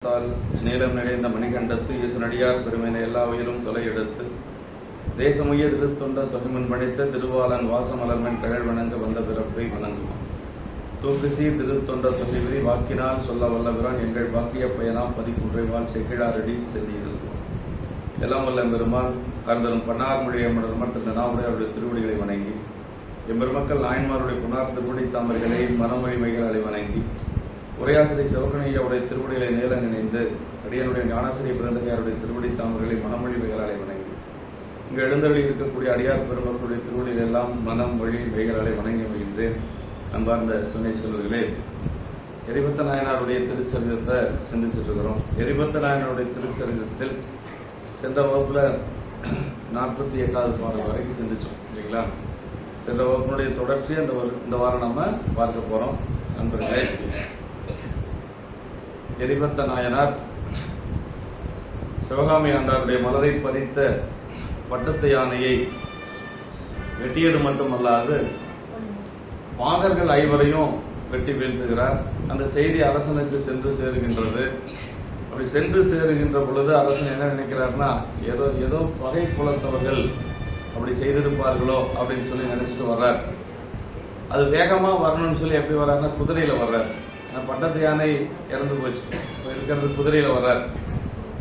நீளம் நிறைந்த மணிகண்டத்து ஈசனடியார் பெருமையினை எல்லா உயிரும் தொலை எடுத்து தேசமுய திருத்தொண்ட தொகைமன் படைத்த திருவாளன் வாசமலர்மன் கழல் வணங்க வந்த பிறப்பை வணங்குமா தூக்குசி திருத்தொண்ட தொகைவிரி வாக்கினால் சொல்ல வல்லவரான் எங்கள் வாக்கிய பயனாம் பதிக்குன்றைவான் செக்கிழாரடி செல்லியிருக்கும் எல்லாம் வல்ல பெருமான் கருந்தரும் பன்னார் மொழி அம்மர் திருநாவுடைய அவருடைய திருவடிகளை வணங்கி எம்பெருமக்கள் நாயன்மாருடைய புனார் திருவடி தாமர்களை மனமொழிமைகளை வணங்கி உரையாசிரியர் சிவகணையாவுடைய திருவடிகளை நேர நினைந்து அடியனுடைய ஞானாசிரியர் பிறந்தகையாருடைய திருவடி தாமர்களை மனமொழி வைகளாலை வணங்கி இங்கு எழுந்தருளி இருக்கக்கூடிய அடியார் பெருமக்களுடைய திருவடிகள் எல்லாம் மனம் மொழி வைகளாலை வணங்கி வருகின்றேன். அன்பார்ந்த சுனை செல்வர்களே, எரிபத்த நாயனாருடைய திருச்சரிதத்தை சிந்திச்சுட்டு இருக்கிறோம். எரிபத்த நாயனாருடைய திருச்சரிதத்தில் சென்ற வகுப்புல 48வது பாடல் வரைக்கும் சிந்திச்சோம் இல்லைங்களா? சென்ற வகுப்பினுடைய தொடர்ச்சியை இந்த வாரம் நம்ம பார்க்க போறோம். நண்பர்களே, எரிபத்த நாயனார் சிவகாமி ஆண்டாருடைய மலரை பறித்த பட்டத்து யானையை வெட்டியது மட்டுமல்லாது பாகர்கள் ஐவரையும் வெட்டி வீழ்த்துகிறார். அந்த செய்தி அரசனுக்கு சென்று சேருகின்றது. அப்படி சென்று சேருகின்ற பொழுது அரசன் என்ன நினைக்கிறார்னா, ஏதோ பகை குலத்தவர்கள் அப்படி செய்திருப்பார்களோ அப்படின்னு சொல்லி நினைச்சிட்டு வர்றார். அது வேகமா வரணும்னு சொல்லி எப்படி வர்றாருன்னா குதிரையில வர்றார். பட்டத்து யானை இறந்து போச்சு, இருக்கிறது குதிரையில வர்றார்.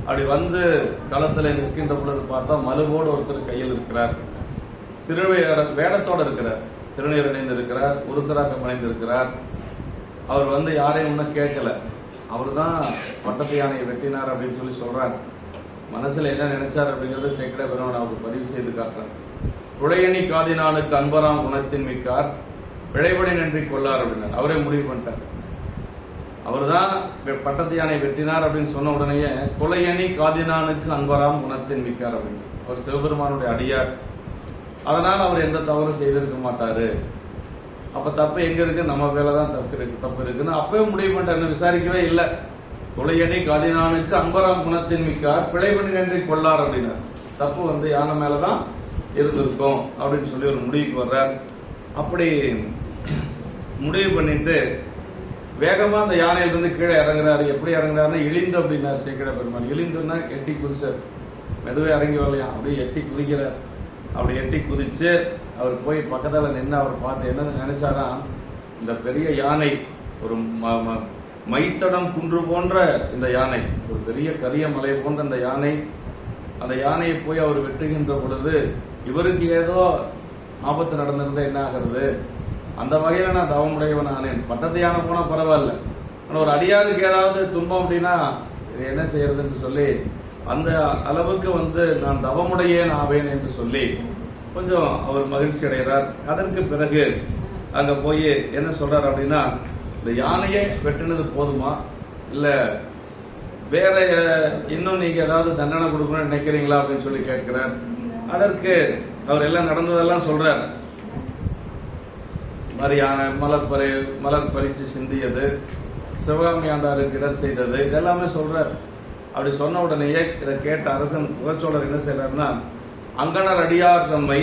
அப்படி வந்து களத்துல நிற்கின்ற பொழுது பார்த்தா மலுவோடு ஒருத்தர் கையில் இருக்கிறார். வேடத்தோட இருக்கிறார், திருநீர் அணிந்து இருக்கிறார், உருத்தராக்கம் அணிந்து இருக்கிறார். அவர் வந்து யாரையும் ஒன்றும் கேட்கல. அவர் தான் பட்டத்து யானையை வெட்டினார் அப்படின்னு சொல்லி சொல்றார். மனசுல என்ன நினைச்சார் அப்படிங்கறத சேக்கட பெருமான் அவருக்கு பதிவு செய்து காட்டுறார். உடையணி காதினானுக்கு அன்பராம் குணத்தின் மிக்கார் பிழைபடி நன்றி கொள்ளார் அப்படின்னார். அவரே முடிவு பண்ணிட்டார். அவர் தான் பட்டத்து யானை வெட்டினார் அப்படின்னு சொன்ன உடனேயே கொலையணி காதினானுக்கு அன்பராம் குணத்தின் மிக்கார் அப்படின்னு. அவர் சிவபெருமானுடைய அடியார், அதனால அவர் எந்த தவறும் செய்திருக்க மாட்டாரு. அப்ப தப்பு எங்க இருக்கு? நம்ம வேலைதான் தப்பு இருக்குன்னு அப்பவே முடிவு பண்ணிட்டார். விசாரிக்கவே இல்லை. கொலையணி காதினானுக்கு அன்பராம் குணத்தின் மிக்கார் பிழைபடி நன்றி கொள்ளார் அப்படின்னார். தப்பு வந்து யானை மேலதான் இருந்திருக்கும் அப்படின்னு சொல்லி ஒரு முடிவுக்கு வர்றார். அப்படி முடிவு பண்ணிட்டு வேகமா அந்த யானையிலிருந்து கீழே இறங்குறாரு. எப்படி இறங்குறாருன்னா இழிந்து அப்படின்னாரு சேக்கிட பெருமான். இழிந்துன்னா எட்டி குதிச்சார். மெதுவே இறங்கி வரலையா, அப்படியே எட்டி குதிக்கிறார். அப்படி எட்டி குதிச்சு அவர் போய் பக்கத்துல நின்று அவர் பார்த்து என்ன நினைச்சாரா, இந்த பெரிய யானை ஒரு மைத்தடம் குன்று போன்ற இந்த யானை, ஒரு பெரிய கரிய மலை போன்ற இந்த யானை, அந்த யானையை போய் அவர் வெட்டுகின்ற பொழுது இவருக்கு ஏதோ ஆபத்து நடந்திருந்தா என்ன ஆகிறது? அந்த வகையில நான் தவமுடையவன் ஆனேன். பட்டத்து யானை போனா பரவாயில்ல, ஒரு அடியாருக்கு ஏதாவது துன்பம் அப்படின்னா இது என்ன செய்யறதுன்னு சொல்லி அந்த அளவுக்கு வந்து நான் தவமுடையேன் ஆவேன் என்று சொல்லி கொஞ்சம் அவர் மகிழ்ச்சி அடைகிறார். அதற்கு பிறகு அங்க போய் என்ன சொல்றார் அப்படின்னா, இந்த யானையை வெட்டினது போதுமா, இல்ல வேற இன்னும் நீங்க ஏதாவது தண்டனை கொடுக்கணும்னு நினைக்கிறீங்களா அப்படின்னு சொல்லி கேட்கிறார். அதற்கு அவர் எல்லாம் நடந்ததெல்லாம் சொல்றார். யானை மலர் பறித்து சிந்தியது, சிவகாமி ஆண்டாருக்கு இடர் செய்தது, இதெல்லாமே சொல்றார். அப்படி சொன்ன உடனேயே இதை கேட்ட அரசன் புகழ்ச்சோழர் என்ன செய்யறாருன்னா, அங்கனர் அடியார் தம்மை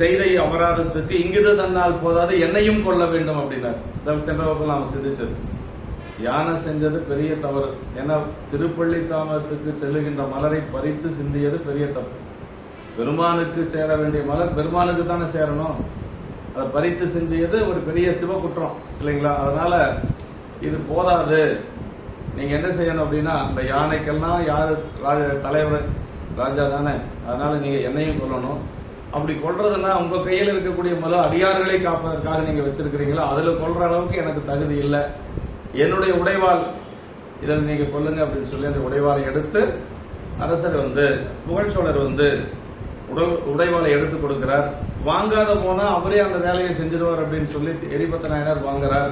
செய்த அபராதத்துக்கு இங்கிது தன்னால் போதாது என்னையும் கொள்ள வேண்டும் அப்படின்னார். சென்ற வகுப்பில் நாம் சிந்திச்சது, யானை செஞ்சது பெரிய தவறு. ஏன்னா திருப்பள்ளி தாமத்துக்கு செல்லுகின்ற மலரை பறித்து சிந்தியது பெரிய தப்பு. பெருமானுக்கு சேர வேண்டிய மலர் பெருமானுக்கு தானே சேரணும். அதை பறித்து சிந்தியது ஒரு பெரிய சிவ குற்றம் இல்லைங்களா? அதனால இது போதாது, நீங்க என்ன செய்யணும் அப்படின்னா, அந்த யானைக்கெல்லாம் யாரு தலைவர் ராஜா தானே, அதனால நீங்க என்னையும் கொல்லணும். அப்படி கொல்றதுன்னா உங்க கையில் இருக்கக்கூடிய மலு அடியார்களை காப்பதற்காக நீங்க வச்சிருக்கிறீங்களா, அதுல கொல்ற அளவுக்கு எனக்கு தகுதி இல்லை. என்னுடைய உடைவாள் இதில் நீங்க கொல்லுங்க அப்படின்னு சொல்லி அந்த உடைவாளை எடுத்து அரசர் வந்து புகழ்ச்சோழர் வந்து உடைவாளை எடுத்து கொடுக்கிறார். வாங்காத போனா அவரே அந்த வேலையை செஞ்சிருவார் அப்படின்னு சொல்லி எரிபத்த நாயனார் வாங்குறார்.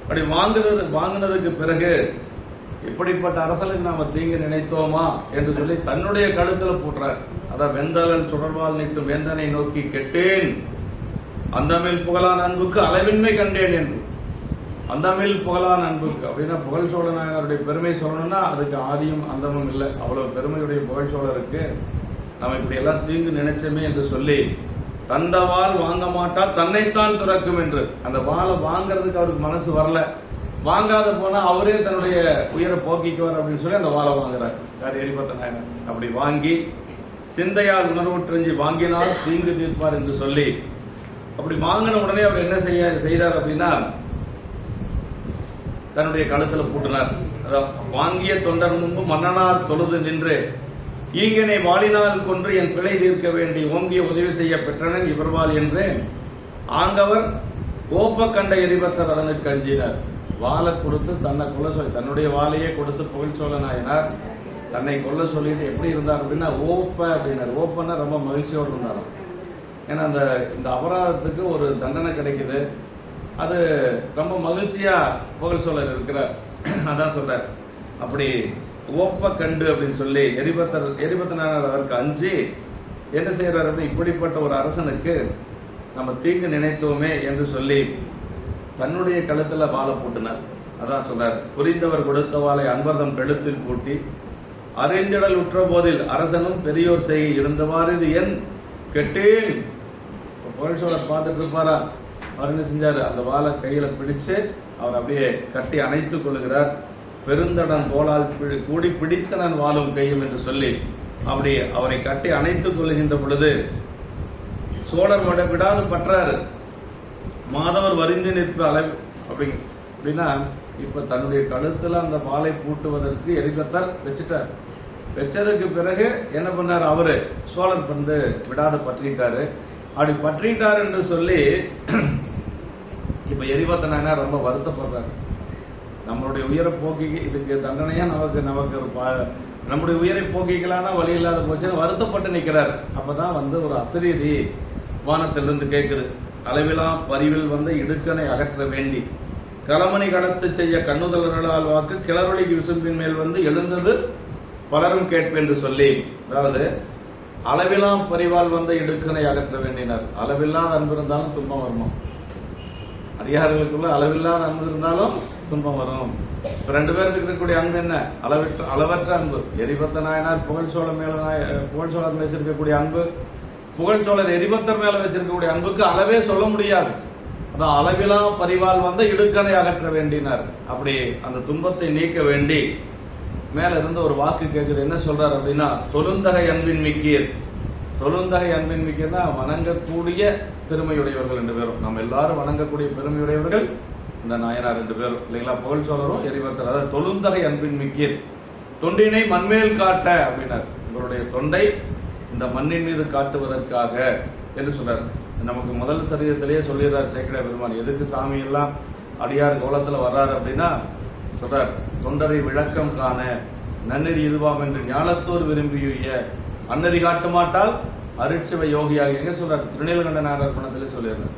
அப்படி வாங்கினதுக்கு பிறகு இப்படிப்பட்ட அரசனுக்கு நாம தீங்கு நினைத்தோமா என்று சொல்லி தன்னுடைய கழுத்துல போட்டுறார். அதான் வெந்தலன் சுடர்வால் நீட்டும் வேந்தனை நோக்கி கெட்டேன், அந்தமில் புகழான் அன்புக்கு அளவின்மை கண்டேன் என்று. அந்தமில் புகழான் அன்புக்கு அப்படின்னா புகழ்ச்சோழ நாயனாருடைய பெருமை சொல்லணும்னா அதுக்கு ஆதியும் அந்தமும் இல்லை. அவ்வளவு பெருமையுடைய புகழ்ச்சோழருக்கு நம்ம இப்படி எல்லாம் தீங்கு நினைச்சோமே என்று சொல்லி தந்த வாள் வாங்க மாட்டார் தன்னைத்தான் துறக்கும் என்று. அந்த வாளை வாங்கறதுக்கு அவருக்கு மனசு வரல. வாங்காத போனா அவரே தன்னுடைய உயிரை போக்கிக்குவார் அப்படின்னு சொல்லி அந்த வாழை வாங்குறார். யார்? எரிபத்த நாயனார். அப்படி வாங்கி சிந்தையால் உணர்வுற்றஞ்சி வாங்கினால் தீங்கு தீர்ப்பார் என்று சொல்லி அப்படி வாங்கின உடனே அவர் என்ன செய்தார் அப்படின்னா தன்னுடைய கழுத்துல பூட்டினார். வாங்கிய தொண்டர் முன்பு மன்னனார் தொழுது நின்று ஈங்கனை வாழினால் கொன்று என் பிழை தீர்க்க வேண்டி ஓங்கிய உதவி செய்ய பெற்றனன் இவர்வாள் என்று ஆங்கவர் கோப்ப கண்ட எரிபத்தர் அதனுக்கு அஞ்சினார். வாழை கொடுத்து தன்னை கொல்ல சொல்லி தன்னுடைய வாழையே கொடுத்து புகழ் சோழ நாயனார் தன்னை கொல்ல சொல்லிட்டு எப்படி இருந்தார் அப்படின்னா ஓப்ப அப்படின்னாரு. ஓப்பன்னா ரொம்ப மகிழ்ச்சியோடு இருந்தாராம். ஏன்னா இந்த அபராதத்துக்கு ஒரு தண்டனை கிடைக்குது, அது ரொம்ப மகிழ்ச்சியா புகழ் சோழர் இருக்கிறார். அதான் சொல்றார். அப்படி ஓப்ப கண்டு அப்படின்னு சொல்லி எரிபத்த நாயனார் அதற்கு அஞ்சி என்ன செய்யறாரு அப்படி இப்படிப்பட்ட ஒரு அரசனுக்கு நம்ம தீங்கு நினைத்தோமே என்று சொல்லி தன்னுடைய கழுத்துல வாழை பூட்டினார். அதான் சொல்றார். புரிந்தவர் கொடுத்த வாளை அன்பர்தம் கழுத்தில் பூட்டி அறிந்திடல் உற்ற போதில் அரசனும் பெரியோர் செய்ய இருந்தவாறு இது என் கெட்டேன். புகழ் சோழர் பார்த்துட்டு இருப்பாரா? அவர் என்ன செஞ்சாரு? அந்த வாழை கையில பிடிச்சு அவர் அப்படியே கட்டி அணைத்துக் கொள்கிறார். பெருந்தடன் தோளால் கூடி பிடித்தனன் வாழும் கையும் என்று சொல்லி அப்படி அவரை கட்டி அணைத்துக் கொள்கின்ற பொழுது சோழர் விடாது பற்றாரு. மாதவர் வரிந்து நிற்ப அளவு அப்படின்னா இப்ப தன்னுடைய கழுத்துல அந்த வாளை பூட்டுவதற்கு எரிபத்தர் வச்சுட்டார். வச்சதுக்கு பிறகு என்ன பண்ணார்? அவரு சோழர் வந்து விடாத பற்றிட்டாரு. அப்படி பற்றிட்டார் என்று சொல்லி இப்ப எரிபத்த நாயனார் ரொம்ப வருத்தப்படுறாரு. நம்மளுடைய உயிரை போக்கி இதுக்கு தண்டனையா நமக்கு நம்முடைய உயிரை போக்கிக்கலாம்னா வழி இல்லாத போச்சுன்னு வருத்தப்பட்டு நிற்கிறார். அப்பதான் வந்து ஒரு அசரீரி வானத்திலிருந்து கேட்குது. அளவிலா பரிவில் வந்து இடுக்கனை அகற்ற வேண்டி களமணி கடத்து செய்ய கண்ணுதலர்களால் வாக்கு கிளறொளிக்கு விசும்பின் மேல் வந்து எழுந்தது பலரும் கேட்பு என்று சொல்லி, அதாவது அளவிலா பரிவால் வந்து இடுக்கனை அகற்ற வேண்டினார். அளவில்லாத அன்பு இருந்தாலும் துன்பம் வருமா? அடியார்களுக்குள்ள அளவில்லாத அன்பு இருந்தாலும் துன்பம் வரும். இப்ப ரெண்டு பேருக்கு இருக்கக்கூடிய அன்பு என்ன? அளவற்ற அன்பு. எரிபத்த நாயனார் புகழ் சோழர் மேல வச்சிருக்கக்கூடிய அன்பு, புகழ் சோழர் எரிபத்தர் மேல வச்சிருக்கக்கூடிய அன்புக்கு அளவே சொல்ல முடியாது. அதான் அளவிலா பரிவால் வந்து இடுக்கனை அகற்ற வேண்டினார். அப்படி அந்த துன்பத்தை நீக்க வேண்டி மேல இருந்து ஒரு வாக்கு கேட்குது. என்ன சொல்றாரு அப்படின்னா தொழுந்தகை அன்பின் மிக்கீர். தொழுந்தகை அன்பின் மிக்கீர்னா வணங்கக்கூடிய பெருமையுடையவர்கள் ரெண்டு பேரும். நம்ம எல்லாரும் வணங்கக்கூடிய பெருமையுடையவர்கள் இந்த நாயனார் ரெண்டு பேரும் இல்லைங்களா? புகழ் சோழரும் எரிபத்தர். அதாவது தொழுந்தகை அன்பின் மிக்கீர் தொண்டினை மண்மேல் காட்ட அப்படின்னார். உங்களுடைய தொண்டை இந்த மண்ணின் மீது காட்டுவதற்காக என்று சொல்றாரு. நமக்கு முதல் சரீரத்திலேயே சொல்லிடுறாரு சேக்கிழார் பெருமான். எதுக்கு சாமி எல்லாம் அடியார் கோலத்துல வர்றாரு அப்படின்னா சொல்றார். தொண்டரை விளக்கம் காண நன்னெறி இதுவாம் என்று ஞானத்தோர் விரும்பிய அன்னறி காட்ட மாட்டால் அருட்சிவ யோகியாக எங்க சொல்றார்? திருநீலகண்ட நாயனார் பணத்திலே சொல்லிடுறார்.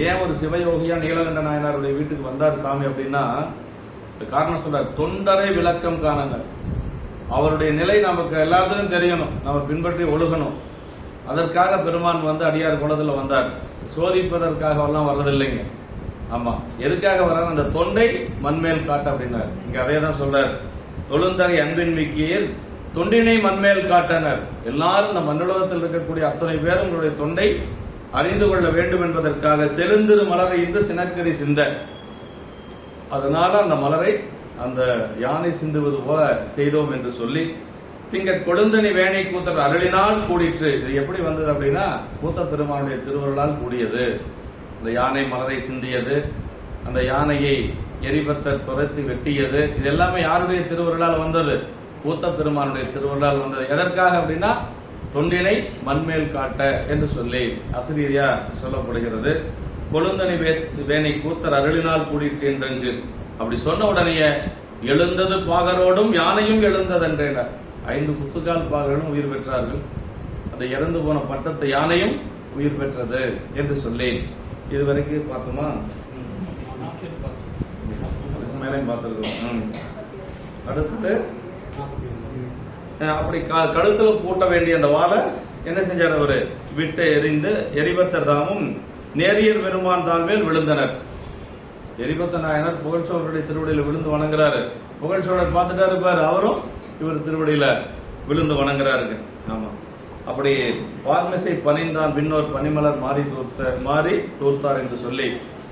ஏன் ஒரு சிவயோகியா நீலகண்ட நாயனாருடைய வீட்டுக்கு வந்தார் சாமி அப்படின்னா காரணம் சொல்றார். தொண்டரை விளக்கம் காண, அவருடைய நிலை நமக்கு எல்லாத்துக்கும் தெரியணும், நம்ம பின்பற்றி ஒழுகணும். அதற்காக பெருமான் வந்து அடியார் குலத்துல வந்தார். சோதிப்பதற்காக எல்லாம் வர்றதில்லைங்க. ஆமா, எதுக்காக வர்றாரு? அந்த தொண்டை மண்மேல் காட்ட அப்படின்னார். இங்க அதே தான் சொல்றார். தொழுந்தகை அன்பின் மிக்கீர் தொண்டினை மண்மேல் காட்டனர். எல்லாரும் இந்த மண்ணுலகத்தில் இருக்கக்கூடிய அத்தனை பேரும் உங்களுடைய தொண்டை அறிந்து கொள்ள வேண்டும் என்பதற்காக செழுந்திரு மலரை இன்று சினக்கரி சிந்த, அதனால அந்த மலரை அந்த யானை சிந்துவது போல செய்தோம் என்று சொல்லி திங்க கொழுந்தனி வேணை கூத்தர் அருளினால் கூடிற்று. இது எப்படி வந்தது அப்படின்னா கூத்த பெருமானுடைய திருவருளால் கூடியது. அந்த யானை மலரை சிந்தியது, அந்த யானையை எரிபத்தர் துரத்தி வெட்டியது, இது எல்லாமே யாருடைய திருவருளால் வந்தது? கூத்த பெருமானுடைய திருவருளால் வந்தது. எதற்காக அப்படின்னா தொண்டினை மண்மேல் காட்ட என்று சொல்லி அசிரியா சொல்லப்படுகிறது. கொழுந்தனி வேணை கூத்தர் அருளினால் கூடிற்று என்றங்கு அப்படி சொன்ன உடனே எழுந்தது பாகரோடும் யானையும் எழுந்ததென்றார். 5 குத்துக்கால் பாகர்களும் உயிர் பெற்றார்கள். அந்த இறந்து போன பட்டத்தை யானையும் உயிர் பெற்றது என்று சொல்லி இதுவரைக்கும் பார்த்தோமா? மேலே பார்த்திருக்கோம். அடுத்தது அப்படி கழுத்துல பூட்ட வேண்டிய அந்த வாழை என்ன செஞ்சார்? அவரு விட்டு எறிந்து எரிபத்தர் தாமும் நேரியர் பெருமான் தாழ்மேல் விழுந்தனர். எரிபத்த நாயனார் புகழ் சோழருடைய திருவடியில விழுந்து வணங்குறாரு. புகழ் சோழர் பார்த்துட்டா இருப்பாரு, அவரும் இவர் திருவடியில விழுந்து வணங்குறாருங்க. ஆமா, அப்படி பார்மிசை பணிந்தான் பின்னோர் பனிமலர் மாறி தூர்த்தார் என்று சொல்லி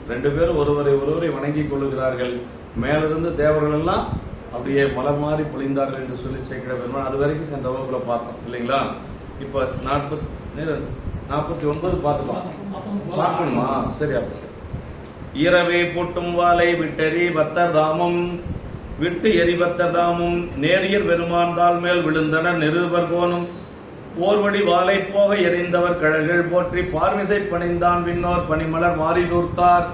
2 பேரும் ஒருவரை வணங்கிக் கொள்ளுகிறார்கள். மேலிருந்து தேவர்கள் எல்லாம் அப்படியே மலர் மாதிரி பொழிந்தார்கள் என்று சொல்லி சேக்கிட பெருமான் அது வரைக்கும் சென்ற வகுப்புல பார்த்தோம் இல்லைங்களா? இப்ப 49 பார்க்கணுமா? சரி, அப்ப சரி. இரவே போட்டும் வாளை விட்டெறி பத்தர் தாமும் விட்டு எரிபத்தர் தாமும் நேரியர் பெருமான் தாள் மேல் விழுந்தனர் நிருபர் கோனும் போர்வடி வாளை போக எரிந்தவர் கழல்கள் போற்றி பார்மிசை பணிந்தான் விண்ணோர் பனிமலர் மாறி தூர்த்தார்.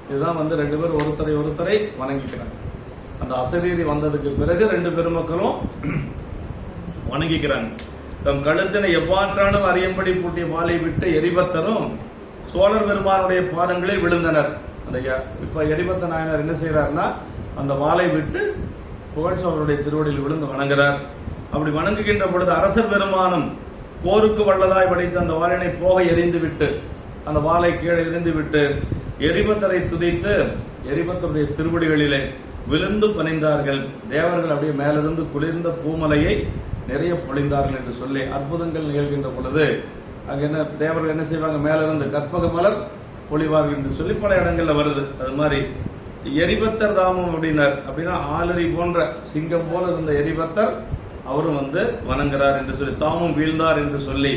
இதுதான் ரெண்டு பேர் ஒருத்தரை வணங்கிக்கிறாங்க. அந்த அசரீரி வந்ததுக்கு பிறகு ரெண்டு பெருமக்களும் வணங்கிக்கிறாங்க. தம் கழுத்தினை எவ்வாற்றானும் அறியும்படி பூட்டிய வாளை விட்டு எரிபத்தரும் சோழர் பெருமானுடைய பாதங்களில் விழுந்தனர். அந்த இப்ப எரிபத்த நாயனார் என்ன செய்யறாருன்னா அந்த வாளை விட்டு புகழ் சோழருடைய திருவடியில் விழுந்து வணங்குறார். அப்படி வணங்குகின்ற பொழுது அரசர் பெருமானும் போருக்கு வல்லதாய் படைத்த அந்த வாளினை போக எரிந்து விட்டு அந்த வாளை கீழே எரிந்து விட்டு எரிபத்தரை துதித்து எரிபத்தருடைய திருவடிகளிலே விழுந்து பணிந்தார்கள். தேவர்கள் அப்படியே மேலிருந்து குளிர்ந்த பூமலையை நிறைய பொழிந்தார்கள் என்று சொல்லி அற்புதங்கள் நிகழ்கின்ற பொழுது அங்க என்ன தேவர்கள் என்ன செய்வாங்க? மேலிருந்து கற்பக மலர் பொழிவார்கள் என்று சொல்லி பல இடங்கள்ல வருது. அது மாதிரி எரிபத்தர் தாமம் அப்படின்னா ஆலரி போன்ற சிங்கம் போல இருந்த எரிபத்தர் அவரும் வணங்குறார் என்று சொல்லி தாமும் வீழ்ந்தார் என்று சொல்லி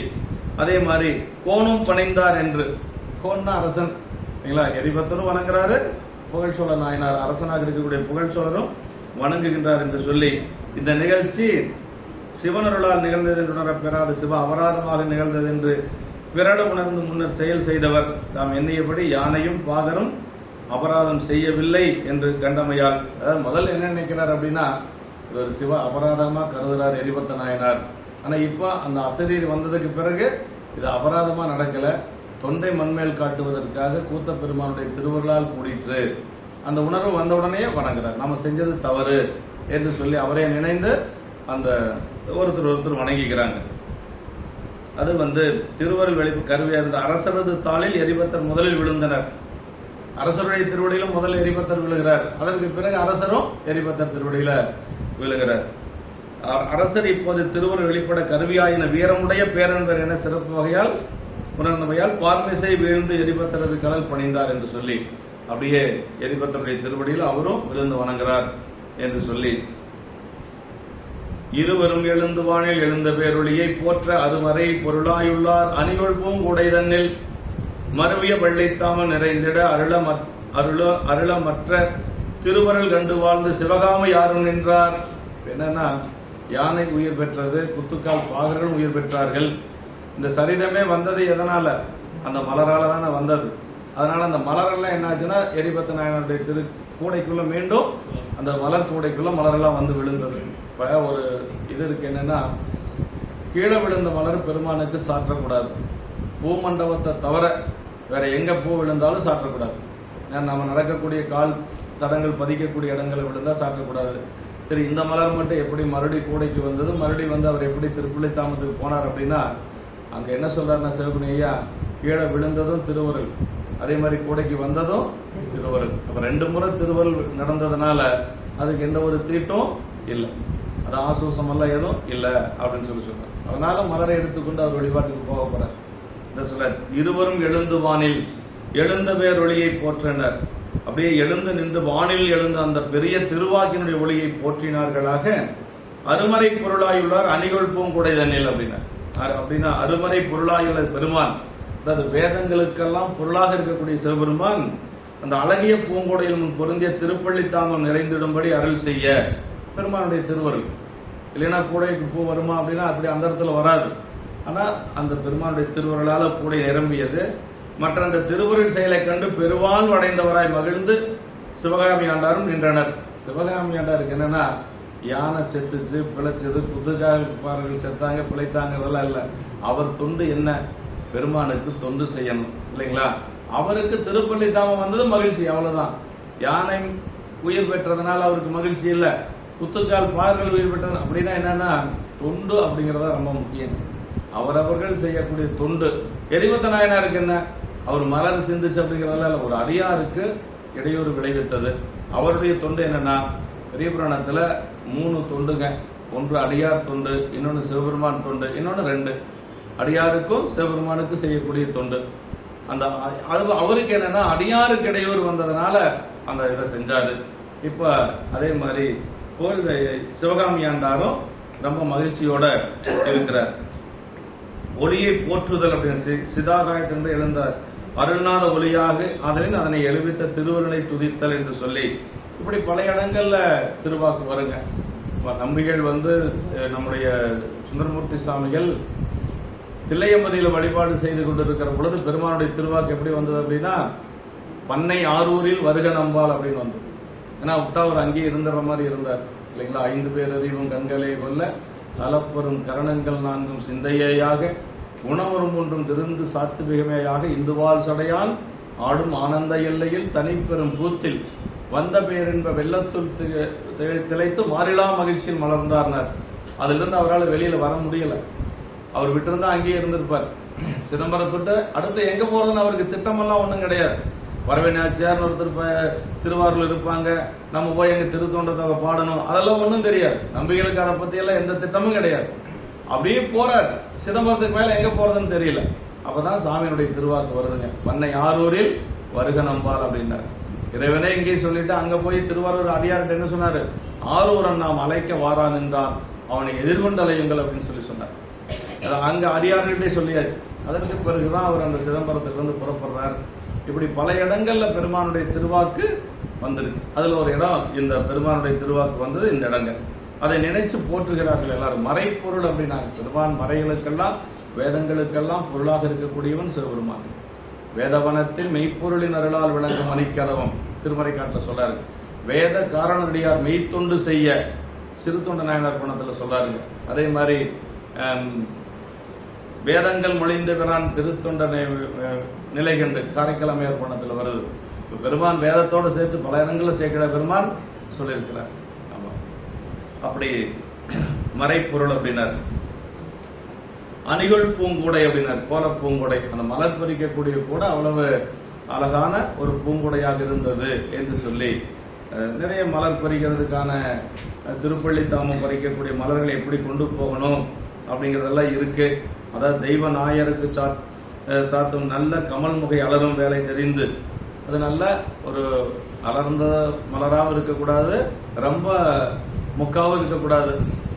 அதே மாதிரி கோனும் பணிந்தார் என்று கோன்னா அரசன் எரிபத்தரும் வணங்குறாரு, புகழ் சோழ நாயனார் அரசனாக இருக்கக்கூடிய புகழ் சோழரும் வணங்குகின்றார் என்று சொல்லி இந்த நிகழ்ச்சி சிவனருளால் நிகழ்ந்தது என்று உணரப்பெறாத சிவ அபராதமாக நிகழ்ந்தது என்று பிறட உணர்ந்து முன்னர் செயல் செய்தவர் தாம் எண்ணியபடி யானையும் பாகரும் அபராதம் செய்யவில்லை என்று கண்டமையால். அதாவது முதல்ல என்ன நினைக்கிறார் அப்படின்னா இது ஒரு சிவ அபராதமா கருதுறார் எரிபத்த நாயனார். ஆனா இப்ப அந்த அசரீர் வந்ததுக்கு பிறகு இது அபராதமா நடக்கல, தொண்டை மண்மேல் காட்டுவதற்காக கூத்த பெருமானுடைய திருவருளால் கூடிற்று அந்த உணர்வு வந்தவுடனே வணங்குறார். நம்ம செஞ்சது தவறு என்று சொல்லி அவரே நினைந்து அந்த ஒருத்தர் வணங்கிக்கிறாங்க. அது திருவருள் வெளிப்பு கருவியா இருந்த அரசரது தாளில் எரிபத்தர் முதலில் விழுந்தனர். அரசருடைய திருவடியிலும் முதல் எரிபத்தர் விழுகிறார். அதற்கு பிறகு அரசரும் எரிபத்தர் திருவடியில விழுகிறார். அரசர் இப்போது திருவருள் வெளிப்பட கருவியாயின வீரமுடைய பேரன்பர் என சிறப்பு வகையால் உணர்ந்தவையால் பார்மிசை வீழ்ந்து எரிபத்தரது கடல் பணிந்தார் என்று சொல்லி அப்படியே எரிபத்தருடைய திருவடியில் அவரும் விழுந்து வணங்குகிறார் என்று சொல்லி இருவரும் எழுந்து வானில் எழுந்த பேரொழியை போற்ற அதுவரை பொருளாயுள்ளார் அணிகொள்பூம் உடைதன்னில் மருவிய பள்ளித்தாம நிறைந்திட அருளமற்ற திருவருள் கண்டு வாழ்ந்து சிவகாம யாரும் நின்றார். என்னன்னா யானை உயிர் பெற்றது, குத்துக்கால் பாகர்கள் உயிர் பெற்றார்கள். இந்த சரிதமே வந்தது எதனால? அந்த மலரால தானே வந்தது. அதனால அந்த மலரெல்லாம் என்ன ஆச்சுன்னா எரிபத்த நாயனுடைய திரு கூடைக்குள்ள மீண்டும் அந்த மலர் கூடைக்குள்ள மலரெல்லாம் விழுந்தது. இப்ப ஒரு இது இருக்கு, என்னன்னா கீழே விழுந்த மலர் பெருமானுக்கு சாற்றக்கூடாது. பூமண்டபத்தை தவிர வேற எங்க பூ விழுந்தாலும் சாற்றக்கூடாது. நம்ம நடக்கக்கூடிய கால் தடங்கள் பதிக்கக்கூடிய இடங்களை விழுந்தா சாற்றக்கூடாது. சரி, இந்த மலர் மட்டும் எப்படி மறுபடி கூடைக்கு வந்தது, மறுபடி அவர் எப்படி திருப்புள்ளித்தாமத்துக்கு போனார் அப்படின்னா அங்க என்ன சொல்றாருன்னா சிவகுணி ஐயா, கீழே விழுந்ததும் திருவருள், அதே மாதிரி கூடைக்கு வந்ததும் திருவருள். அப்ப 2 முறை திருவருள் நடந்ததுனால அதுக்கு எந்த ஒரு தீட்டும் இல்லை, அது ஆசூசம் எல்லாம் எதுவும் இல்லை அப்படின்னு சொல்றாரு. அதனால மலரை எடுத்துக்கொண்டு அவர் வழிபாட்டுக்கு போக போறார். இந்த சொல்ல இருவரும் எழுந்து வானில் எழுந்த பேர் ஒளியை போற்றனர். அப்படியே எழுந்து நின்று வானில் எழுந்த அந்த பெரிய திருவாக்கினுடைய ஒளியை போற்றினார்களாக அருமறை பொருளாயுள்ளார் அணிகொள் பூங்குடைதனில் அப்படின்னா அருமறை பொருளாயுள்ள பெருமான், அதாவது வேதங்களுக்கெல்லாம் பொருளாக இருக்கக்கூடிய சிவபெருமான் அந்த அழகிய பூங்கோடையில் முன் பொருந்திய திருப்பள்ளித்தாமம் நிறைந்திடும்படி அருள் செய்ய பெருமானுடைய திருவருள். இல்லைன்னா கூடைக்கு பூ வருமா அப்படின்னா அப்படி அந்த இடத்துல வராது. ஆனா அந்த பெருமானுடைய திருவருளால கூடை நிரம்பியது. மற்ற அந்த திருவருள் செயலை கண்டு பெருவாழ்வு அடைந்தவராய் மகிழ்ந்து சிவகாமி ஆண்டாரும் நின்றனர். சிவகாமி ஆண்டாருக்கு என்னன்னா யானை செத்துச்சு, பிழைச்சது, புதுகாரர்கள் செத்தாங்க, பிழைத்தாங்க, இதெல்லாம் இல்லை. அவர் தொண்டு என்ன? பெருமானுக்கு தொண்டு செய்யணும் இல்லைங்களா? அவருக்கு திருப்பள்ளித்தாமம் வந்தது மகிழ்ச்சி, அவ்வளவுதான். யானை உயிர் பெற்றதுனால அவருக்கு மகிழ்ச்சி இல்லை, குத்துக்கால் பாகர்கள் உயிர் பெற்றது அப்படின்னா என்னன்னா தொண்டு அப்படிங்கறத ரொம்ப முக்கியம். அவரவர்கள் செய்யக்கூடிய தொண்டு. எரிபத்த நாயனாருக்கு என்ன? அவர் மலர் சிந்திச்சு அப்படிங்கறதால ஒரு அடியாருக்கு இடையூறு விளைவித்தது. அவருடைய தொண்டு என்னன்னா பெரிய புராணத்துல 3 தொண்டுங்க. ஒன்று அடியார் தொண்டு, இன்னொன்னு சிவபெருமான் தொண்டு, இன்னொன்னு 2 அடியாருக்கும் சிவபெருமானுக்கும் செய்யக்கூடிய தொண்டு. அந்த அவருக்கு என்னன்னா அடியாருக்கு இடையூறு வந்ததுனால அந்த இதை செஞ்சாரு. இப்ப அதே மாதிரி சிவகாமி ஆண்டாரும் ரொம்ப மகிழ்ச்சியோட இருக்கிறார். ஒளியை போற்றுதல் அப்படின்னு சிதாகாயத்திலிருந்து எழுந்த அருள்நாத ஒளியாக அதனை எழுவித்த திருவருளை துதித்தல் என்று சொல்லி இப்படி பல இடங்கள்ல திருவாக்கு வருங்க. நம்பிகள் நம்முடைய சுந்தரமூர்த்தி சுவாமிகள் தில்லையம்பதியில வழிபாடு செய்து கொண்டிருக்கிற பொழுது பெருமானுடைய திருவாக்கு எப்படி வந்தது அப்படின்னா, பண்ணை ஆரூரில் வருக நம்பால் அப்படின்னு வந்தது. ஏன்னா விட்டாவர் அங்கேயே இருந்துற மாதிரி இருந்தார் இல்லைங்களா. 5 பேர் அறிவும் கண்களே கொல்ல நலப்பெரும் கரணங்கள் 4 சிந்தையாக குணவரும் ஒன்றும் திருந்து சாத்துமிகமையாக இந்துவால் சடையான் ஆடும் ஆனந்த எல்லையில் தனிப்பெரும் பூத்தில் வந்த பேரின்ப வெள்ளத்துள் திளைத்து மாறிலா மகிழ்ச்சியில் மலர்ந்தார்னார். அதிலிருந்து அவரால் வெளியில வர முடியல. அவர் விட்டிருந்தா அங்கேயே இருந்திருப்பார். சிதம்பரத்துட்டு அடுத்து எங்க போறதுன்னு அவருக்கு திட்டமெல்லாம் ஒண்ணும் கிடையாது. வரவேணாச்சியார்னு ஒருத்தர் திருவாரூர் இருப்பாங்க, நம்ம போய் எங்க திருத்தொண்டத்தொகை பாடணும், அதெல்லாம் ஒன்றும் தெரியாது. நம்பிகளுக்கு அதை பத்தி எல்லாம் எந்த திட்டமும் கிடையாது. அப்படியே போறார். சிதம்பரத்துக்கு மேல எங்க போறதுன்னு தெரியல. அப்பதான் சாமியினுடைய திருவாக்கு வருதுங்க. பண்ணை ஆரூரில் வருக நம்பால் அப்படின்னாரு. இறைவனே இங்கே சொல்லிட்டு அங்க போய் திருவாரூர் அடியார்கிட்ட என்ன சொன்னாரு, ஆரூரன் நாம் அழைக்க வாரான் என்றான், அவனை எதிர்கொண்டு அலையுங்கள் அப்படின்னு சொன்னார். அங்க அடியார்கிட்டே சொல்லியாச்சு. அதற்கு பிறகுதான் அவர் அந்த சிதம்பரத்துக்கு வந்து புறப்படுறார். இப்படி பல இடங்கள்ல பெருமானுடைய திருவாக்கு வந்திருக்கு. அதுல ஒரு இடம் இந்த பெருமானுடைய திருவாக்கு வந்தது இந்த இடங்கள். அதை நினைச்சு போற்றுகிறார்கள் எல்லாரும். மறைப்பொருள் அப்படின்னா பெருமான் மறைகளுக்கெல்லாம் வேதங்களுக்கெல்லாம் பொருளாக இருக்கக்கூடியவன் சிவபெருமான். வேதவனத்தில் மெய்ப்பொருளின் அருளால் விளங்கும் மணிக்கதவம் திருமறை காட்டில் சொல்றாரு. வேத காரணடியார் மெய்த்தொண்டு செய்ய சிறு தொண்ட நாயனார் பணத்துல சொல்றாருங்க. அதே மாதிரி வேதங்கள் மொழிந்த பிறான் திருத்தொண்ட நிலை கண்டு காரைக்கால் அம்மையார் பணத்துல வருது. பெருமான் வேதத்தோடு சேர்த்து பல இடங்களில் சேர்க்கிற பெருமான் சொல்லியிருக்கிறார். ஆமா, அப்படி மறைப்பொருள் அப்படின்னார். அணிகள் பூங்குடை அப்படின்னார். கோல பூங்குடை, அந்த மலர் பறிக்கக்கூடிய கூட அவ்வளவு அழகான ஒரு பூங்குடையாக இருந்தது என்று சொல்லி நிறைய மலர் பறிக்கிறதுக்கான திருப்பள்ளி தாமம் பறிக்கக்கூடிய மலர்களை எப்படி கொண்டு போகணும் அப்படிங்கறதெல்லாம் இருக்கு. அதாவது தெய்வ நாயருக்கு சாத்தும் நல்ல கமல் முகை அலரும் வேலை தெரிந்து, அது நல்ல ஒரு அலர்ந்த மலராகவும் இருக்கக்கூடாது, ரொம்ப முக்காவும் இருக்கக்கூடாது,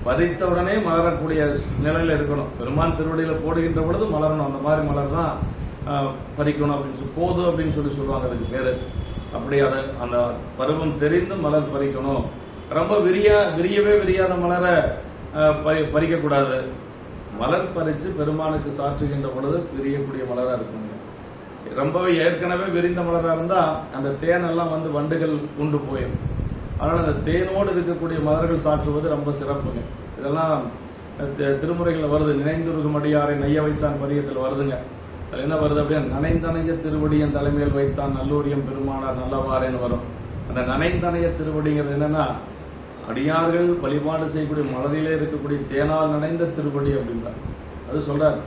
பறித்த உடனே மலரக்கூடிய நிலையில இருக்கணும். பெருமான் திருவடியில போடுகின்ற பொழுது மலரணும். அந்த மாதிரி மலர் தான் பறிக்கணும் அப்படின்னு சொல்லி போது அப்படின்னு சொல்லுவாங்க அதுக்கு பேரு. அப்படி அதை அந்த பருவம் தெரிந்து மலர் பறிக்கணும். ரொம்ப விரியவே விரியாத மலரை பறிக்கக்கூடாது. மலர் பறிச்சு பெருமானுக்கு சாற்றுகின்ற பொழுது விரியக்கூடிய மலரா இருக்குங்க. ரொம்பவே ஏற்கனவே விரிந்த மலரா இருந்தா அந்த தேனெல்லாம் வண்டுகள் உண்டு போயிடும். அதனால அந்த தேனோடு இருக்கக்கூடிய மலர்கள் சாற்றுவது ரொம்ப சிறப்புங்க. இதெல்லாம் திருமுறைகள் வருது. நினைந்துருகும் அடியாரை நெய்ய வைத்தான் பதியத்தில் வருதுங்க. அதுல என்ன வருது அப்படின்னா, நனைந்தனைய திருவடியின் தலைமையில் வைத்தான் நல்லூரியம் பெருமானார் நல்லவாறேன்னு வரும். அந்த நனைந்தனைய திருவடிங்கிறது என்னன்னா, அடியார்கள் வழிபாடு செய்யக்கூடிய மலரிலே இருக்கக்கூடிய தேனால் நனைந்த திருவடி அப்படின்றார். அது சொல்றார்.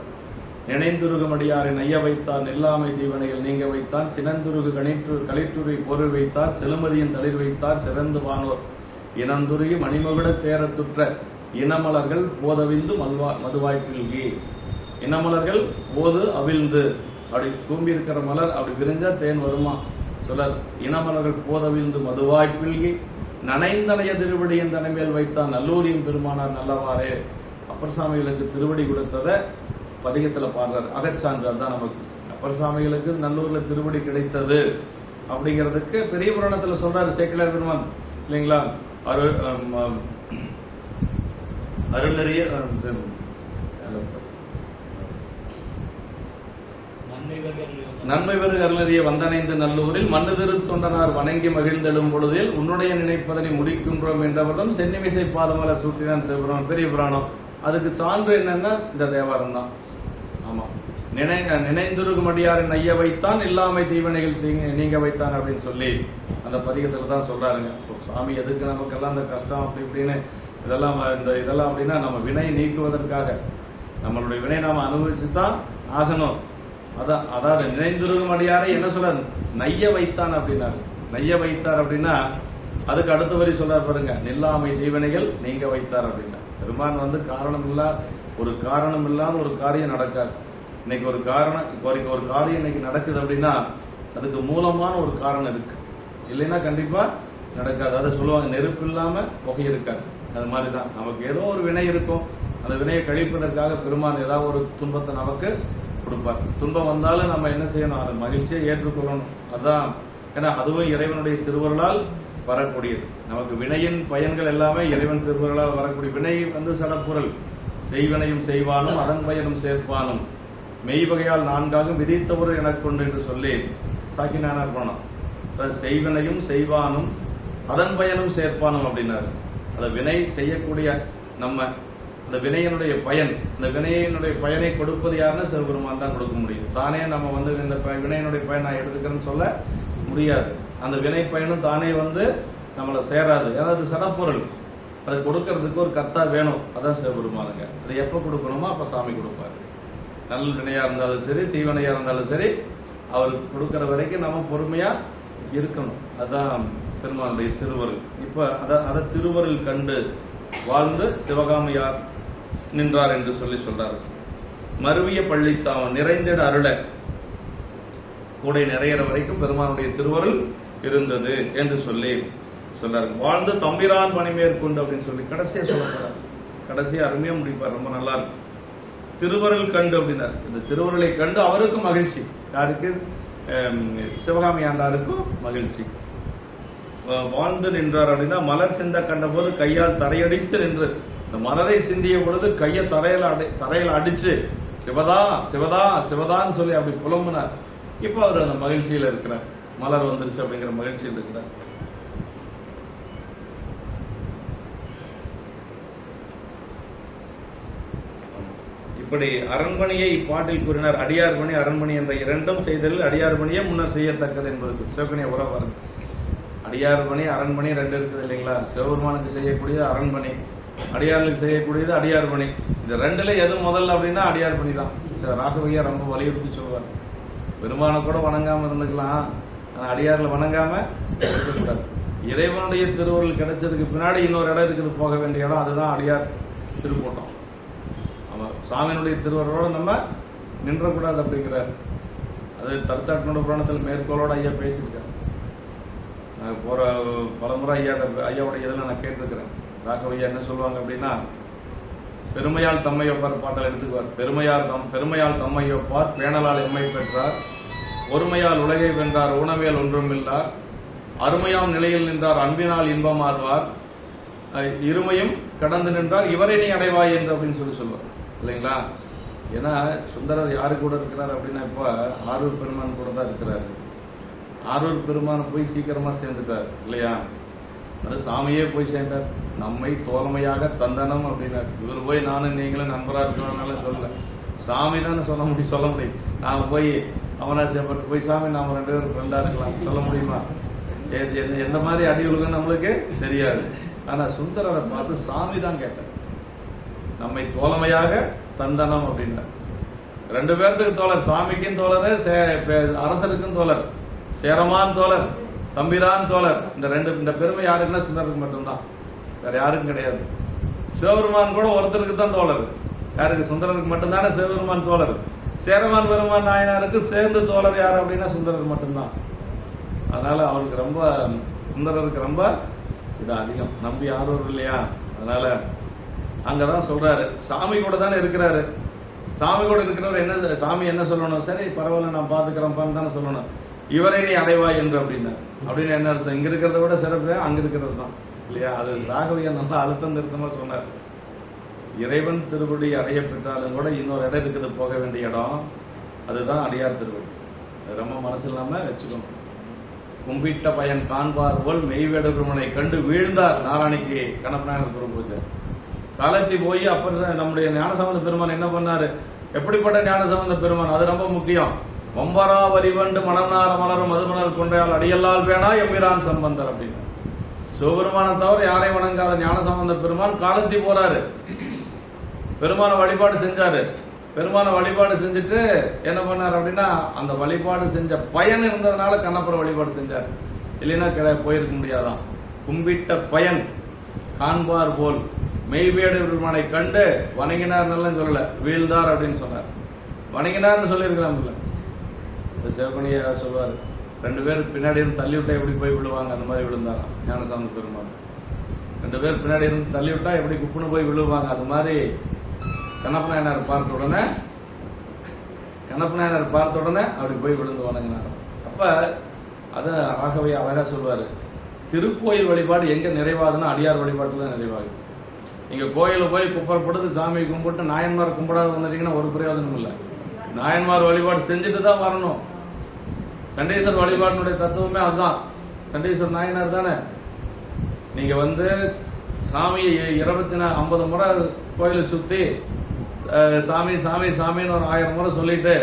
நினைந்துருகும் அடியாரை நெய்ய வைத்தான் நெல்லாமை தீவனைகள் நீங்க வைத்தான் சினந்துருகு களிற்றுரை பொருள் வைத்தார் செலுமதியின் தளிர் வைத்தார் சிறந்து வானோர் இனந்துருகி மணிமகுட தேரத்துற்ற இனமலர்கள் போதவிந்து மதுவாய்ப்பில்கி. இனமலர்கள் போது அவிழ்ந்து அப்படி கூம்பி இருக்கிற மலர் அப்படி விரிஞ்சா தேன் வருமா சொல்றார். இனமலர்கள் போதவிழ்ந்து மதுவாய்ப்பில்கி நனைந்தனைய திருவடியின் தலைமையில் வைத்தான் நல்லூரியும் பெருமானார் நல்லவாறே. அப்பர் சாமிகளுக்கு திருவடி கொடுத்ததை பதிகத்துல பாடுறார். அகச்சான்றார் தான் நமக்கு. அப்பர் சாமிகளுக்கு நல்லூர்ல திருவடி கிடைத்தது அப்படிங்கிறதுக்கு பெரிய புராணத்துல சொல்றாரு சேக்கிழார் பெருமான் இல்லைங்களா. அருளறிய நன்மை பெரு அருளறிய வந்தனைந்து நல்லூரில் மண்ணு திரு தொண்டனார் வணங்கி மகிழ்ந்தெழும் பொழுதில் உன்னுடைய நினைப்பதனை முடிக்கின்றோம் என்றவர்களும் சென்னிமிசை பாதமலர் சூட்டினான் சிவபுராணம் பெரிய புராணம். அதுக்கு சான்று என்னன்னா இந்த தேவாரம் தான். ஆமா, நினைந்துருகும் அடியாரின் நைய வைத்தான் இல்லாமை தீவனைகள் நீங்க வைத்தான் அப்படின்னு சொல்லி அந்த பதிகத்துல தான் சொல்றாருங்க. சாமி எதுக்கு நமக்கெல்லாம் இந்த கஷ்டம் அப்படி இப்படின்னு இதெல்லாம் அப்படின்னா நம்ம வினை நீக்குவதற்காக, நம்மளுடைய வினை நாம அனுபவிச்சுதான் ஆகணும். அதாவது நினைந்துருகும் அடியாரை என்ன சொல்றாரு, நைய வைத்தான் அப்படின்னாரு. நைய வைத்தார் அப்படின்னா அதுக்கு அடுத்த வரி சொல்றாரு பாருங்க, நில்லாமை தீவனைகள் நீங்க வைத்தார் அப்படின்னா. பெருமான் காரணம் இல்லாத ஒரு காரியம் நடக்காது. இன்னைக்கு ஒரு காரியம் இன்னைக்கு நடக்குது அப்படின்னா அதுக்கு மூலமான ஒரு காரணம் இருக்கு. இல்லைன்னா கண்டிப்பா நடக்காது. அதை சொல்லுவாங்க, நெருப்பு இல்லாம புகை இருக்காது. அது மாதிரி தான் நமக்கு ஏதோ ஒரு வினை இருக்கும். அந்த வினையை கழிப்பதற்காக பெருமான் ஏதாவது ஒரு துன்பத்தை நமக்கு கொடுப்பார். துன்பம் வந்தாலும் நம்ம என்ன செய்யணும்? அதை மகிழ்ச்சியை ஏற்றுக்கொள்ளணும். அதான், ஏன்னா அதுவும் இறைவனுடைய திருவருளால் வரக்கூடியது. நமக்கு வினையின் பயன்கள் எல்லாமே இறைவன் திருவருளால் வரக்கூடிய. வினை சடப்பொருள், செய்வினையும் செய்வானும் அதன் பயனும் சேர்ப்பானும் மெய்வகையால் நான்காகும் விதித்தவரு எனக்கு கொண்டு என்று சொல்லி சாக்கினானார் போனோம். செய்வினையும் செய்வானும் அதன் பயனும் சேர்ப்பானும் அப்படின்னாரு. அந்த வினை செய்யக்கூடிய நம்ம அந்த வினையினுடைய பயன், இந்த வினையினுடைய பயனை கொடுப்பது யாருன்னா சிவபெருமான் தான் கொடுக்க முடியும். தானே நம்ம இந்த வினையினுடைய பயன் நான் எடுத்துக்கிறேன்னு சொல்ல முடியாது. அந்த வினை பயனும் தானே நம்மளை சேராது. ஏன்னா அது சடப்பொருள், அதை கொடுக்கறதுக்கு ஒரு கர்த்தா வேணும். அதான் சிவபெருமானுங்க. அதை எப்போ கொடுக்கணுமோ அப்போ சாமி கொடுப்பாரு. நல்ல வினையா இருந்தாலும் சரி, தீவினையா இருந்தாலும் சரி, அவருக்கு கொடுக்கற வரைக்கும் நம்ம பொறுமையா இருக்கணும். அதுதான் பெருமானுடைய திருவருள். இப்ப அதை திருவருள் கண்டு வாழ்ந்து சிவகாமியார் நின்றார் என்று சொல்றார். மருவிய பள்ளித்தாவன் நிறைந்திட அருள கூடை நிறையிற வரைக்கும் பெருமானுடைய திருவருள் இருந்தது என்று சொல்றாரு. வாழ்ந்து தம்பிரான் பணி மேற்கொண்டு அப்படின்னு சொல்லி கடைசியா சொல்லப்படுறார். கடைசியா அருமையா முடிப்பார். ரொம்ப நல்லா இருக்கும். திருவருள் கண்டு அப்படின்னாரு. இந்த திருவருளை கண்டு அவருக்கும் மகிழ்ச்சி. யாருக்கு? சிவகாமி ஆண்டாருக்கும் மகிழ்ச்சி. வாழ்ந்து நின்றார் அப்படின்னா மலர் சிந்த கண்ட போது கையால் தரையடித்து நின்று, இந்த மலரை சிந்திய பொழுது கையை தரையில அடிச்சு சிவதா சிவதா சிவதான்னு சொல்லி அப்படி புலம்புனார். இப்ப அவர் அந்த மகிழ்ச்சியில இருக்கிறார். மலர் வந்துருச்சு அப்படிங்கிற மகிழ்ச்சியில் இருக்கிறார். இப்படி அரண்மனையை இப்பாட்டில் கூறினார். அடியார் பணி அரண்மனை என்ற இரண்டும் செய்தலில் அடியார் பணியே முன்னர் செய்யத்தக்கது என்பதற்கு சிவகணிய உறவு. அடியார் பணி அரண்மனை ரெண்டு இருக்குது இல்லைங்களா? சிவபெருமானுக்கு செய்யக்கூடியது அரண்மனை, அடியார்களுக்கு செய்யக்கூடியது அடியார் பணி. இது ரெண்டுல எது முதல்ல அப்படின்னா அடியார் பணி தான். ராகவையா ரொம்ப வலியுறுத்தி சொல்லுவார். பெருமானை கூட வணங்காம இருந்துக்கலாம், ஆனா அடியார்ல வணங்காம இருக்கக்கூடாது. இறைவனுடைய திருவருள் கிடைச்சதுக்கு பின்னாடி இன்னொரு இடம் இருக்குது, போக வேண்டிய இடம். அதுதான் அடியார் திருக்கூட்டம். சாமியினுடைய திருவருளோட நம்ம நின்றக்கூடாது அப்படிங்கிறார். அது தருத்தாட்கொண்ட புராணத்தில் மேற்கோளோட ஐயா பேசியிருக்காரு. நான் போற பலமுறை ஐயாவோட இதில் நான் கேட்டிருக்கிறேன். ராகவையா என்ன சொல்லுவாங்க அப்படின்னா, பெருமையால் தம்மையொப்பார் பாட்டல் எடுத்துக்குவார். பெருமையால் தம்மையொப்பார் பேணலால் எம்மை பெற்றார், ஒருமையால் உலகை வென்றார், ஊனவியல் ஒன்றும் இல்லார், அருமையாம் நிலையில் நின்றார், அன்பினால் இன்பம் ஆர்வார், இருமையும் கடந்து நின்றார், இவரை நீ அடைவாய் என்று அப்படின்னு சொல்லுவார் இல்லைங்களா? ஏன்னா சுந்தரர் யாரு கூட இருக்கிறார் அப்படின்னா, இப்ப ஆரூர் பெருமான் கூட தான் இருக்கிறாரு. ஆரூர் பெருமான் போய் சீக்கிரமா சேர்ந்துட்டார் இல்லையா? அது சாமியே போய் சேர்ந்தார். நம்மை தோழமையாக தந்தனம் அப்படின்னார். இவர் போய் நானும் நீங்களும் நண்பரா இருக்கிறனால சொல்லல, சாமி தானே சொல்ல முடியும். நாம போய் அவனாசியப்பட்டு போய் சாமி நாம ரெண்டு பேரும் ஃப்ரெண்டா இருக்கலாம் சொல்ல முடியுமா? எந்த மாதிரி அடி உலகம் நம்மளுக்கு தெரியாது. ஆனா சுந்தரரை பார்த்து சாமி தான் கேட்டார், நம்மை தோழமையாக தந்தனம் அப்படின்னார். ரெண்டு பேர்த்துக்கு தோழர், சாமிக்கும் தோழர், அரசருக்கும் தோழர், சேரமான் தோழர், தம்பிரான் தோழர். இந்த பெருமை யாருக்குன்னா சுந்தரருக்கு மட்டும்தான், வேற யாருக்கும் கிடையாது. சிவபெருமான் கூட ஒருத்தருக்கு தான் தோழர். யாருக்கு? சுந்தரருக்கு மட்டும்தானே சிவபெருமான் தோழர். சேரமான் பெருமான் நாயனாருக்கு சேர்ந்து தோழர் யார் அப்படின்னா சுந்தரருக்கு மட்டும்தான். அதனால அவருக்கு ரொம்ப, சுந்தரருக்கு ரொம்ப இது அதிகம். நம்பி ஆர்வம் இல்லையா? அதனால அங்கதான் சொல்றாரு, சாமி கூட தானே இருக்கிறாரு. சாமி கூட இருக்கிறவர் என்ன, சாமி என்ன சொல்லணும்? சரி பரவாயில்ல நான் பாத்துக்கிறேன்ப்பான்னு தானே சொல்லணும். இவரை நீ அடைவாய் என்று அப்படின்னு என்ன அர்த்தம்? இங்க இருக்கிறத விட சிறப்பு அங்க இருக்கிறது தான் இல்லையா? அது ராகவியா நல்லா அழுத்தம் திருத்தமா சொன்னார். இறைவன் திருவடி அடைய பெற்றாலும் கூட இன்னொரு இடம் இருக்குது, போக வேண்டிய இடம். அதுதான் அடியார் திருவடி. அது ரொம்ப மனசு இல்லாம வச்சுக்கணும். கும்பிட்ட பயன் காண்பார் போல் மெய்வேட பெருமனை கண்டு வீழ்ந்தார் நாராயணிக்கு கணப்பனார் பூஜை காலத்தி போய். அப்புறம் நம்முடைய ஞானசம்பந்த பெருமான் என்ன பண்ணாரு? எப்படிப்பட்ட ஞானசம்பந்த பெருமான்? அது ரொம்ப முக்கியம். ஒம்பரா வரிவண்டு மணநார மலரும் மதுமணல் கொன்றையால் அடியல்லால் வேணா எம்பிரான் சம்பந்தர் அப்படின்னு. சிவபெருமானை தவிர யாரையும் வணங்காத ஞானசம்பந்த பெருமான் காலத்தி போறாரு. பெருமான வழிபாடு செஞ்சாரு. பெருமான வழிபாடு செஞ்சுட்டு என்ன பண்ணார் அப்படின்னா, அந்த வழிபாடு செஞ்ச பயன் இருந்ததுனால கண்ணப்புற வழிபாடு செஞ்சார். இல்லைன்னா போயிருக்க முடியாதான். கும்பிட்ட பயன் காண்பார் போல் மெய்வேடு பெருமானை கண்டு வணங்கினார். நல்லா சொல்லல, வீழ்ந்தார் அப்படின்னு சொன்னார். வணங்கினார்னு சொல்லியிருக்கலாம். சிவகணியா சொல்வார், 2 பேர் பின்னாடி இருந்து தள்ளி விட்டா எப்படி போய் விழுவாங்க, அந்த மாதிரி விழுந்தாராம் ஞானசம்பந்த பெருமாள். 2 பேர் பின்னாடி இருந்து தள்ளி விட்டா எப்படி குப்புன்னு போய் விழுவாங்க, அது மாதிரி கண்ணப்ப நாயனார் பார்த்த உடனே அப்படி போய் விழுந்து வணங்கினார். அப்ப அது ஆகவே அழகா சொல்வாரு, திருக்கோயில் வழிபாடு எங்க நிறைவாதுன்னா அடியார் வழிபாட்டு தான் நிறைவாகுது. நீங்க கோயில போய் குப்பரப்படுத்து சாமி கும்பிட்டு நாயன்மார் கும்பிடாத வந்துட்டீங்கன்னா ஒரு பிரயோஜனம் இல்லை. நாயன்மார் வழிபாடு செஞ்சுட்டு தான் வரணும். சண்டீஸ்வரர் வழிபாட்டினுடைய தத்துவமே அதுதான். சண்டீஸ்வரர் நாயனார் தானே. நீங்க சாமியை 50 முறை கோயிலை சுத்தி சாமி சாமி சாமின்னு ஒரு 1000 முறை சொல்லிட்டு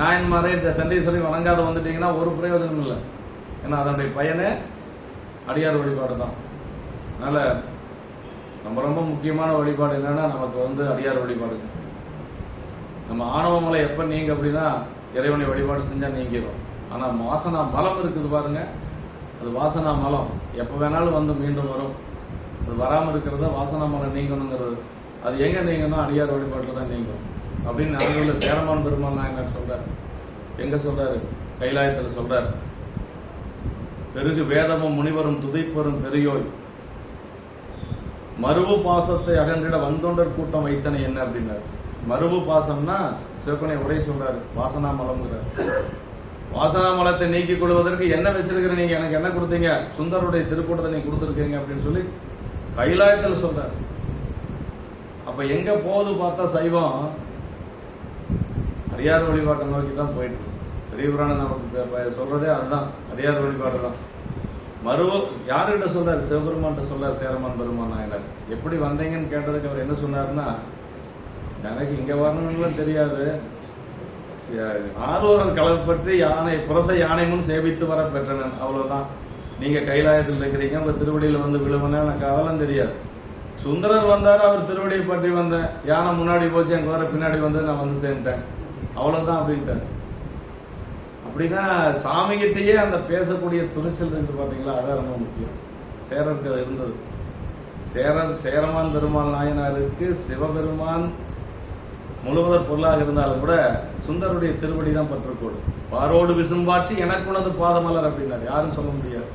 நாயன்மாரை இந்த சண்டீஸ்வரி வணங்காத வந்துட்டீங்கன்னா ஒரு பிரயோஜனம் இல்லை. ஏன்னா அதனுடைய பயனே அடியார் வழிபாடு தான். அதனால நம்ம ரொம்ப முக்கியமான வழிபாடு என்னன்னா நமக்கு அடியார் வழிபாடு. நம்ம ஆணவமலை எப்ப நீங்க அப்படின்னா இறைவனை வழிபாடு செஞ்சா நீங்கிடும். ஆனா வாசனா மலம் இருக்குது பாருங்க, அது வாசனா மலம் எப்ப வேணாலும் மீண்டும் வரும். அது வராம இருக்கிறத வாசனா மலம் நீங்கணுங்கிறது. அது எங்க நீங்கன்னா அடியார் வழிபாட்டுல தான் நீங்கும் அப்படின்னு அருகுள்ள சேரமான் பெருமாள் நாயனார் சொல்றாரு. எங்க சொல்றாரு? கைலாயத்துல சொல்றாரு, பெருகு வேதமும் முனிவரும் துதைப்பெரும் பெரியோய் மருவு பாசத்தை அகன்றிட வந்தொண்டர் கூட்டம் வைத்தனை என்ன அப்படின்னாரு. மருவு பாசம்னா சிவக்கனை உரை சொல்றாரு, வாசனா மலம்ங்கிறார். வாசனா மலத்தை நீக்கிக் கொள்வதற்கு என்ன வச்சிருக்கிற நீங்க, எனக்கு என்ன கொடுத்தீங்க, சுந்தருடைய திருக்கூட்டத்தை நீங்க கொடுத்துருக்கீங்க அப்படின்னு சொல்லி கைலாயத்தில் சொல்றாரு. அப்ப எங்க போகுது பார்த்தா சைவம் அடியார் வழிபாட்டை நோக்கி தான் போயிட்டு. பெரிய புராணம் நமக்கு சொல்றதே அதுதான், அடியார் வழிபாடு தான். மருவ யாருகிட்ட சொல்றாரு? சிவபெருமான்கிட்ட சொல்றாரு சேரமான் பெருமான் நாயனார். எப்படி வந்தீங்கன்னு கேட்டதுக்கு அவர் என்ன சொன்னாருன்னா, எனக்கு இங்க வரணும்னு தெரியாது, ஆரூரர் கலர் பற்றி புரச யானை முன் சேவித்து வர பெற்றனன், அவ்வளவுதான். நீங்க கைலாயத்தில் இருக்கிறீங்க, உங்க திருவடியில விழுவன எனக்கு அதெல்லாம் தெரியாது. சுந்தரர் வந்தாரு, அவர் திருவடியை பற்றி வந்தேன், யானை முன்னாடி போச்சு, என் குதிரை பின்னாடி நான் சேர்ந்துட்டேன், அவ்வளவுதான் அப்படின்ட்டார். அப்படின்னா சாமி கிட்டேயே அந்த பேசக்கூடிய துணிச்சல் இருந்து பாத்தீங்களா, அதான் ரொம்ப முக்கியம். சேரருக்கு அது இருந்தது. சேரமான் பெருமாள் நாயனாருக்கு சிவபெருமான் முழுவதர் பொருளாக இருந்தாலும் கூட சுந்தருடைய திருவடி தான் பற்றுக்கோடு. பாரோடு விசும்பாட்சி எனக்கு உனது பாதமலர் அப்படின்னாரு. யாரும் சொல்ல முடியாது.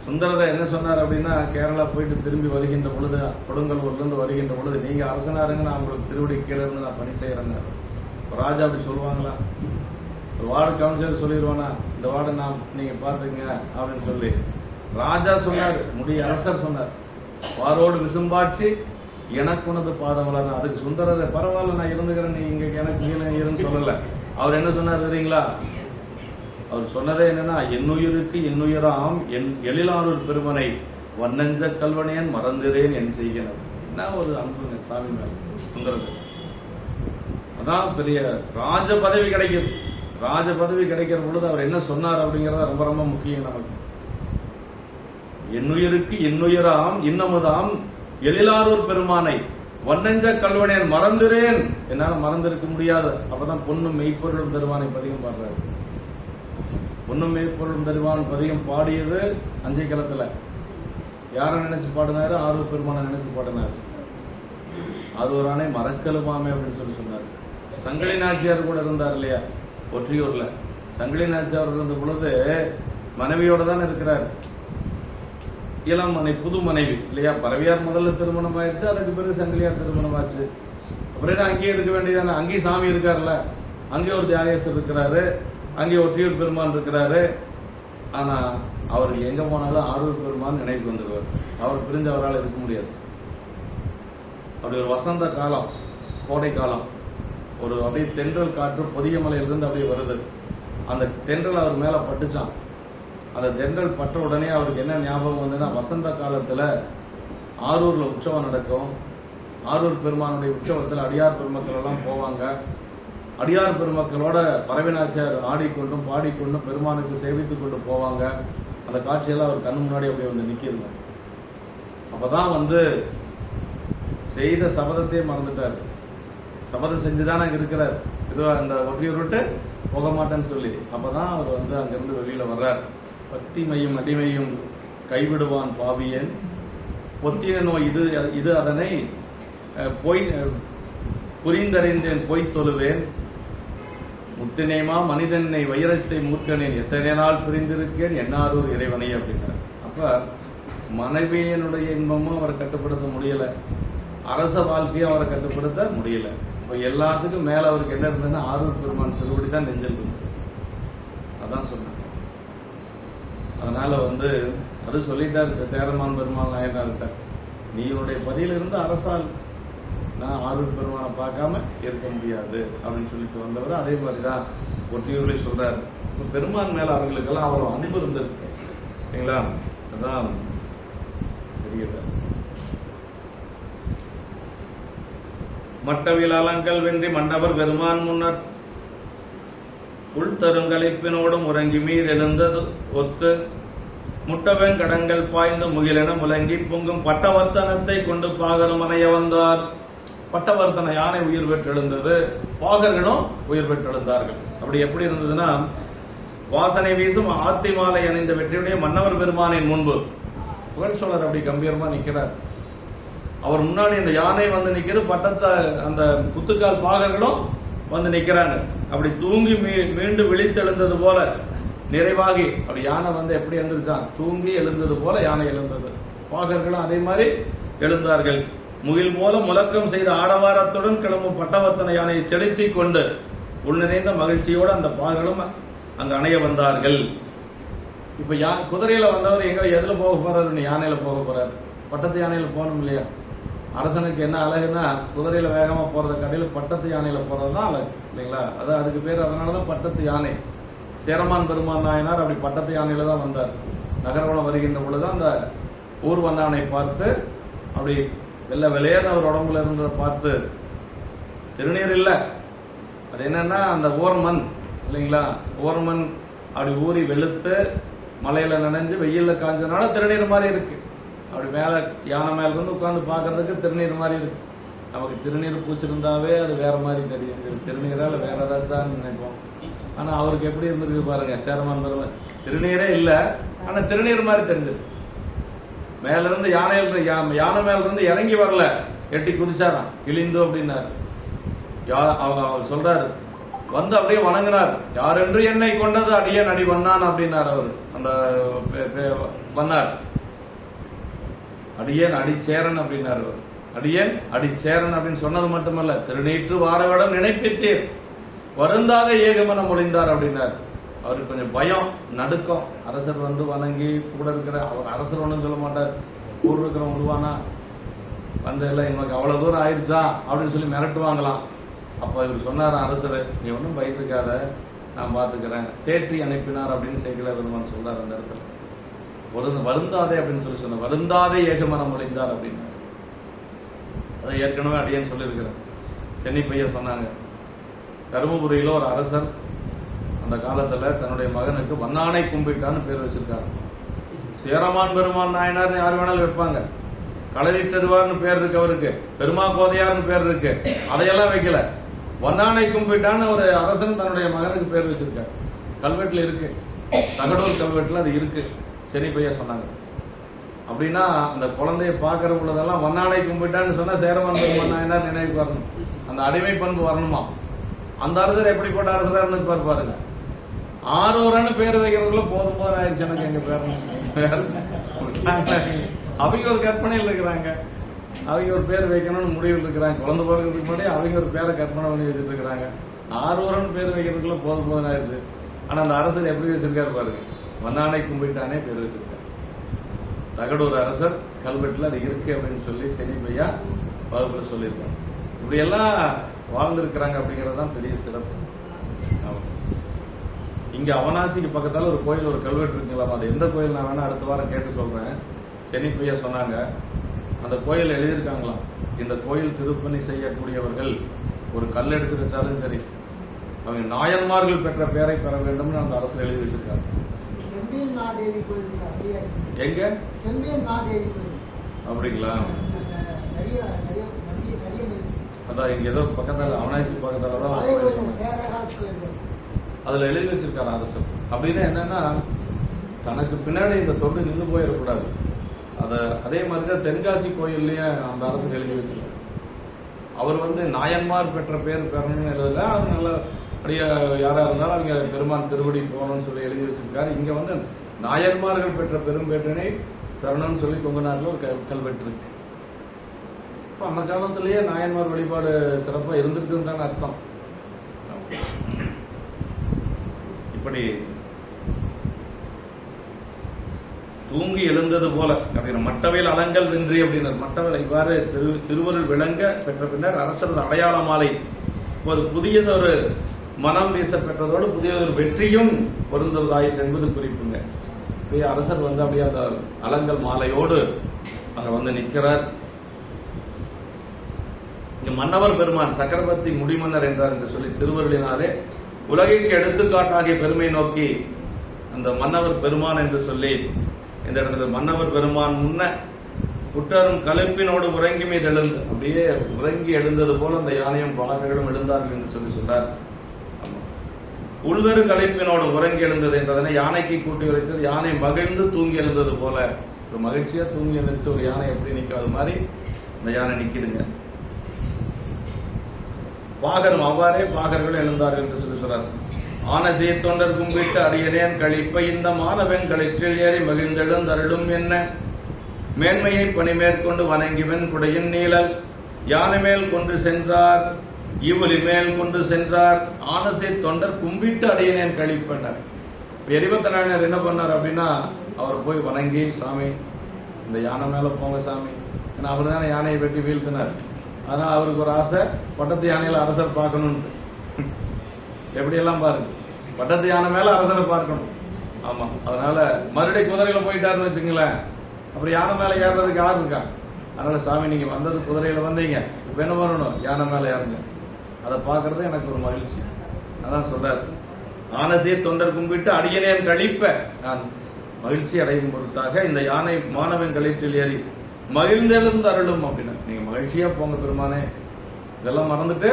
சுந்தரரை என்ன சொன்னார் அப்படின்னா, கேரளா போயிட்டு திரும்பி வருகின்ற பொழுது, கொடுங்கலூர்ல இருந்து வருகின்ற பொழுது, நீங்க அரசனாருங்க, நான் உங்களுக்கு திருவடி கீழே இருந்து நான் பணி செய்யறேன்னு. ராஜா அப்படி சொல்லுவாங்களா? ஒரு வார்டு கவுன்சிலர் சொல்லிடுவானா, இந்த வார்டு நீங்க பாத்துங்க அப்படின்னு சொல்லி ராஜா சொன்னார், முடிய அரசர் சொன்னார், வாரோடு விசும்பாட்சி எனக்கு உனது பாதம் வளர. அதுக்கு சுந்தரரை பரவாயில்ல நான் இருந்துக்கிறேன், நீ இங்க எனக்கு கீழே இருன்னு சொல்லல. அவர் என்ன சொன்னார் தெரியுங்களா? அவர் சொன்னதே என்னன்னா, என்னுயிருக்கு என்னுயிராம் என் எழிலானூர் பெருமனை வண்ணஞ்ச கல்வனையன் மறந்துறேன் என் செய்கிறேன். என்ன ஒரு அன்புங்க சாமி மேல சுந்தரர். அதான் பெரிய ராஜ பதவி கிடைக்குது. ராஜ பதவி கிடைக்கிற பொழுது அவர் என்ன சொன்னார் அப்படிங்கறத ரொம்ப ரொம்ப முக்கியம் நமக்கு. என்னுயிருக்கு என்னுயிராம் இன்னமுதாம் எழிலாரூர் பெருமானை வண்ணஞ்ச கல்வனையன் மறந்துறேன், என்னால மறந்திருக்க முடியாது. அப்பதான் பொண்ணும் மெய்ப்பொருளும் பெருமானை பதிகம் பாடுறாரு. பொண்ணும் மெய்ப்பொருளும் பெருமான் பதிகம் பாடியது அஞ்சை களத்துல. யார நினைச்சு பாடினாரு? ஆரூர் பெருமானை நினைச்சு பாடினாரு. ஆரூரானே மறக்கலுமாமே அப்படின்னு சொல்லி சொன்னார். சங்கிலி நாச்சியார் கூட இருந்தார் இல்லையா ஒற்றியூர்ல. சங்கிலி நாச்சியார் இருந்த பொழுது மனைவியோட தான் இருக்கிறார். இளம் புது மனைவி இல்லையா. பரவியார் முதல்ல திருமணம் ஆயிடுச்சு, அதுக்கு பிறகு சங்கிலியார் திருமணம் ஆச்சு. அப்புறம் அங்கேயே இருக்க வேண்டியதானே, அங்கேயும் சாமி இருக்காருல்ல, அங்கேயும் ஒரு தியாகேசர் இருக்கிறாரு, அங்கேயும் ஒற்றியூர் பெருமான் இருக்கிறாரு. ஆனா அவருக்கு எங்க போனாலும் ஆரூர் பெருமான் நினைவுக்கு வந்துடுவார். அவர் பிரிஞ்ச அவரால் இருக்க முடியாது. அப்படி ஒரு வசந்த காலம், கோடை காலம், ஒரு அப்படியே தென்றல் காற்று பொதிய மலையிலிருந்து அப்படியே வருது. அந்த தென்றல் அவர் மேல பட்டுச்சான். அந்த தென்றல் பட்ட உடனே அவருக்கு என்ன ஞாபகம் வந்ததுன்னா, வசந்த காலத்துல ஆரூர்ல உற்சவம் நடக்கும். ஆரூர் பெருமானுடைய உற்சவத்தில் அடியார் பெருமக்கள் எல்லாம் போவாங்க. அடியார் பெருமக்களோட பரவினாச்சார் ஆடிக்கொண்டும் பாடிக்கொண்டும் பெருமானுக்கு சேவித்துக் கொண்டு போவாங்க. அந்த காட்சியெல்லாம் அவர் கண்ணு முன்னாடி அப்படியே நிற்கிருந்தார். அப்பதான் செய்த சபதத்தையே மறந்துட்டாரு. சபதம் செஞ்சுதான் அங்க இருக்கிறார், இதுவா அந்த ஒற்றியூர் விட்டு போக மாட்டேன்னு சொல்லி. அப்பதான் அவர் அங்கிருந்து வெளியில வர்றார். பக்தி மையும் அடிமையும் கைவிடுவான் பாவியன், பொத்திய நோய் இது அதனை புரிந்தறிந்தேன் பொய் தொழுவேன், முத்தினேமா மனிதனை வைரத்தை மூர்க்கனேன் எத்தனை நாள் பிரிந்திருக்கேன் என்னாரூர் இறைவனை அப்படிங்கிறார். அப்ப மனைவியினுடைய இன்பமும் அவரை கட்டுப்படுத்த முடியல, அரச வாழ்க்கையும் அவரை கட்டுப்படுத்த முடியல. இப்ப எல்லாத்துக்கும் மேல அவருக்கு என்ன இருந்ததுன்னா ஆரூர் பெருமான் திருவடி தான் நெஞ்சல் இருந்தது. அதான் சொன்னாங்க. அதனால அது சொல்லிட்டாரு சேரமான் பெருமாள் நாயனார்கிட்ட, நீ உன்னுடைய பதியிலிருந்து அரசால் நான் ஆரூர் பெருமானை பார்க்காம இருக்க முடியாது அப்படின்னு சொல்லிட்டு வந்தவர். அதே மாதிரிதான் ஒற்றியூர்ல சொல்றாரு, பெருமான் மேல அவர்களுக்கெல்லாம் அவ்வளவு அன்பு இருந்திருக்கு சரிங்களா. அதான் தெரியல. மட்டவில் அலங்கல் வென்றி மண்டபர் பெருமான் முன்னர் உள்தருங்கலிப்பினோடும் உறங்கி மீது எழுந்தது ஒத்து முட்டவன் கடங்கள் பாய்ந்து முகிலென முழங்கி பொங்கும் பட்டவர்த்தனத்தை கொண்டு பாகரும் அணைய வந்தார். பட்டவர்த்தன யானை உயிர் பெற்றெழுந்தது, பாகர்களும் உயிர் பெற்றெழுந்தார்கள். அப்படி எப்படி இருந்ததுன்னா, வாசனை வீசும் ஆத்தி மாலை அணிந்த வெற்றியுடைய மன்னவர் பெருமானின் முன்பு புகழ் சோழர் அப்படி கம்பீரமா நிற்கிறார். அவர் முன்னாடி அந்த யானை நிக்கிறது, பட்டத்தை அந்த குத்துக்கால் பாகர்களும் நிக்கிறாங்க. அப்படி தூங்கி மீண்டு விழித்தெழுந்தது போல நிறைவாகி, அப்படி யானை எப்படி எழுந்திருச்சான், தூங்கி எழுந்தது போல யானை எழுந்தது. பாகர்களும் அதே மாதிரி எழுந்தார்கள். முகில் போல முழக்கம் செய்த ஆரவாரத்துடன் கிளம்பும் பட்டவர்த்தன யானையை செலுத்திக் கொண்டு உள் நிறைந்த மகிழ்ச்சியோடு அந்த பாகர்களும் அங்கு அணைய வந்தார்கள். இப்ப குதிரையில வந்தவர் எங்க எதுல போக போறாரு, யானையில போக போறாரு. பட்டத்து யானையில போகணும் இல்லையா. அரசனுக்கு என்ன அழகுன்னா, குதிரையில வேகமா போறத கடையில் பட்டத்து யானையில போறதுதான் அழகு இல்லைங்களா. அதுக்கு பேர், அதனாலதான் பட்டத்து யானை. சேரமான் பெருமான் நாயனார் அப்படி பட்டத்து யானையில தான் வந்தார். நகர்வனம் வருகின்ற பொழுது அந்த ஊர் வண்ணானை பார்த்து அப்படி வெள்ளையர்னு அவர் உடம்புல இருந்ததை பார்த்து, திருநீர் இல்ல, அது என்னன்னா அந்த ஓர்மண் இல்லைங்களா, ஓர்மண் அப்படி ஊறி வெளுத்து மலையில நனைஞ்சு வெயில்ல காஞ்சதுனால திருநீர் மாதிரி இருக்கு. அப்படி மேல யானை மேல இருந்து உட்கார்ந்து பாக்குறதுக்கு திருநீர் மாதிரி இருக்கு. நமக்கு திருநீர் பூச்சிருந்தாவே அது வேற மாதிரி தெரியும், திருநீரால வேற ஏதாச்சும் நினைப்போம். ஆனா அவருக்கு எப்படி இருந்திருக்கு பாருங்க, சேரமான் பெருமான் திருநீரே இல்ல, ஆனா திருநீர் மாதிரி தெரிஞ்சிருக்கு. மேல இருந்து யானை மேல இருந்து இறங்கி வரல, எட்டி குதிச்சாராம், இழிந்தோ அப்படின்னாரு. அவர் சொல்றாரு, அப்படியே வணங்கினார். யார் என்று என்னை கொண்டது அடியேன் அடி வந்தான் அப்படின்னார். அவர் அந்த வந்தார், அடியேன் அடிச்சேரன் அப்படின்னார். அவர் அடியேன் அடிச்சேரன் அப்படின்னு சொன்னது மட்டுமல்ல, திருநீற்று வாரவிடம் நினைப்பித்தீர் வருந்தாத ஏகமனம் ஒளிந்தார் அப்படின்னார். அவருக்கு கொஞ்சம் பயம், நடுக்கம். அரசர் வணங்கி கூட இருக்கிற அவர், அரசர் ஒன்றும் சொல்ல மாட்டார், கூட இருக்கிற உருவானா இல்ல எனக்கு அவ்வளவு தூரம் ஆயிடுச்சா அப்படின்னு சொல்லி மிரட்டுவாங்களாம். அப்ப இவர் சொன்னார், அரசர் நீ ஒன்றும் பயந்துக்காத, நான் பாத்துக்கிறேன், தேற்றி அனுப்பினார் அப்படின்னு சேக்கிழார் பெருமான் சொல்றாரு அந்த இடத்துல. வருந்தாதே அப்படின்னு சொன்ன, வருந்தாதே ஏகமனம் ஒளிந்தார் அப்படின்னு. அதை ஏற்கனவே அடியேன்னு சொல்லியிருக்கிறேன். சென்னி பைய சொன்னாங்க, தருமபுரியில ஒரு அரசர் அந்த காலத்துல தன்னுடைய மகனுக்கு வண்ணானை கும்பிட்டான்னு பேர் வச்சிருக்காரு. சேரமான் பெருமான் நாயனார் யார் வேணாலும் வைப்பாங்க. களரிட்டருவார்னு பேர் இருக்கு அவருக்கு, பெருமா கோதையார்னு பேர் இருக்கு, அதையெல்லாம் வைக்கல. வண்ணானை கும்பிட்டான்னு ஒரு அரசன் தன்னுடைய மகனுக்கு பேர் வச்சிருக்காரு. கல்வெட்டுல இருக்கு, தகடூர் கல்வெட்டுல அது இருக்கு. சரி பையா சொன்னாங்க. அப்படின்னா அந்த குழந்தைய பாக்குற பொழுதெல்லாம் வண்ணானை கும்பிட்டான்னு சொன்னா சேரமான் பெருமான் நாயனார் நினைவுக்கு வரணும், அந்த அடிமை பண்பு வரணுமா. அந்த அரசர் எப்படிப்பட்ட அரசரா இருந்து பாருங்க. ஆரூரன்னு பேர் வைக்கிறதுக்குள்ள போதும் போதும் ஆயிடுச்சு எனக்கு எங்க பேர். அவங்க ஒரு கற்பனையில் இருக்கிறாங்க, அவங்க ஒரு பேர் வைக்கணும்னு முடிவில் இருக்கிறாங்க. குழந்தை பிறகுறதுக்கு முன்னாடி அவங்க ஒரு பேரை கற்பனை பண்ணி வச்சுட்டு இருக்கிறாங்க. ஆரூரன்னு பேர் வைக்கிறதுக்குள்ள போதும் போதும் ஆயிடுச்சு. ஆனா அந்த அரசர் எப்படி வச்சிருக்காரு பாருங்க, வண்ணானை கும்பிட்டானே பேர் வச்சிருக்காரு. தகடூர் அரசர் கல்வெட்டுல அது இருக்கு அப்படின்னு சொல்லி செனி பையா வகுப்புல சொல்லியிருக்காங்க. இப்படி எல்லாம் வாழ்ந்திருக்கிறாங்க அப்படிங்கறதுதான் பெரிய சிறப்பு. இங்க அவனாசிக்கு பக்கத்தால ஒரு கோயில், ஒரு கல்வெட்டு இருக்குங்களா, அது எந்த கோயில் நான் வேணா அடுத்த வாரம் கேட்டு சொல்றேன். செனி பையா சொன்னாங்க, அந்த கோயில் எழுதியிருக்காங்களாம், இந்த கோயில் திருப்பணி செய்யக்கூடியவர்கள் ஒரு கல் எடுத்து வச்சாலும் சரி, அவங்க நாயன்மார்கள் பெற்ற பேரை பெற வேண்டும்னு அந்த அரசு எழுதி வச்சிருக்காங்க. எங்க அப்படிங்களா? அதான் இங்க ஏதோ பக்கத்தால அவனாசி பக்கத்தாலதான் அதுல எழுதி வச்சிருக்காரு அரசர். அப்படின்னா என்னன்னா, தனக்கு பின்னாடி இந்த தொண்டு நின்று போயிடக்கூடாது. அதே மாதிரிதான் தென்காசி கோயில்லயும் அந்த அரசர் எழுதி வச்சிருக்காரு. அவர் நாயன்மார் பெற்ற பேர் பெறணும்னு எழுதல. அவர் நல்ல அப்படியே யாரா இருந்தாலும் அவங்க பெருமான் திருவடி போகணும்னு சொல்லி எழுதி வச்சிருக்காரு. இங்க நாயன்மார்கள் பெற்ற பெரும்பேற்றினை பெறணும்னு சொல்லி கொங்குநாட்டில் ஒரு கல்வெட்டு இருக்கு. அந்த காலத்திலேயே நாயன்மார் வழிபாடு சிறப்பா இருந்திருக்குன்னு தானே அர்த்தம். இப்படி தூங்கி எழுந்தது போல அப்படின்னா மட்டவேல் அலங்கல் வென்றி அப்படின்னார். மட்டவேல் இவ்வாறு திருவருள் விளங்க பெற்ற பின்னர் அரசரது அடையாள மாலை இப்போது புதியதொரு மனம் வீச பெற்றதோடு புதியதொரு வெற்றியும் பொருந்ததாயிற்று என்பது குறிப்புங்க. அப்படியே அரசர் அப்படியே அந்த அலங்கல் மாலையோடு அங்க நிற்கிறார். இங்க மன்னவர் பெருமான் சக்கரவர்த்தி முடிமன்னர் என்றார் என்று சொல்லி திருவருளினாலே உலகிற்கு எடுத்துக்காட்டாகிய பெருமை நோக்கி அந்த மன்னவர் பெருமான் என்று சொல்லி இந்த இடத்துல மன்னவர் பெருமான் முன்ன குட்டரும் கலப்பினோடு உறங்கி மீது எழுந்து அப்படியே உறங்கி எழுந்தது போல அந்த யானையும் பலர்களும் எழுந்தார்கள் என்று சொல்லி சொன்னார். உள்தரு கலைப்பினோடு உறங்கி எழுந்தது என்றதனை யானைக்கு கூட்டி உரைத்தது. யானை மகிழ்ந்து தூங்கி எழுந்தது போல ஒரு மகிழ்ச்சியா தூங்கி எழுந்துச்சு ஒரு யானை எப்படி நிற்கும் அது மாதிரி இந்த யானை நிக்குதுங்க. பாகரும் அவ்வாறே பாகர்கள் எழுந்தார்கள் என்று சொல்லி சொல்றார். ஆனசே தொண்டர் கும்பிட்டு அடியனேன் கழிப்ப இந்த மாணவன் களிற்றில் ஏறி மகிழ்ந்தெழுந்தருளும் என்ன மேன்மையை பணி மேற்கொண்டு வணங்கிவன் குடையின் நீழல் யானை மேல் கொண்டு சென்றார் இவலி மேல் கொண்டு சென்றார். ஆனசே தொண்டர் கும்பிட்டு அடியனேன் கழிப்பனர். எரிபத்த நாயனர் என்ன பண்ணார் அப்படின்னா அவர் போய் வணங்கி சாமி இந்த யானை மேல போங்க சாமி, ஏன்னா அவர் தானே யானையை வெட்டி வீழ்த்தினார். அதான் அவருக்கு ஒரு ஆசை பட்டத்து யானையில அரசர் பார்க்கணும்னு. எப்படியெல்லாம் பாருங்க, பட்டத்து யானை மேல அரசரை பார்க்கணும். ஆமா, அதனால மறுபடியும் குதிரையில போயிட்டாருன்னு வச்சுங்களேன், அப்புறம் யானை மேல ஏறுறதுக்கு யாரு இருக்கா? அதனால சாமி நீங்க வந்தது குதிரையில வந்தீங்க, இப்ப என்ன பண்ணணும், யானை மேல ஏறுங்க. அதை பார்க்கறது எனக்கு ஒரு மகிழ்ச்சி. அதான் சொல்றாரு, ஆனசே தொண்டர் கும்பிட்டு அடியனேன் கழிப்ப நான் மகிழ்ச்சி அடையும் பொருட்டாக இந்த யானை மாணவன் கழிற்றில் ஏறி மகிழ்ந்தெழுந்து அருளும் அப்படின்னா நீங்க மகிழ்ச்சியா போங்க பெருமானே, இதெல்லாம் மறந்துட்டு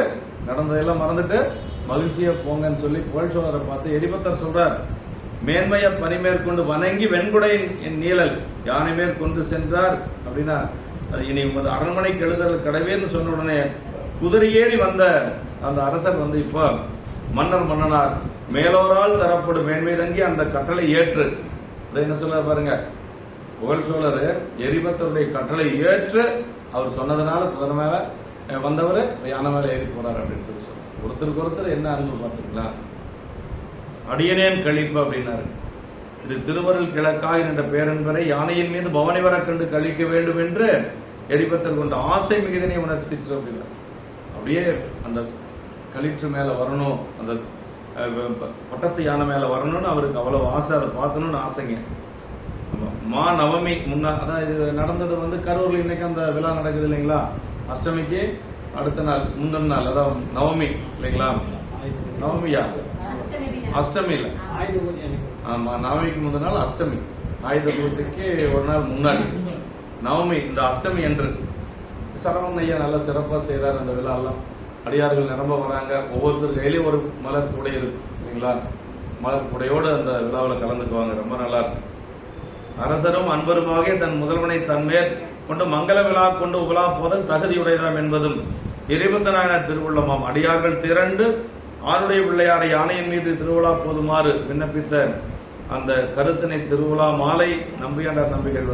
நடந்ததெல்லாம் மறந்துட்டு மகிழ்ச்சியா போங்கன்னு சொல்லி புகழ் சோழரை பார்த்து எரிபத்தர் சொல்றார், மேன்மைய பணி மேற்கொண்டு வணங்கி வெண்குடையின் நீழல் யானை மேற்கொண்டு சென்றார் அப்படின்னா அது இனி அரண்மனைக்கு எழுதல் கடவேன்னு சொன்ன உடனே குதிரையேறி வந்த அந்த அரசர் இப்போ மன்னனார் மேலோரால் தரப்படும் மேன்மை தங்கி அந்த கட்டளை ஏற்று என்ன சொல்றாரு பாருங்க, புகழ் சோழர் எரிபத்தருடைய கட்டளை ஏற்று அவர் சொன்னதுனால குதிரை மேல வந்தவர் யானை மேல ஏறி போறாரு அப்படின்னு சொல்லி சொல்றாரு. ஒருத்தருக்கு ஒருத்தர் என்ன அன்பு பார்த்துக்கலாம். அடியனேன் கழிப்பு அப்படின்னாரு. இது திருவருள் கிழக்காய் என்ற பேரன்பரை யானையின் மீது பவனி வர கண்டு கழிக்க வேண்டும் என்று எரிபத்தர் கொண்ட ஆசை மிகுதினை உணர்த்திற்று அப்படின்னா அப்படியே அந்த களிற்று மேல வரணும், அந்த பட்டத்து யானை மேல வரணும்னு அவருக்கு அவ்வளவு ஆசை, அதை பார்க்கணும்னு ஆசைங்க. மா நவமி முன்னா அதான் இது நடந்தது கரூர்ல இன்னைக்கு அந்த விழா நடக்குது இல்லைங்களா, அஷ்டமிக்கு அடுத்த நாள் முந்தின நாள் அதான் நவமி இல்லைங்களா, நவமியா அஷ்டமி இல்ல, ஆமா நவமிக்கு முந்தின நாள் அஷ்டமி, ஆயுத பூஜைக்கு ஒரு நாள் முன்னாடி நவமி. இந்த அஷ்டமி என்று சரவணன் ஐயா நல்லா சிறப்பா செய்யறாரு. அந்த விழா எல்லாம் அடியார்கள் நிரம்ப வராங்க, ஒவ்வொருத்தர் கையிலேயும் ஒரு மலர் கூடை இருக்கு இல்லைங்களா, மலர் கூடையோடு அந்த விழாவில் கலந்துக்குவாங்க, ரொம்ப நல்லா இருக்கு. அரசரும் அன்பருமாக தன் முதல்வனை தன்மேல் கொண்டு மங்கள விழா கொண்டு உலா போதல் தகுதியுடையதாம் என்பதும் எரிபத்த நாயனார் திருவுள்ளமாம். அடியார்கள் திரண்டு ஆருடைய பிள்ளையாரை யானையின் மீது திருவிழா போதுமாறு விண்ணப்பித்த அந்த கருத்தினை திருவிழா மாலை நம்பியாண்டார் நம்பிகள்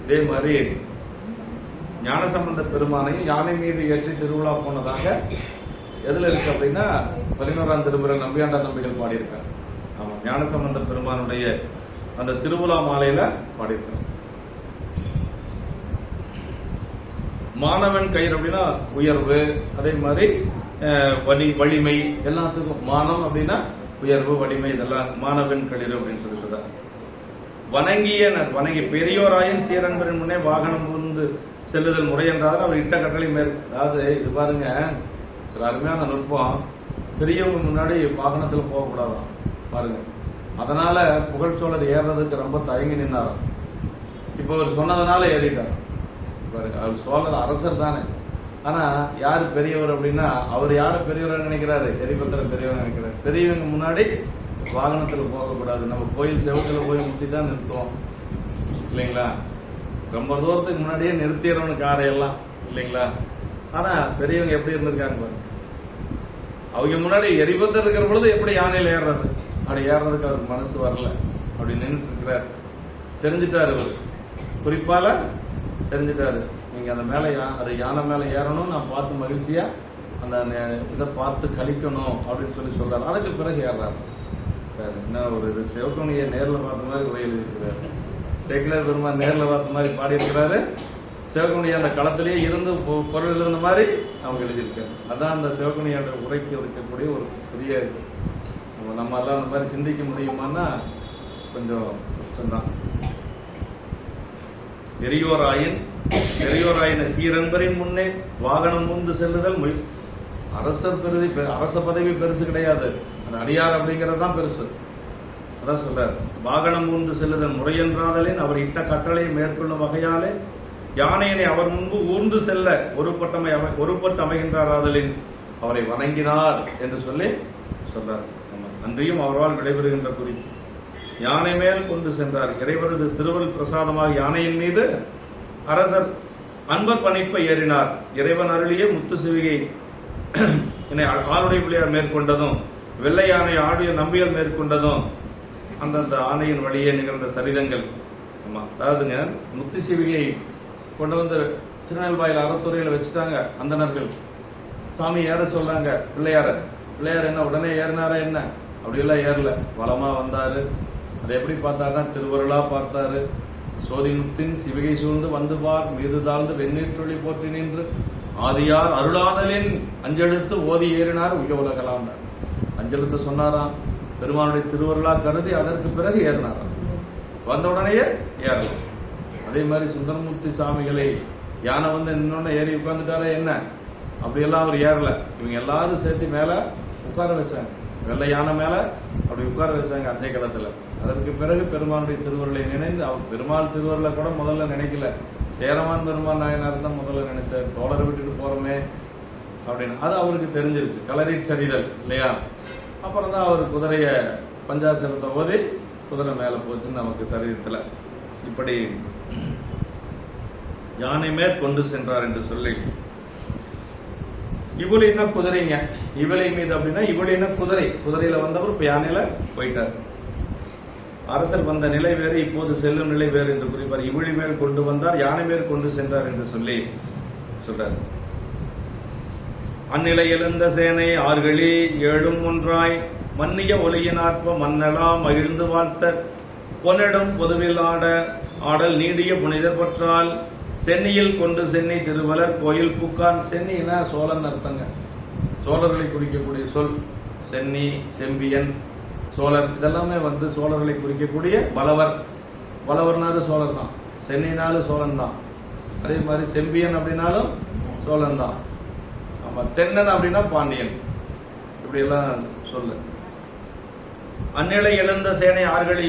இதே மாதிரி ஞானசம்பந்த பெருமானையும் யானை மீது ஏற்றி திருவிழா போனதாக எதுல இருக்கு அப்படின்னா 11ஆம் திருமுறை நம்பியாண்டார் நம்பிகள் பாடியிருக்காங்க. ஆமா, ஞானசம்பந்த பெருமானுடைய அந்த திருவிழா மாலையில பாடியிருக்காங்க. மாணவன் கயிறு அப்படின்னா உயர்வு, அதே மாதிரி வலிமை, எல்லாத்துக்கும் மானம் அப்படின்னா உயர்வு வலிமை, இதெல்லாம் மாணவன் களிறு அப்படின்னு சொல்லி சொல்றாங்க. வணங்கி பெரியோராயின் சீரன்பரின் முன்னே வாகனம் புகுந்து செல்லுதல் முறை என்றாலும் அவர் இட்ட கட்டளை அதாவது இது பாருங்க ஒரு அருமையான நுட்பம், பெரியவங்க முன்னாடி வாகனத்தில் போகக்கூடாதான் பாருங்க. அதனால புகழ் சோழர் ஏறுறதுக்கு ரொம்ப தயங்கி நின்னாராம். இப்ப அவர் சொன்னதுனால ஏறிட்டார் பாருங்க. அவர் சோழர் அரசர் தானே, ஆனா யாரு பெரியவர் அப்படின்னா அவர் யாரு பெரியவர் நினைக்கிறாரு, எரிபத்திர பெரியவர் நினைக்கிறாரு. பெரியவங்க முன்னாடி வாகனத்துல போகக்கூடாது, நம்ம கோயில் செவத்துல போய் முட்டி தான் நிறுத்துவோம் இல்லைங்களா, ரொம்ப தூரத்துக்கு முன்னாடியே நிறுத்திடுறவனு காரையெல்லாம் இல்லைங்களா? ஆனா பெரியவங்க எப்படி இருந்திருக்காங்க பாருங்க. அவங்க முன்னாடி எரிபத்தர் இருக்கிற பொழுது எப்படி யானையில் ஏறுறது? அப்படி ஏறுறதுக்கு அவருக்கு மனசு வரல. அப்படி நின்றுட்டு இருக்கிறார். தெரிஞ்சுட்டாரு, அவரு குறிப்பால தெரிஞ்சுட்டாரு. நீங்க அந்த மேல அது யானை மேல ஏறணும், நான் பார்த்து மகிழ்ச்சியா அந்த இதை பார்த்து கழிக்கணும் அப்படின்னு சொல்றாரு. அதுக்கு பிறகு ஏறாரு. என்ன ஒரு இது, சிவகோணியை நேரில் பார்த்த மாதிரி உரை எழுதியிருக்கிறாரு. சேக்கிழார் பெருமான் நேரில் பார்த்த மாதிரி பாடி இருக்கிறாரு. சிவகோணியை அந்த களத்திலேயே இருந்து பொருள் இருந்த மாதிரி அவங்க எழுதியிருக்காரு. அதான் அந்த சிவகோணியோட உரைக்கு இருக்கக்கூடிய ஒரு பெரிய, நம்ம எல்லாம் அந்த மாதிரி சிந்திக்க முடியுமான்னா கொஞ்சம் கஷ்டம்தான். பெரியோராயின சீரன்பரின் முன்னே வாகனம் முந்து செல்லுதல் அரச பதவி பெருசு கிடையாது, அந்த அடியார் அப்படிங்கிறது தான் பெருசு. அதான் சொல்றாரு, வாகனம் முந்து செல்லுதல் முறையென்றாதலின் அவர் இட்ட கட்டளை மேற்கொள்ளும் வகையாலே யானையினை அவர் முன்பு ஊர்ந்து செல்ல ஒருபட்டு அமைகின்றாராதலின் அவரை வணங்கினார் என்று சொல்லி சொல்றார். அன்றியும் அவரால் விடைபெறுகின்ற குறி யானை மேல் கொண்டு சென்றார். இறைவரது திருவருள் பிரசாதமாக யானையின் மீது அரசர் அன்பர் பணிப்பை ஏறினார். இறைவன் அருளிய முத்து சிவிகை ஆளுடைய பிள்ளையார் மேற்கொண்டதும் வெள்ளை யானை ஆடிய நம்பியல் மேற்கொண்டதும் அந்தந்த ஆணையின் வழியே நிகழ்ந்த சரிதங்கள். அதாவதுங்க, முத்து சிவிகை கொண்டு வந்து திருநெல்வாயில் அறத்துறையில வச்சுட்டாங்க அந்தணர்கள். சாமி ஏற சொல்றாங்க பிள்ளையார் என்ன உடனே ஏறினாரா என்ன? அப்படியெல்லாம் ஏறல, வளமா வந்தாரு. அதை எப்படி பார்த்தாருன்னா திருவருளா பார்த்தாரு. சோதிமுத்தின் சிவிகை சூழ்ந்து வந்து பார் மீது தாழ்ந்து வெண்ணீற்றொழி போற்றி நின்று ஆதியார் அருளாதலின் அஞ்செழுத்து ஓதி ஏறினார் உய உலகலாம். அஞ்செழுத்து சொன்னாராம், பெருமானுடைய திருவருளா கருதி அதற்கு பிறகு ஏறினாராம். வந்த உடனேயே ஏறலாம். அதே மாதிரி சுந்தரமூர்த்தி சாமிகளை யானை வந்து இன்னொன்னு ஏறி உட்கார்ந்துட்டாரா என்ன? அப்படியெல்லாம் அவர் ஏறல. இவங்க எல்லாரும் சேர்த்து மேல உட்கார வச்சாங்க. வெள்ளை யானை மேல அப்படி உட்கார வச்சாங்க அஞ்சை களத்துல. அதற்கு பிறகு பெருமானுடைய திருவருளை நினைந்து, அவர் பெருமாள் திருவருளை கூட முதல்ல நினைக்கல, சேரமான் பெருமாள் நாயனார் தான் முதல்ல நினைச்சார். தோழரை விட்டுட்டு போறோமே அப்படின்னு. அது அவருக்கு தெரிஞ்சிருச்சு, களரி சரிதல் இல்லையா? அப்புறம் தான் அவர் குதிரைய பஞ்சாட்சரத்தை ஓதி குதிரை மேல போச்சுன்னு நமக்கு சரீரத்துல. இப்படி யானை மேற் கொண்டு சென்றார் என்று சொல்லி, இவளின்னா குதிரைங்க, இவளை மீது அப்படின்னா இவளின்னா குதிரையில வந்தவர் இப்ப யானையில போயிட்டார். அரசர் வந்த நிலை வேறு, இப்போது செல்லும் நிலை வேறு என்று குறிப்பார். இவளி மேல் கொண்டு வந்தார், யானை மேல் கொண்டு சென்றார் என்று சொல்லி சொல்றார். அந்நிலை எழுந்த சேனை ஆர்களி ஏழும் ஒன்றாய் மன்னிய ஒளியினார்ப்ப மன்னலாம் மகிழ்ந்து வாழ்த்த பொன்னிடம் பொதுவில் ஆடல் நீடிய புனிதர் பற்றால் சென்னியில் கொண்டு சென்னி திருவலர் கோயில் புக்கான். சென்னினா சோழன் அர்த்தங்க. சோழர்களை குறிக்கக்கூடிய சொல் சென்னி, செம்பியன், சோழர் இதெல்லாமே வந்து சோழர்களை குறிக்கக்கூடிய வளவர்னாலும் சோழர் தான், சென்னினாலும் சோழன் தான். அதே மாதிரி செம்பியன் அப்படின்னாலும் சோழன் தான். ஆமா, தென்னன் அப்படின்னா பாண்டியன். இப்படி எல்லாம் சொல்லு. அந்நிலை எழுந்த சேனை ஆறுகள்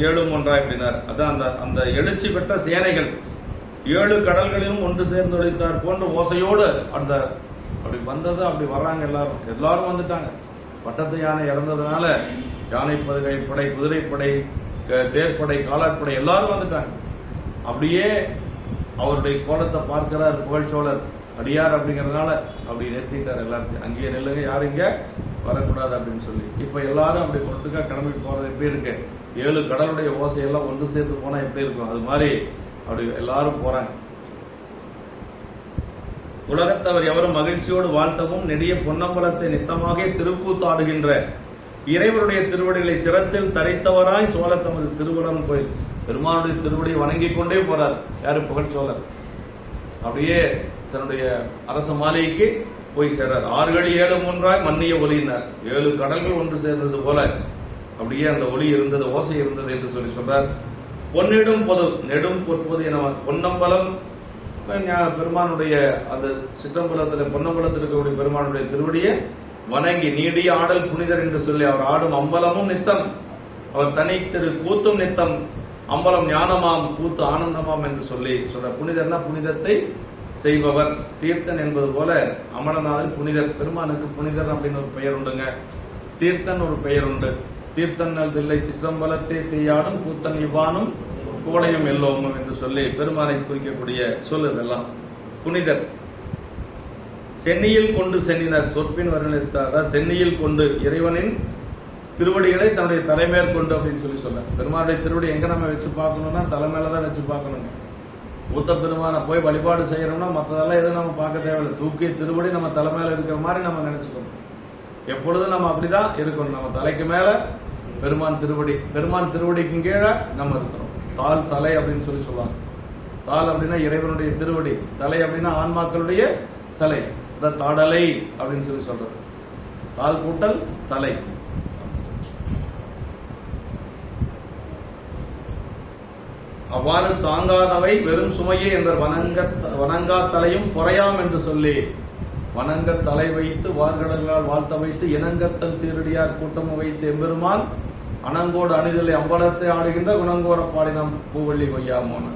ஏழும் ஒன்றாய் அப்படின்னார். அதான் அந்த எழுச்சி பெற்ற சேனைகள் 7 கடல்களிலும் ஒன்று சேர்ந்து ஒழித்தார் போன்ற ஓசையோடு அந்த அப்படி வந்தது. அப்படி வர்றாங்க, எல்லாரும் வந்துட்டாங்க. பட்டத்து யானை இறந்ததுனால யானை படை, குதிரைப்படை, தேர்ப்படை, காலாட்படை எல்லாரும் வந்துட்டாங்க. அப்படியே அவருடைய கோலத்தை பார்க்கிறார் புகழ்ச்சோழர். அடியார் அப்படிங்கறதுனால அப்படி நிறுத்திட்டார் எல்லாத்தையும். அங்கேயே நெல்லுங்க, யாரும் இங்க வரக்கூடாது அப்படின்னு சொல்லி. இப்ப எல்லாரும் அப்படி பொறுத்துக்கா கிளம்பிட்டு போறது எப்படி இருக்கு? 7 கடலுடைய ஓசையெல்லாம் ஒன்று சேர்த்து போனா எப்படி இருக்கும்? அது மாதிரி அப்படி எல்லாரும் போறாங்க. உலகத்தவர் எவரும் மகிழ்ச்சியோடு வாழ்த்தவும் நெடிய பொன்னம்பலத்தை நித்தமாக திருக்கூத்தாடுகின்ற இறைவருடைய திருவடிகளை சிரத்தில் தரித்தவராய் சோழர் தமது திருவடம் கோயில் பெருமானுடைய திருவடியை வணங்கிக் கொண்டே போறார். யாரு? புகழ்ச்சோழர். அப்படியே தன்னுடைய அரச மாளிகைக்கு போய் சேர்றார். ஆறுகள் ஏழும் ஒன்றாய் மன்னிய ஒலியினார். 7 கடல்கள் ஒன்று சேர்ந்தது போல அப்படியே அந்த ஒலி இருந்தது, ஓசை இருந்தது என்று சொல்லி சொல்றார். பொன்னிடும் பொது நெடும் பொற்பது என பொன்னம்பலம் பெருமானுடைய அந்த சிற்றம்பலத்தில் பொன்னம்பலத்தில் இருக்கக்கூடிய பெருமானுடைய திருவடியை வணங்கி நீடிய ஆடல் புனிதர் என்று சொல்லி அவர் ஆடும் அம்பலமும் நித்தம், அவர் தனி திரு கூத்தும் நித்தம், அம்பலம் ஞானமாம் கூத்து ஆனந்தமாம் என்று சொல்லி சொல்ற. புனிதர்னா புனிதத்தை செய்பவர். தீர்த்தன் என்பது போல அமலநாதன் புனிதர். பெருமானுக்கு புனிதர் அப்படின்னு ஒரு பெயர் உண்டுங்க, தீர்த்தன் ஒரு பெயர் உண்டு. தீர்த்தன் தில்லை சிற்றம்பலத்தை தீயாடும் கூத்தன் இவ்வானும் கோடையும் எல்லோமும் என்று சொல்லி பெருமானை குறிக்கக்கூடிய சொல் இதெல்லாம். புனிதர். சென்னியில் கொண்டு சென்னினர் சொற்பின் வர்ணித்தார். சென்னியில் கொண்டு இறைவனின் திருவடிகளை தன்னுடைய தலைமையேற்கொண்டு அப்படின்னு சொல்ல. பெருமானுடைய திருவடி எங்க நம்ம வச்சு பார்க்கணும்னா தலைமையில வச்சு பார்க்கணுங்க. ஊத்த பெருமானை போய் வழிபாடு செய்யறோம்னா மற்றதெல்லாம் எதுவும் நம்ம பார்க்க தேவையில்லை. தூக்கி திருவடி நம்ம தலைமையில இருக்கிற மாதிரி நம்ம நினைச்சுக்கணும். எப்பொழுதும் நம்ம அப்படிதான் இருக்கணும். நம்ம தலைக்கு மேல பெருமான் திருவடி, பெருமான் திருவடிக்கு கீழே நம்ம இருக்கிறோம். தாள் தலை அப்படின்னு சொல்லுவாங்க. தாள் அப்படின்னா இறைவனுடைய திருவடி, தலை அப்படின்னா ஆன்மாக்களுடைய தலை, தாடலை அப்படின்னு சொல்றது. தாள் கூட்டல் தலை. அவ்வாறு தாங்காதவை வெறும் சுமையே என்ற வணங்கா தலையும் குறையாம் என்று சொல்லி வணங்க தலை வைத்து வார்கடல்களால் வாழ்த்த வைத்து இனங்கத்தன் சீரடியார் கூட்டம் வைத்து எம்பெருமான் அனங்கோடு அணிதலை அம்பலத்தை ஆடுகின்ற குணங்கோர பாடினம் பூவள்ளி கொய்யாமோன.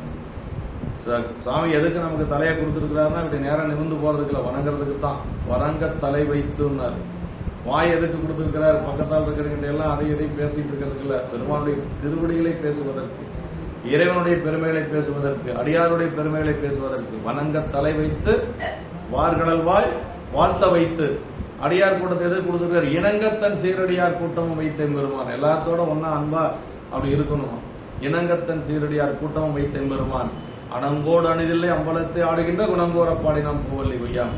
சாமி எதுக்கு நமக்கு தலையை கொடுத்துருக்கிறாருன்னா இப்படி நேரம் நிமிர்ந்து போறதுக்குல வணங்குறதுக்கு தான். வணங்க தலை வைத்துன்னாரு. வாய் எதுக்கு கொடுத்துருக்கிறார்? பக்கத்தால் இருக்கிறவங்க எல்லாம் அதை எதையும் பேசிட்டு இருக்கிறதுக்கு இல்ல, பெருமானுடைய திருவடிகளை பேசுவதற்கு, இறைவனுடைய பெருமைகளை பேசுவதற்கு, அடியாருடைய பெருமைகளை பேசுவதற்கு. வணங்க தலை வைத்து வார்கடல் வாய் வாழ்த்த வைத்து அடியார் கூட்டத்தை எதிர்த்து கொடுத்துருக்காரு. இனங்கத்தன் சீரடியார் கூட்டமும் வைத்த பெருமான். எல்லாத்தோட ஒன்னா அன்பா அப்படி இருக்கணும். இனங்கத்தன் சீரடியார் கூட்டமும் வைத்த பெருமான் அனங்கோடு அணிதில்லை அம்பலத்தை ஆடுகின்ற குணங்கோர பாடினம் பூவல்லி கொய்யாம்.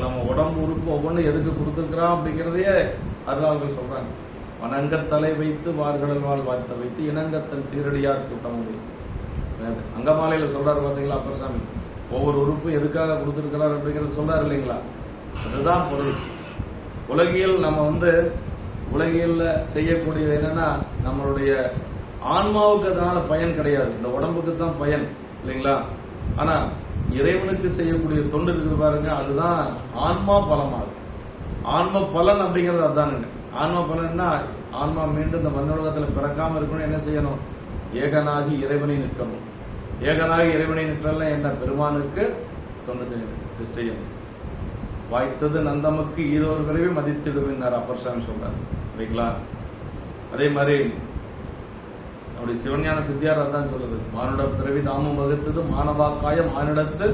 நம்ம உடம்பு உறுப்பு ஒவ்வொன்று எதுக்கு கொடுத்துருக்கிறான் அப்படிங்கிறதையே அருளாளர்கள் சொல்றாங்க. வணங்க தலை வைத்து வார்கடல் வாழ் வாழ்த்த வைத்து இனங்கத்தன் சீரடியார் கூட்டம் வைத்து. அங்கமாலையில சொல்றாரு பாத்தீங்களா அப்பர் சாமி, ஒவ்வொரு உறுப்பும் எதுக்காக கொடுத்திருக்கிறார் அப்படிங்கறது சொல்றாரு இல்லைங்களா? அதுதான் பொருள். உலகியல் நம்ம உலகியல்ல செய்யக்கூடியது என்னன்னா நம்மளுடைய ஆன்மாவுக்கு அதனால பயன் கிடையாது, இந்த உடம்புக்கு தான் பயன் இல்லைங்களா? ஆனா இறைவனுக்கு செய்யக்கூடிய தொண்டு இருக்குது பாருங்க, அதுதான் ஆன்மா பலமாகும். ஆன்ம பலன் அப்படிங்கிறது அதுதானுங்க. ஆன்ம பலன்னா ஆன்மா மீண்டும் இந்த மண்ணுலகத்துல பிறக்காம இருக்கணும். என்ன செய்யணும்? ஏகனாகி இறைவனை நிற்கணும். ஏகனாகி இறைவனை நிற்றல என்ன? பெருமானுக்கு தொண்டு செய்யணும். வாய்த்தது நந்தமுக்கு ஈதோர் விரைவி மதித்திடுவினார் அப்பர் சாமி சொல்றாரு இல்லைங்களா? அதே மாதிரி அப்படி சிவஞான சித்தியார் அதான் சொல்லுது, மானுட பிறவி தாமும் வகுத்தது மானவாக்காய மானிடத்து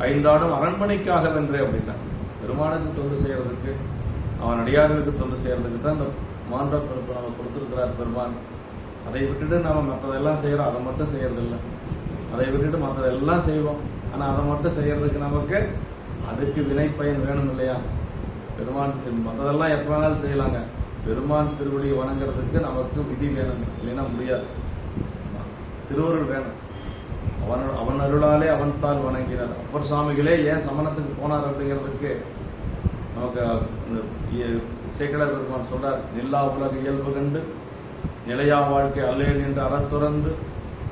ஐந்தாடும் அரண்மனைக்காக வென்றே அப்படின்னா. பெருமானுக்கு தொண்டு செய்யறதுக்கு, அவன் அடியார்களுக்கு தொண்டு செய்யறதுக்கு தான் இந்த மானுட பிறப்பு நம்ம கொடுத்திருக்கிறார் பெருமான். அதை விட்டுட்டு நம்ம மற்றதெல்லாம் செய்யறோம், அதை மட்டும் செய்யறதில்லை. அதை விட்டுட்டு மற்றதெல்லாம் செய்வோம், ஆனா அதை மட்டும் செய்யறதுக்கு நமக்கு அதுக்கு வினை பயன் வேணும் இல்லையா? பெருமான் மற்றதெல்லாம் எப்ப வேணாலும் செய்யலாங்க, பெருமான் திருவடியை வணங்குறதுக்கு நமக்கு விதி வேணும், இல்லைன்னா முடியாது. திருவருள் வேணும். அவன் அருளாலே அவன் தாள் வணங்கினார். அப்பர் சுவாமிகளே ஏன் சமணத்துக்கு போனார் அப்படிங்கிறதுக்கு நமக்கு சேக்கடார் பெருமான் சொல்றார். நில்லா உலக இயல்பு கண்டு நிலையா வாழ்க்கை அல்லேன் என்று அறத்துறந்து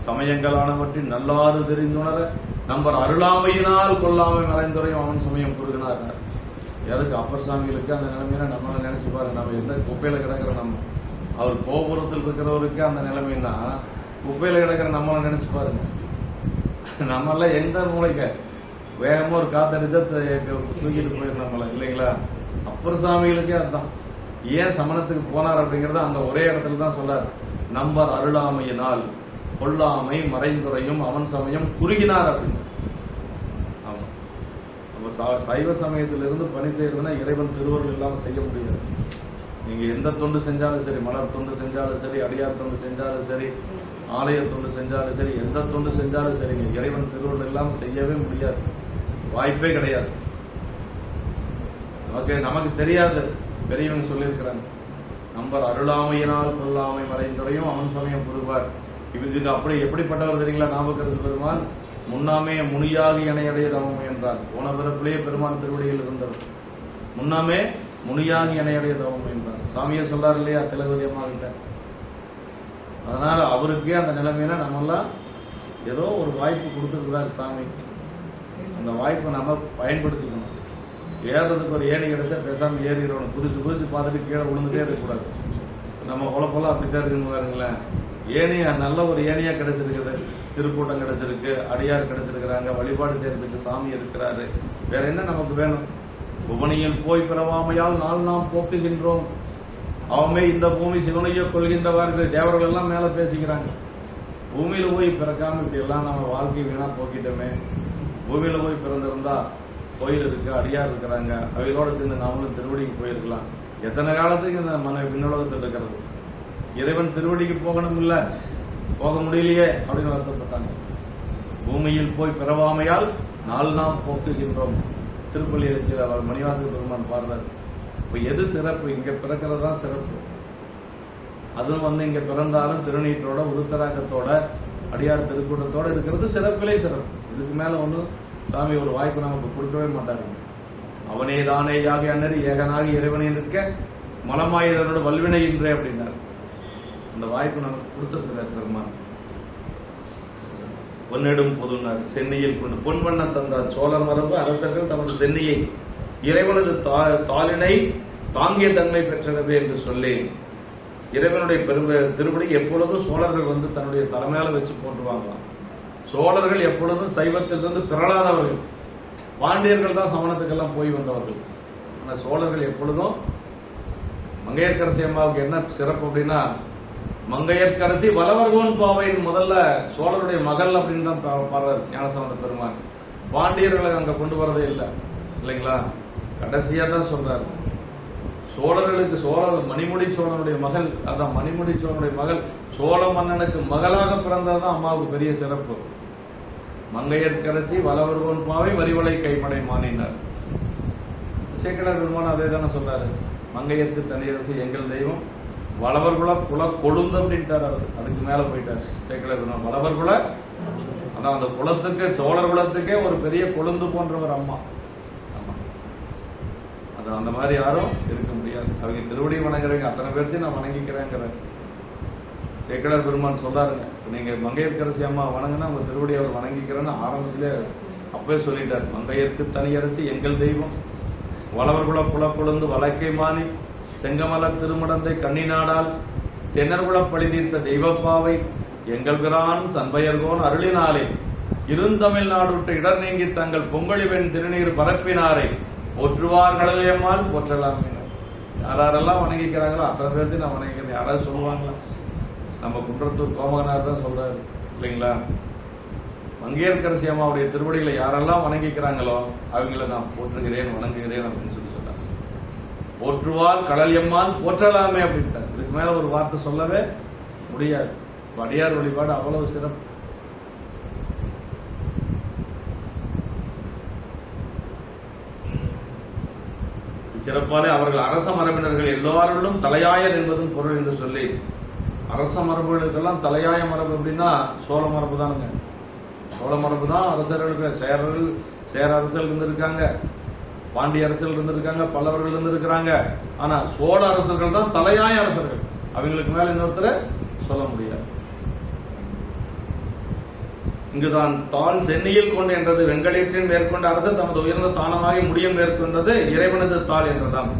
சமயங்களானவற்றின் நல்லாறு தெரிந்துணர நம்பர் அருளாமையினால் கொல்லாமை மறைந்துரையும் அவன் சமயம் குறுகினார். யாருக்கு? அப்பர் சாமிகளுக்கு அந்த நிலைமையில நம்மள நினைச்சு பாரு, நம்ம எந்த குப்பையில கிடக்கிற நம்ம, அவர் கோபுரத்தில் இருக்கிறவருக்கு அந்த நிலைமைன்னா குப்பையில கிடக்கிற நம்மள நினைச்சு பாருங்க. நம்மள எந்த மூளைக்க வேகமா ஒரு காத்தடிச்சா தூக்கிட்டு போயிடும் நம்மள இல்லைங்களா? அப்பர் சாமிகளுக்கே அதுதான். ஏன் சமணத்துக்கு போனார் அப்படிங்கறத அந்த ஒரே இடத்துல தான் சொல்றாரு. நம்பர் அருளாமையினால் கொல்லாமை மறைந்துரையும் அவன் சமயம் குறுகினார் அப்படின்னு. சைவ சமயத்திலிருந்து பணி செய்யறதுன்னா இறைவன் திருவருள் இல்லாம செய்ய முடியாது. நீங்க எந்த தொண்டு செஞ்சாலும் சரி, மலர் தொண்டு செஞ்சாலும் சரி, அடியார் தொண்டு செஞ்சாலும் சரி, ஆலய தொண்டு செஞ்சாலும் சரி, எந்த தொண்டு செஞ்சாலும் சரிங்க, இறைவன் திருவருள் இல்லாம செய்யவே முடியாது, வாய்ப்பே கிடையாது. நமக்கு தெரியாது, பெரியவங்க சொல்லியிருக்கிறாங்க. நம்பர் அருளாமையினால் கொல்லாமை மறைந்துரையும் அவன் சமயம் புரிவார். இதுக்கு அப்படி எப்படிப்பட்டவர் தெரியுங்களா? நாவுக்கரசு பெருமான் முன்னாமே முனியாகி இணையடைய தவம் என்றார். போன பிறப்பிலேயே பெருமான் திருவடியில் இருந்தவர். முன்னாமே முனியாகி இணையடைய தவம் என்றார். சாமியை சொல்றாரு இல்லையா திலகவதி அம்மா கிட்ட. அதனால அவருக்கே அந்த நிலைமையில நம்மெல்லாம் ஏதோ ஒரு வாய்ப்பு கொடுத்துருக்கிறார் சாமி. அந்த வாய்ப்பை நம்ம பயன்படுத்திக்கணும். ஏறுறதுக்கு ஒரு ஏணி கிடைச்சா பேசாம ஏறிடணும். குதிச்சு பார்த்துட்டு கீழே விழுந்துட்டே இருக்கக்கூடாது. நம்ம குழப்பெல்லாம் அப்படித்தான் இருக்குன்னு பாருங்களேன். ஏணி நல்ல ஒரு ஏணியா கிடைச்சிருக்குது, திருக்கூட்டம் கிடைச்சிருக்கு, அடியார் கிடைச்சிருக்கிறாங்க, வழிபாடு செய்யறதுக்கு சாமி இருக்கிறாரு. வேற என்ன நமக்கு வேணும்? புவனியில் போய் பிறவாமையால் நாள் நாம் போக்குகின்றோம், அவமே இந்த பூமி சிவனையோ கொள்கின்றவார்கள். தேவர்கள் எல்லாம் மேல பேசிக்கிறாங்க. பூமியில போய் பிறக்காம இப்படி எல்லாம் நம்ம வாழ்க்கை வீணா போக்கிட்டோமே, பூமியில போய் பிறந்திருந்தா கோயில் இருக்கு, அடியார் இருக்கிறாங்க, அவைகளோட சேர்ந்து நாமளும் திருவடிக்கு போயிருக்கலாம். எத்தனை காலத்துக்கு இந்த விண்ணுலகத்தில் இருக்கிறது? இறைவன் திருவடிக்கு போகணும் இல்ல, போக முடியலையே அப்படின்னு வருத்தப்பட்டாங்க. பூமியில் போய் பிறவாமையால் நாள் நாம் போக்குகின்றோம். திருப்பள்ளி எழுச்சியில் அவர் மணிவாசக பெருமான் பாடுறார். இப்ப எது சிறப்பு? இங்க பிறக்கிறது தான் சிறப்பு. அதுவும் இங்க பிறந்தாலும் திருநீற்றோட உருத்தராக்கத்தோட அடியார் திருக்கூட்டத்தோட இருக்கிறது சிறப்பிலே சிறப்பு. இதுக்கு மேல ஒன்றும் சாமி ஒரு வாய்ப்பு நமக்கு கொடுக்கவே மாட்டாங்க. அவனே தானே யாக அன்னறி ஏகனாகி இறைவனை நிற்க மலமாயுதனோட வல்வினை இன்றே அப்படின்னார். அந்த வாய்ப்பு நமக்கு கொடுத்திருக்கிறார் பெருமான். பொன்னிடும் பொதுனார் சென்னையில் கொண்டு பொன்வண்ண தந்தார். சோழர் மரபு அரசர்கள் தமது சென்னையை இறைவனது தாளினை தாங்கிய தன்மை பெற்றனவே என்று சொல்லி இறைவனுடைய திருப்படி எப்பொழுதும் சோழர்கள் தன்னுடைய தலைமையால வச்சு போட்டுவாங்களாம். சோழர்கள் எப்பொழுதும் சைவத்திலிருந்து பிறளாதவர்கள். பாண்டியர்கள் தான் சமணத்துக்கெல்லாம் போய் வந்தவர்கள். ஆனா சோழர்கள் எப்பொழுதும் மங்கையர்க்கரசி அம்மாவுக்கு என்ன சிறப்பு அப்படின்னா, மங்கையர்க்கரசி வளவர்கோன் பாவையின் முதல்ல சோழருடைய மகள் அப்படின்னு தான் பாடுறார் ஞானசம்பந்த பெருமான். பாண்டியர்களை அங்க கொண்டு வரதே இல்லை இல்லைங்களா, கடைசியா தான் சொல்றாரு. சோழர்களுக்கு மணிமுடி சோழனுடைய மகள், அதான் மணிமுடி சோழனுடைய மகள் சோழ மன்னனுக்கு மகளாக பிறந்ததுதான் அம்மாவுக்கு பெரிய சிறப்பு. மங்கையர்க்கரசி வளவர்கோன் பாவை வரிவளை கைமடை மானினார். சேக்கிழார் பெருமான் அதே தானே சொல்றாரு. மங்கையத்து தனியரசு எங்கள் தெய்வம், வளவர்குல குல கொழுந்து அப்படின்ட்டார் அவர். அதுக்கு மேல போயிட்டார் சேக்கிழார் பெருமான். வளவர்குல அதான் அந்த குலத்துக்கு, சோழர் குலத்துக்கே ஒரு பெரிய கொழுந்து போன்றவர் அம்மா. அது அந்த மாதிரி யாரும் இருக்க முடியாது. அவங்க திருவடி வணங்குறவங்க அத்தனை பேர்த்தையும் நான் வணங்கிக்கிறேங்கிற சேக்கிழார் பெருமான் சொல்றாருங்க. நீங்க மங்கையர்க்கரசி அம்மா வணங்குனா உங்க திருவடி அவர் வணங்கிக்கிறேன்னு ஆரம்பத்திலே அப்பவே சொல்லிட்டார். மங்கையர்க்கு தனியரசு எங்கள் தெய்வம், வளவர்குல குல கொழுந்து வழக்கை மானி செங்கமல திருமடந்தை கண்ணினாடால் தென்னர்குல பழி தீர்த்த தெய்வப்பாவை எங்கள் பிரான் சண்பையர்கோன் அருளினாலே இருந்தமிழ் விட்டு இடர் நீங்கி தங்கள் பொங்கலிவெண் திருநீர் பரப்பினாரை போற்றுவார் கடலையம்மாள் போற்றலாம். யாரெல்லாம் வணங்கிக்கிறாங்களோ அத்தனை பேர்த்தையும் நான் வணங்கிக்கிறேன். யாராவது சொல்லுவாங்களா? நம்ம குன்றத்தூர் கோமகனார் தான் சொல்றாரு இல்லைங்களா. மங்கையர்க்கரசி அம்மாவுடைய திருவடிகளை யாரெல்லாம் வணங்கிக்கிறாங்களோ அவங்கள நான் போற்றுகிறேன், வணங்குகிறேன் அப்படின்னு சொல்லி சொல்றாங்க. போற்றுவார் கடலையம்மாள் போற்றலாமே அப்படின்ட்டார். இதுக்கு மேல ஒரு வார்த்தை சொல்லவே முடியாது. அடியார் வழிபாடு அவ்வளவு சிறப்பு. சிறப்பாலே அவர்கள் அரச மரபினர்கள் எல்லாரிலும் தலையாயர் என்பதும் பொருள் என்று சொல்லி, அரச மரபுகளுக்கெல்லாம் தலையாய மரபு அப்படின்னா சோழ மரபு தானுங்க. சோழ மரபு தான் அரசர்களுக்கு. சேர அரசர்கள் இருந்திருக்காங்க, பாண்டிய அரசர்கள் இருந்திருக்காங்க, பல்லவர்கள் இருந்திருக்கிறாங்க. ஆனா சோழ அரசர்கள் தான் தலையாய அரசர்கள். அவங்களுக்கு மேல இன்னொருத்தரை சொல்ல முடியாது. இங்குதான் தாள் சென்னியில் கொண்டு என்றது வெங்கடேற்றின் மேற்கொண்ட அரசர் தமது உயர்ந்த தானமாகி முடியும் மேற்கொண்டது இறைவனது தாள் என்றதாம்.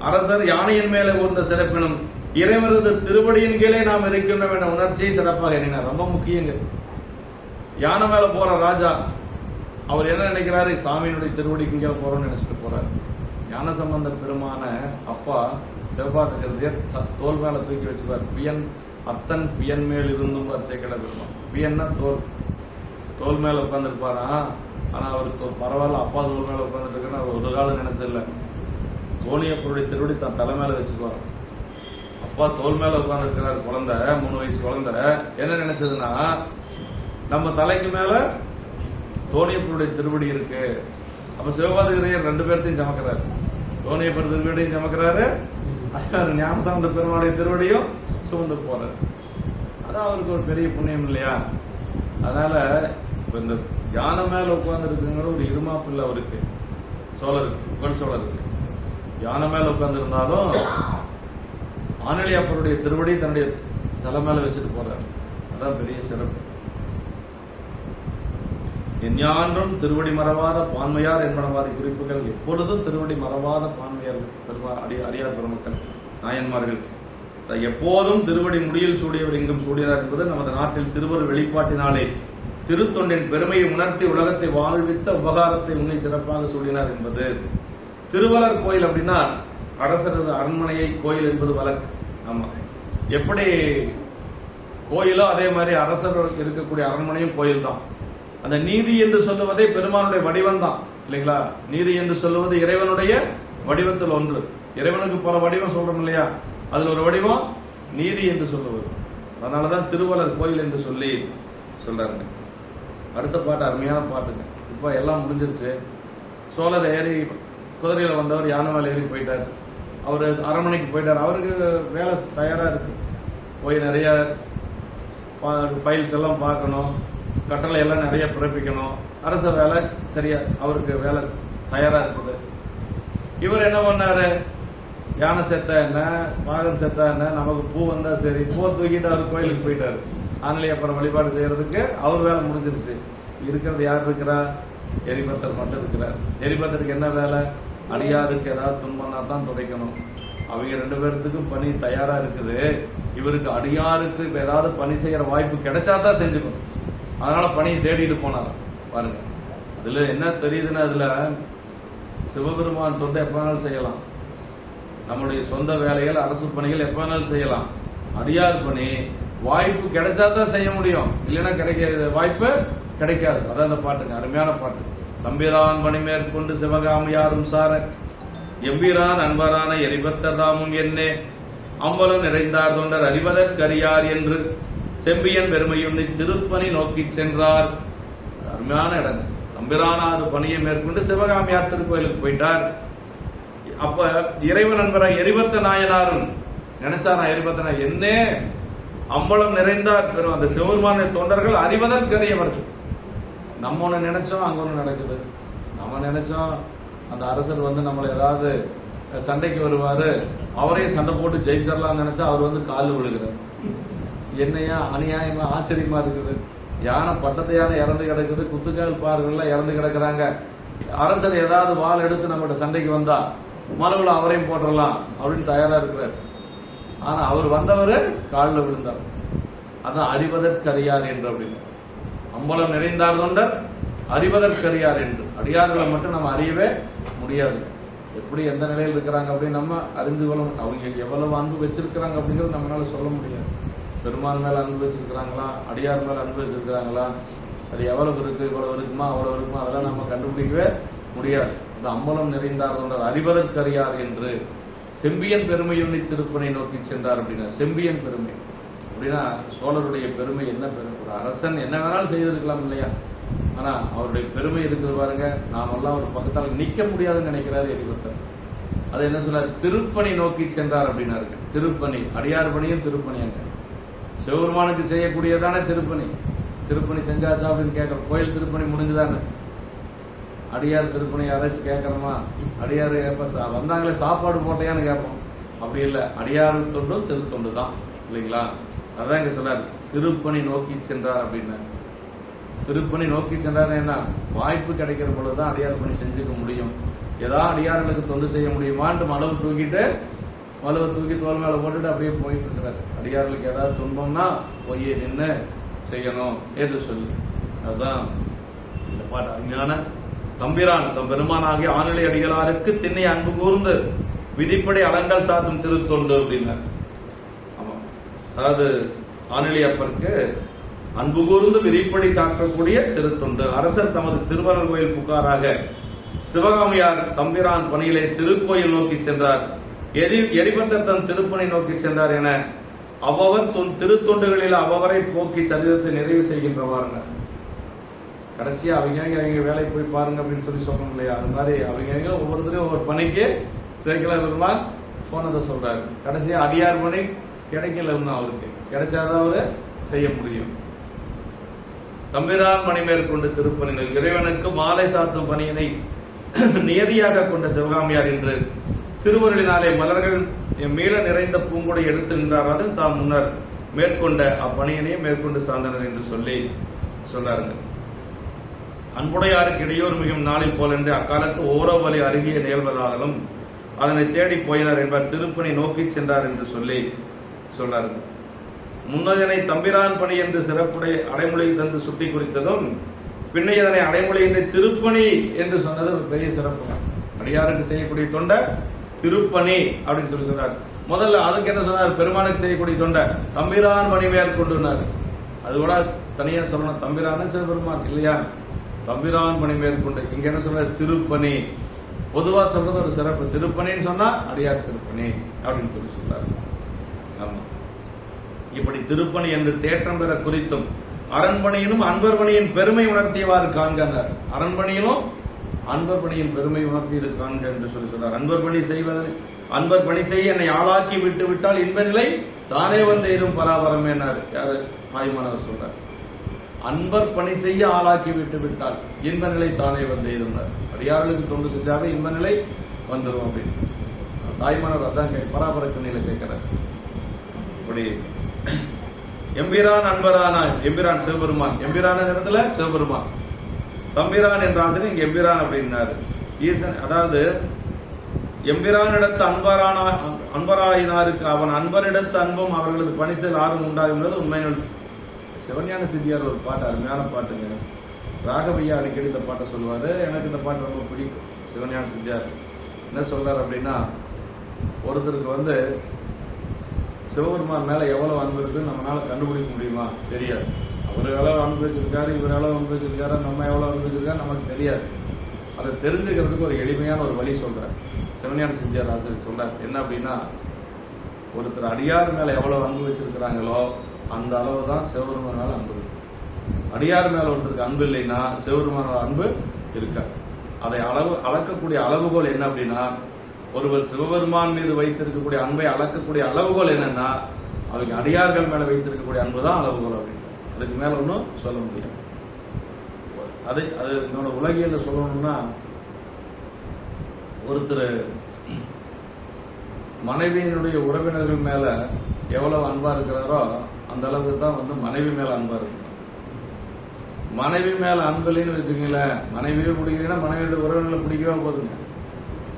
அரசர் யானையின் மேலே ஊர்ந்த சிறப்பினும் இறைவனது திருவடியின் கீழே நாம் இருக்கின்றோம் என்ற உணர்ச்சியை சிறப்பாக எண்ணினார். ரொம்ப முக்கியங்க. யானை மேல போற ராஜா அவர் என்ன நினைக்கிறாரு? சாமியினுடைய திருவடிக்கு இங்கே போறோம்னு நினைச்சிட்டு போறாரு. ஞான சம்பந்த பெருமான அப்பா சிவபாதகருடைய தோல் மேல தூக்கி வச்சுப்பார். பியன் அத்தன் பியன் மேல் இருந்தும் சேக்கிழார் பெருமான். பியன்னா தோல் மேல உட்காந்துருப்பாரா. ஆனா அவருக்கு பரவாயில்ல, அப்பா தோல் மேல உட்காந்துட்டு இருக்குன்னு அவர் ஒரு காலம் நினைச்சதில்ல. தோணியப்பருடைய திருவடி தன் தலை மேல வச்சுக்குவார். அப்பா தோல் மேல உட்காந்துருக்கிறார். குழந்தை 3 வயசு குழந்தை என்ன நினைச்சதுன்னா, நம்ம தலைக்கு மேல தோணியப்பருடைய திருவடி இருக்கு. அப்ப சிவபாதகரையர் 2 பேர்த்தையும் சமக்கிறாரு. தோணியப்பர் திருவடியும் சமக்கிறாரு, ஞானசம்பந்த பெருமாளுடைய திருவடியும் சுமந்து போறாரு. அதான் அவருக்கு ஒரு பெரிய புண்ணியம் இல்லையா? அதனால இந்த யானை மேல உட்கார்ந்து இருக்குங்கிற ஒரு இருமாப்பு இல்லை அவருக்கு. சோழருக்கு, புகழ் சோழருக்கு யானை மேல உட்கார்ந்து இருந்தாலும் ஆனலியாப்பருடைய திருவடி தன்னுடைய தலை மேல வச்சுட்டு போறாரு. அதான் பெரிய சிறப்பு. எஞ்ஞான்றும் திருவடி மறவாத பான்மையார் என்பனவாதி குறிப்புகள். எப்பொழுதும் திருவடி மறவாத பான்மையார் அடியார் பெருமக்கள் நாயன்மார்கள். எப்போதும் திருவடி முடியில் சூடியவர் இங்கும் சூடினார் என்பது நமது நாட்டில் திருவருள் வெளிப்பாட்டினாலே திருத்தொண்டின் பெருமையை உணர்த்தி உலகத்தை வாழ்வித்த உபகாரத்தை உன்னை சிறப்பாக சூடினார் என்பது. திருவலர் கோயில் அப்படின்னா அரசரது அரண்மனையை கோயில் என்பது வழக்கு. ஆமா, எப்படி கோயிலோ அதே மாதிரி அரசர் இருக்கக்கூடிய அரண்மனையும் கோயில் தான். அந்த நீதி என்று சொல்லுவதே பெருமானுடைய வடிவம் தான் இல்லைங்களா. நீதி என்று சொல்லுவது இறைவனுடைய வடிவத்தில் ஒன்று. இறைவனுக்கு பல வடிவம் சொல்றோம் இல்லையா, அதுல ஒரு வடிவம் நீதி என்று சொல்லுவது. அதனாலதான் திருவள்ளுவர் கோயில் என்று சொல்லி சொல்றாருங்க. அடுத்த பாட்டு அருமையான பாட்டுங்க. இப்ப எல்லாம் முடிஞ்சிருச்சு. சோழர் ஏறி குதிரையில வந்தவர் யானை மேல ஏறி போயிட்டார். அவரு அரண்மனைக்கு போயிட்டார். அவருக்கு வேலை தயாரா இருக்கு. போய் நிறைய ஃபைல்ஸ் எல்லாம் பார்க்கணும், கட்டளை எல்லாம் நிறைய பிறப்பிக்கணும். அரச வேலை சரியா அவருக்கு வேலை தயாரா இருக்குது. இவர் என்ன பண்ணாரு, யானை செத்தா என்ன, பாகன் செத்தா என்ன, நமக்கு பூ வந்தா சரி, பூவை தூக்கிட்டு அவர் கோயிலுக்கு போயிட்டாரு. ஆன்லைன் அப்புறம் வழிபாடு செய்யறதுக்கு அவர் வேலை முடிஞ்சிருச்சு. இருக்கிறது யார் இருக்கிறா, எரிபத்தர் மட்டும் இருக்கிறார். எரிபத்தருக்கு என்ன வேலை, அடியாருக்கு ஏதாவது துன்பம்னா தான் துடைக்கணும். அவங்க 2 பேர்த்துக்கும் பணி தயாரா இருக்குது. இவருக்கு அடியாருக்கு இப்ப ஏதாவது பணி செய்யற வாய்ப்பு கிடைச்சாதான் செஞ்சுக்கணும். அதனால பணியை தேடிட்டு போனார். பாருங்க, அதுல என்ன தெரியுதுன்னா, அதுல சிவபெருமான் தொண்டு எப்ப வேணாலும் செய்யலாம். நம்முடைய சொந்த வேலைகள், அரசு பணிகள் எப்ப வேணாலும் செய்யலாம். அடியார் பணி வாய்ப்பு கிடைச்சாதான் செய்ய முடியும், இல்லைன்னா கிடைக்க வாய்ப்பு கிடைக்காது. அதான் அந்த பாட்டுங்க, அருமையான பாட்டு. தம்பிரான் பணி மேற்கொண்டு சிவகாமியாரும் சார எம்பிரான் அன்பரான எரிபத்தர் தாமும் என்னே அம்பலம் நிறைந்தார் தொண்டர் அறிவதற்கரியார் என்று செம்பியன் பெருமையுண்ணி திருப்பணி நோக்கி சென்றார். அருமையான இடம். தம்பிரானாது பணியை மேற்கொண்டு சிவகாமியார் திருக்கோயிலுக்கு போயிட்டார். அப்ப இறைவன் நண்பரா எரிபத்த நாயனாரும் நினைச்சாரா, எரிபத்தனா என்னே அம்பலம் நிறைந்தார் பெரும் அந்த சிவபெருமான தொண்டர்கள் அறிவதற்கரியவர்கள். நம்ம ஒண்ணு நினைச்சோம், அங்க ஒண்ணு நடக்குது. நம்ம நினைச்சோம் அந்த அரசர் நம்மளை ஏதாவது சண்டைக்கு வருவாரு, அவரையும் சண்டை போட்டு ஜெயிச்சிடலாம் நினைச்சா அவர் காலில் விழுகிறார். என்னையா அநியாயமா ஆச்சரியமா இருக்குது. யானை பட்டத்து யானை இறந்து கிடக்குது, குத்துக்கால் பார்கள்லாம் இறந்து கிடக்குறாங்க. அரசர் ஏதாவது வாள் எடுத்து நம்மகிட்ட சண்டைக்கு வந்தா மனுவில் அவரையும் போட்டுடலாம் அப்படின்னு தயாரா இருக்கிறார். ஆனா அவர் வந்தவர் காலில் விழுந்தார். அதான் அறிவதற்கரியார் என்று. அப்படின்னு அம்பலம் நிறைந்தார் தொண்டர் அறிவதற்கரியார் என்று. அடியார்களை மட்டும் நம்ம அறியவே முடியாது. எப்படி எந்த நிலையில் இருக்கிறாங்க அப்படின்னு நம்ம அறிந்து கொள்ளும். அவங்க எவ்வளவு அன்பு வச்சிருக்கிறாங்க அப்படிங்கிறது நம்மளால சொல்ல முடியாது. பெருமாள் மேல அன்பு வச்சிருக்கிறாங்களா, அடியார் மேல அன்பு வச்சிருக்கிறாங்களா, அது எவ்வளவு இருக்கு, இவ்வளவு இருக்குமா, அவ்வளவு இருக்குமா, அதெல்லாம் நம்ம கண்டுபிடிக்கவே முடியாது. இந்த அம்பலம் நிறைந்தார் தொண்டர் அறிவதற்கரியார் என்று செம்பியன் பெருமையுண்ணி திருப்பணி நோக்கி சென்றார். அப்படின்னா செம்பியன் பெருமை அப்படின்னா சோழருடைய பெருமை என்ன பெருமை. ஒரு அரசன் என்ன வேணாலும் செய்திருக்கலாம் இல்லையா, ஆனா அவருடைய பெருமை இருக்குது பாருங்க. நாமெல்லாம் ஒரு பக்கத்தால் நிக்க முடியாதுன்னு நினைக்கிறாரு எரிபத்தர். அது என்ன சொன்னார், திருப்பணி நோக்கி சென்றார் அப்படின்னா இருக்கு. திருப்பணி அடியார் பணியும் திருப்பணியாங்க. சிவபெருமானுக்கு செய்யக்கூடியதானே திருப்பணி. திருப்பணி செஞ்சாச்சா அப்படின்னு கேட்கறோம். கோயில் திருப்பணி முடிஞ்சுதானே, அடியார் திருப்பணி யாராச்சும் கேட்கறோமா? அடியார் வந்தாங்களே சாப்பாடு போட்டையான்னு கேட்போம். அப்படி இல்லை, அடியார் தொண்டும் திருத்தொண்டு தான் இல்லைங்களா. அதான் இங்க சொல்றாரு, திருப்பணி நோக்கி சென்றார் அப்படின்னா. திருப்பணி நோக்கி சென்றார் என்ன, வாய்ப்பு கிடைக்கிற பொழுதுதான் அடியார் பணி செஞ்சுக்க முடியும். ஏதாவது அடியார்களுக்கு தொண்டு செய்ய முடியுமான்னு மலவை தூக்கி தோல் மேல போட்டுட்டு அப்படியே போயிட்டு இருக்கிறாரு. அடியார்களுக்கு ஏதாவது துன்பம்னா போய் நின்று செய்யணும் என்று சொல்லி. அதுதான் இந்த பாட்டு. அஞ்ஞான தம்பிரான் தம் பெருமானாகிய ஆநிலை அடிகளாருக்கு திண்ணை அன்பு கூர்ந்து விதிப்படி அலங்கல் சாத்தும் திருத்தொண்டு அப்படின்னார். ஆமா, அதாவது ஆநிலை அப்பருக்கு அன்பு கூர்ந்து விதிப்படி சாற்றக்கூடிய திருத்தொண்டு. அரசர் தமது திருவரல் கோயில் புகாராக சிவகாமியார் தம்பிரான் பணியிலே திருக்கோயில் நோக்கி சென்றார். எரிபத்தர் தன் திருப்பணி நோக்கி சென்றார் என அவ்வவர் திருத்தொண்டுகளில் அவ்வவரை போக்கி சரிதத்தை நிறைவு செய்கின்றவார்கள். கடைசியா அவங்க வேலைக்கு போய் பாருங்க அப்படின்னு சொல்லி சொல்லணும் இல்லையா, அது மாதிரி அவங்க ஒவ்வொருத்தரையும் ஒவ்வொரு பணிக்கு சேர்க்கல பெருமாள் போனதை சொல்றாரு. கடைசியா அடியார் பணி கிடைக்கல, அவருக்கு கிடைச்சாதான் அவரு செய்ய முடியும். தம்பிரான் பணி மேற்கொண்டு திருப்பணிகள் இறைவனுக்கு மாலை சாத்தும் பணியினை நியதியாக கொண்ட சிவகாமியார் என்று திருவருளினாலே மலர்கள் மீள நிறைந்த பூங்குடை எடுத்து நின்றார். அது தாம் முன்னர் மேற்கொண்ட அப்பணியினையே மேற்கொண்டு சார்ந்தனர் என்று சொல்லி சொன்னாருங்க. அன்புடையாருக்கு இடையூறு மிகும் நாளில் போலென்று அக்காலத்து ஓரோ வழி அருகிய நிகழ்வதாலும் அதனை தேடி போயினர் என்பார். திருப்பணி நோக்கி சென்றார் என்று சொல்லி சொன்னார்கள். முன்னதனை தம்பிரான் பணி என்று சிறப்புடைய அடைமொழி தந்து சுட்டி குறித்ததும் பின்னையதனை அடைமொழி என்று திருப்பணி என்று சொன்னது பெரிய சிறப்பு. அடியாருக்கு செய்யக்கூடிய தொண்டை திருப்பணி அப்படின்னு சொல்லி சொன்னார். முதல்ல அதுக்கு என்ன சொன்னார், பெருமானுக்கு செய்யக்கூடிய தொண்டை தம்பிரான் பணி மேற்கொண்டுனார். அது கூட தனியா சொல்லணும். தம்பிரான சிவபெருமான் இல்லையா, தம்பிரான் பணி மேற்கொண்டு. இங்க என்ன சொல்ற, திருப்பணி. பொதுவா சொல்றது ஒரு சிறப்பு. திருப்பணின்னு சொன்னா அடியார் திருப்பணி அப்படின்னு சொல்றாரு. ஆமா, இப்படி திருப்பணி என்று தேற்றம் பெற குறித்தும் அரண்மனையிலும் அன்பர் பணியின் பெருமை உணர்த்தியவாறு காண்கிறார். அரண்மனையிலும் அன்பர் பணியின் பெருமை உணர்த்தியது காண்க என்று சொல்றார். அன்பர் பணி செய்ய என்னை ஆளாக்கி விட்டு விட்டால் இன்ப நிலை தானே வந்து எதுவும் பராபரம் என்னாரு. யாரு? தாய்மானவர் சொல்றார். அன்பர் பணி செய்ய ஆளாக்கி விட்டு விட்டால் இன்ப நிலை தானே வந்து எதுனார். அடியார்களுக்கு தொண்டு செஞ்சாவே இன்ப நிலை வந்துடும் அப்படின்னு தாய்மானவர் அதான் பராபரக்கு நிலை கேட்கிறார். இப்படி எம்பிரான் அன்பரானா, எம்பிரான் சிவபெருமான், எம்பிரான இடத்துல சிவபெருமான், தம்பிரான் என்ற ஆசிரியர் இங்க எம்பிரான் அப்படின்னாரு. ஈசன், அதாவது எம்பிரானிடத்து அன்பராயினாருக்கு அவன் அன்பரிடத்து அன்பும் அவர்களது பணிசெல் ஆர்வம் உண்டாகும்போது உண்மையினுள். சிவஞான சித்தியார் ஒரு பாட்டு, அருமையான பாட்டுங்க. ராகவையா அடிக்கடி இந்த பாட்டை சொல்லுவாரு. எனக்கு இந்த பாட்டு ரொம்ப பிடிக்கும். சிவஞான சித்தியார் என்ன சொல்றாரு அப்படின்னா, ஒருத்தருக்கு சிவபெருமான் மேல எவ்வளவு அன்பு இருக்குன்னு நம்மளால கண்டுபிடிக்க முடியுமா? தெரியாது. அவர் எவ்வளவு அன்பு வச்சிருக்காரு, இவர் எவ்வளவு அன்பு வச்சிருக்காரு, நம்ம எவ்வளவு அன்பு வச்சிருக்காரு நமக்கு தெரியாது. அதை தெரிஞ்சுக்கிறதுக்கு ஒரு எளிமையான ஒரு வழி சொல்றார் சிவஞான சித்தியார் ஆசிரியர் சொல்றார். என்ன அப்படின்னா, ஒருத்தர் அடியார் மேல எவ்வளவு அன்பு வச்சிருக்கிறாங்களோ அந்த அளவு தான் சிவபெருமான் மேல அன்பு இருக்கு. அடியார் மேல ஒருத்தருக்கு அன்பு இல்லைன்னா சிவபெருமான அன்பு இருக்காது. அதை அளக்கக்கூடிய அளவுகோல் என்ன அப்படின்னா, ஒருவர் சிவபெருமான் மீது வைத்திருக்கக்கூடிய அன்பை அளக்கக்கூடிய அளவுகோல் என்னன்னா, அவங்க அடியார்கள் மேல வைத்திருக்கக்கூடிய அன்பு தான் அளவுகோல் அப்படின்னு. அதுக்கு மேல ஒன்றும் சொல்ல முடியாது. அது என்னோட உலகியல சொல்லணும்னா, ஒருத்தர் மனைவியினுடைய உறவினர்கள் மேல எவ்வளவு அன்பா இருக்கிறாரோ அந்த அளவுக்கு தான் மனைவி மேல அன்பா இருக்கணும். மனைவி மேல அன்பு இல்லைன்னு வச்சுக்கீங்களேன், மனைவியே பிடிக்கலன்னா மனைவியோட உறவினர்களை பிடிக்கவே போதுங்க.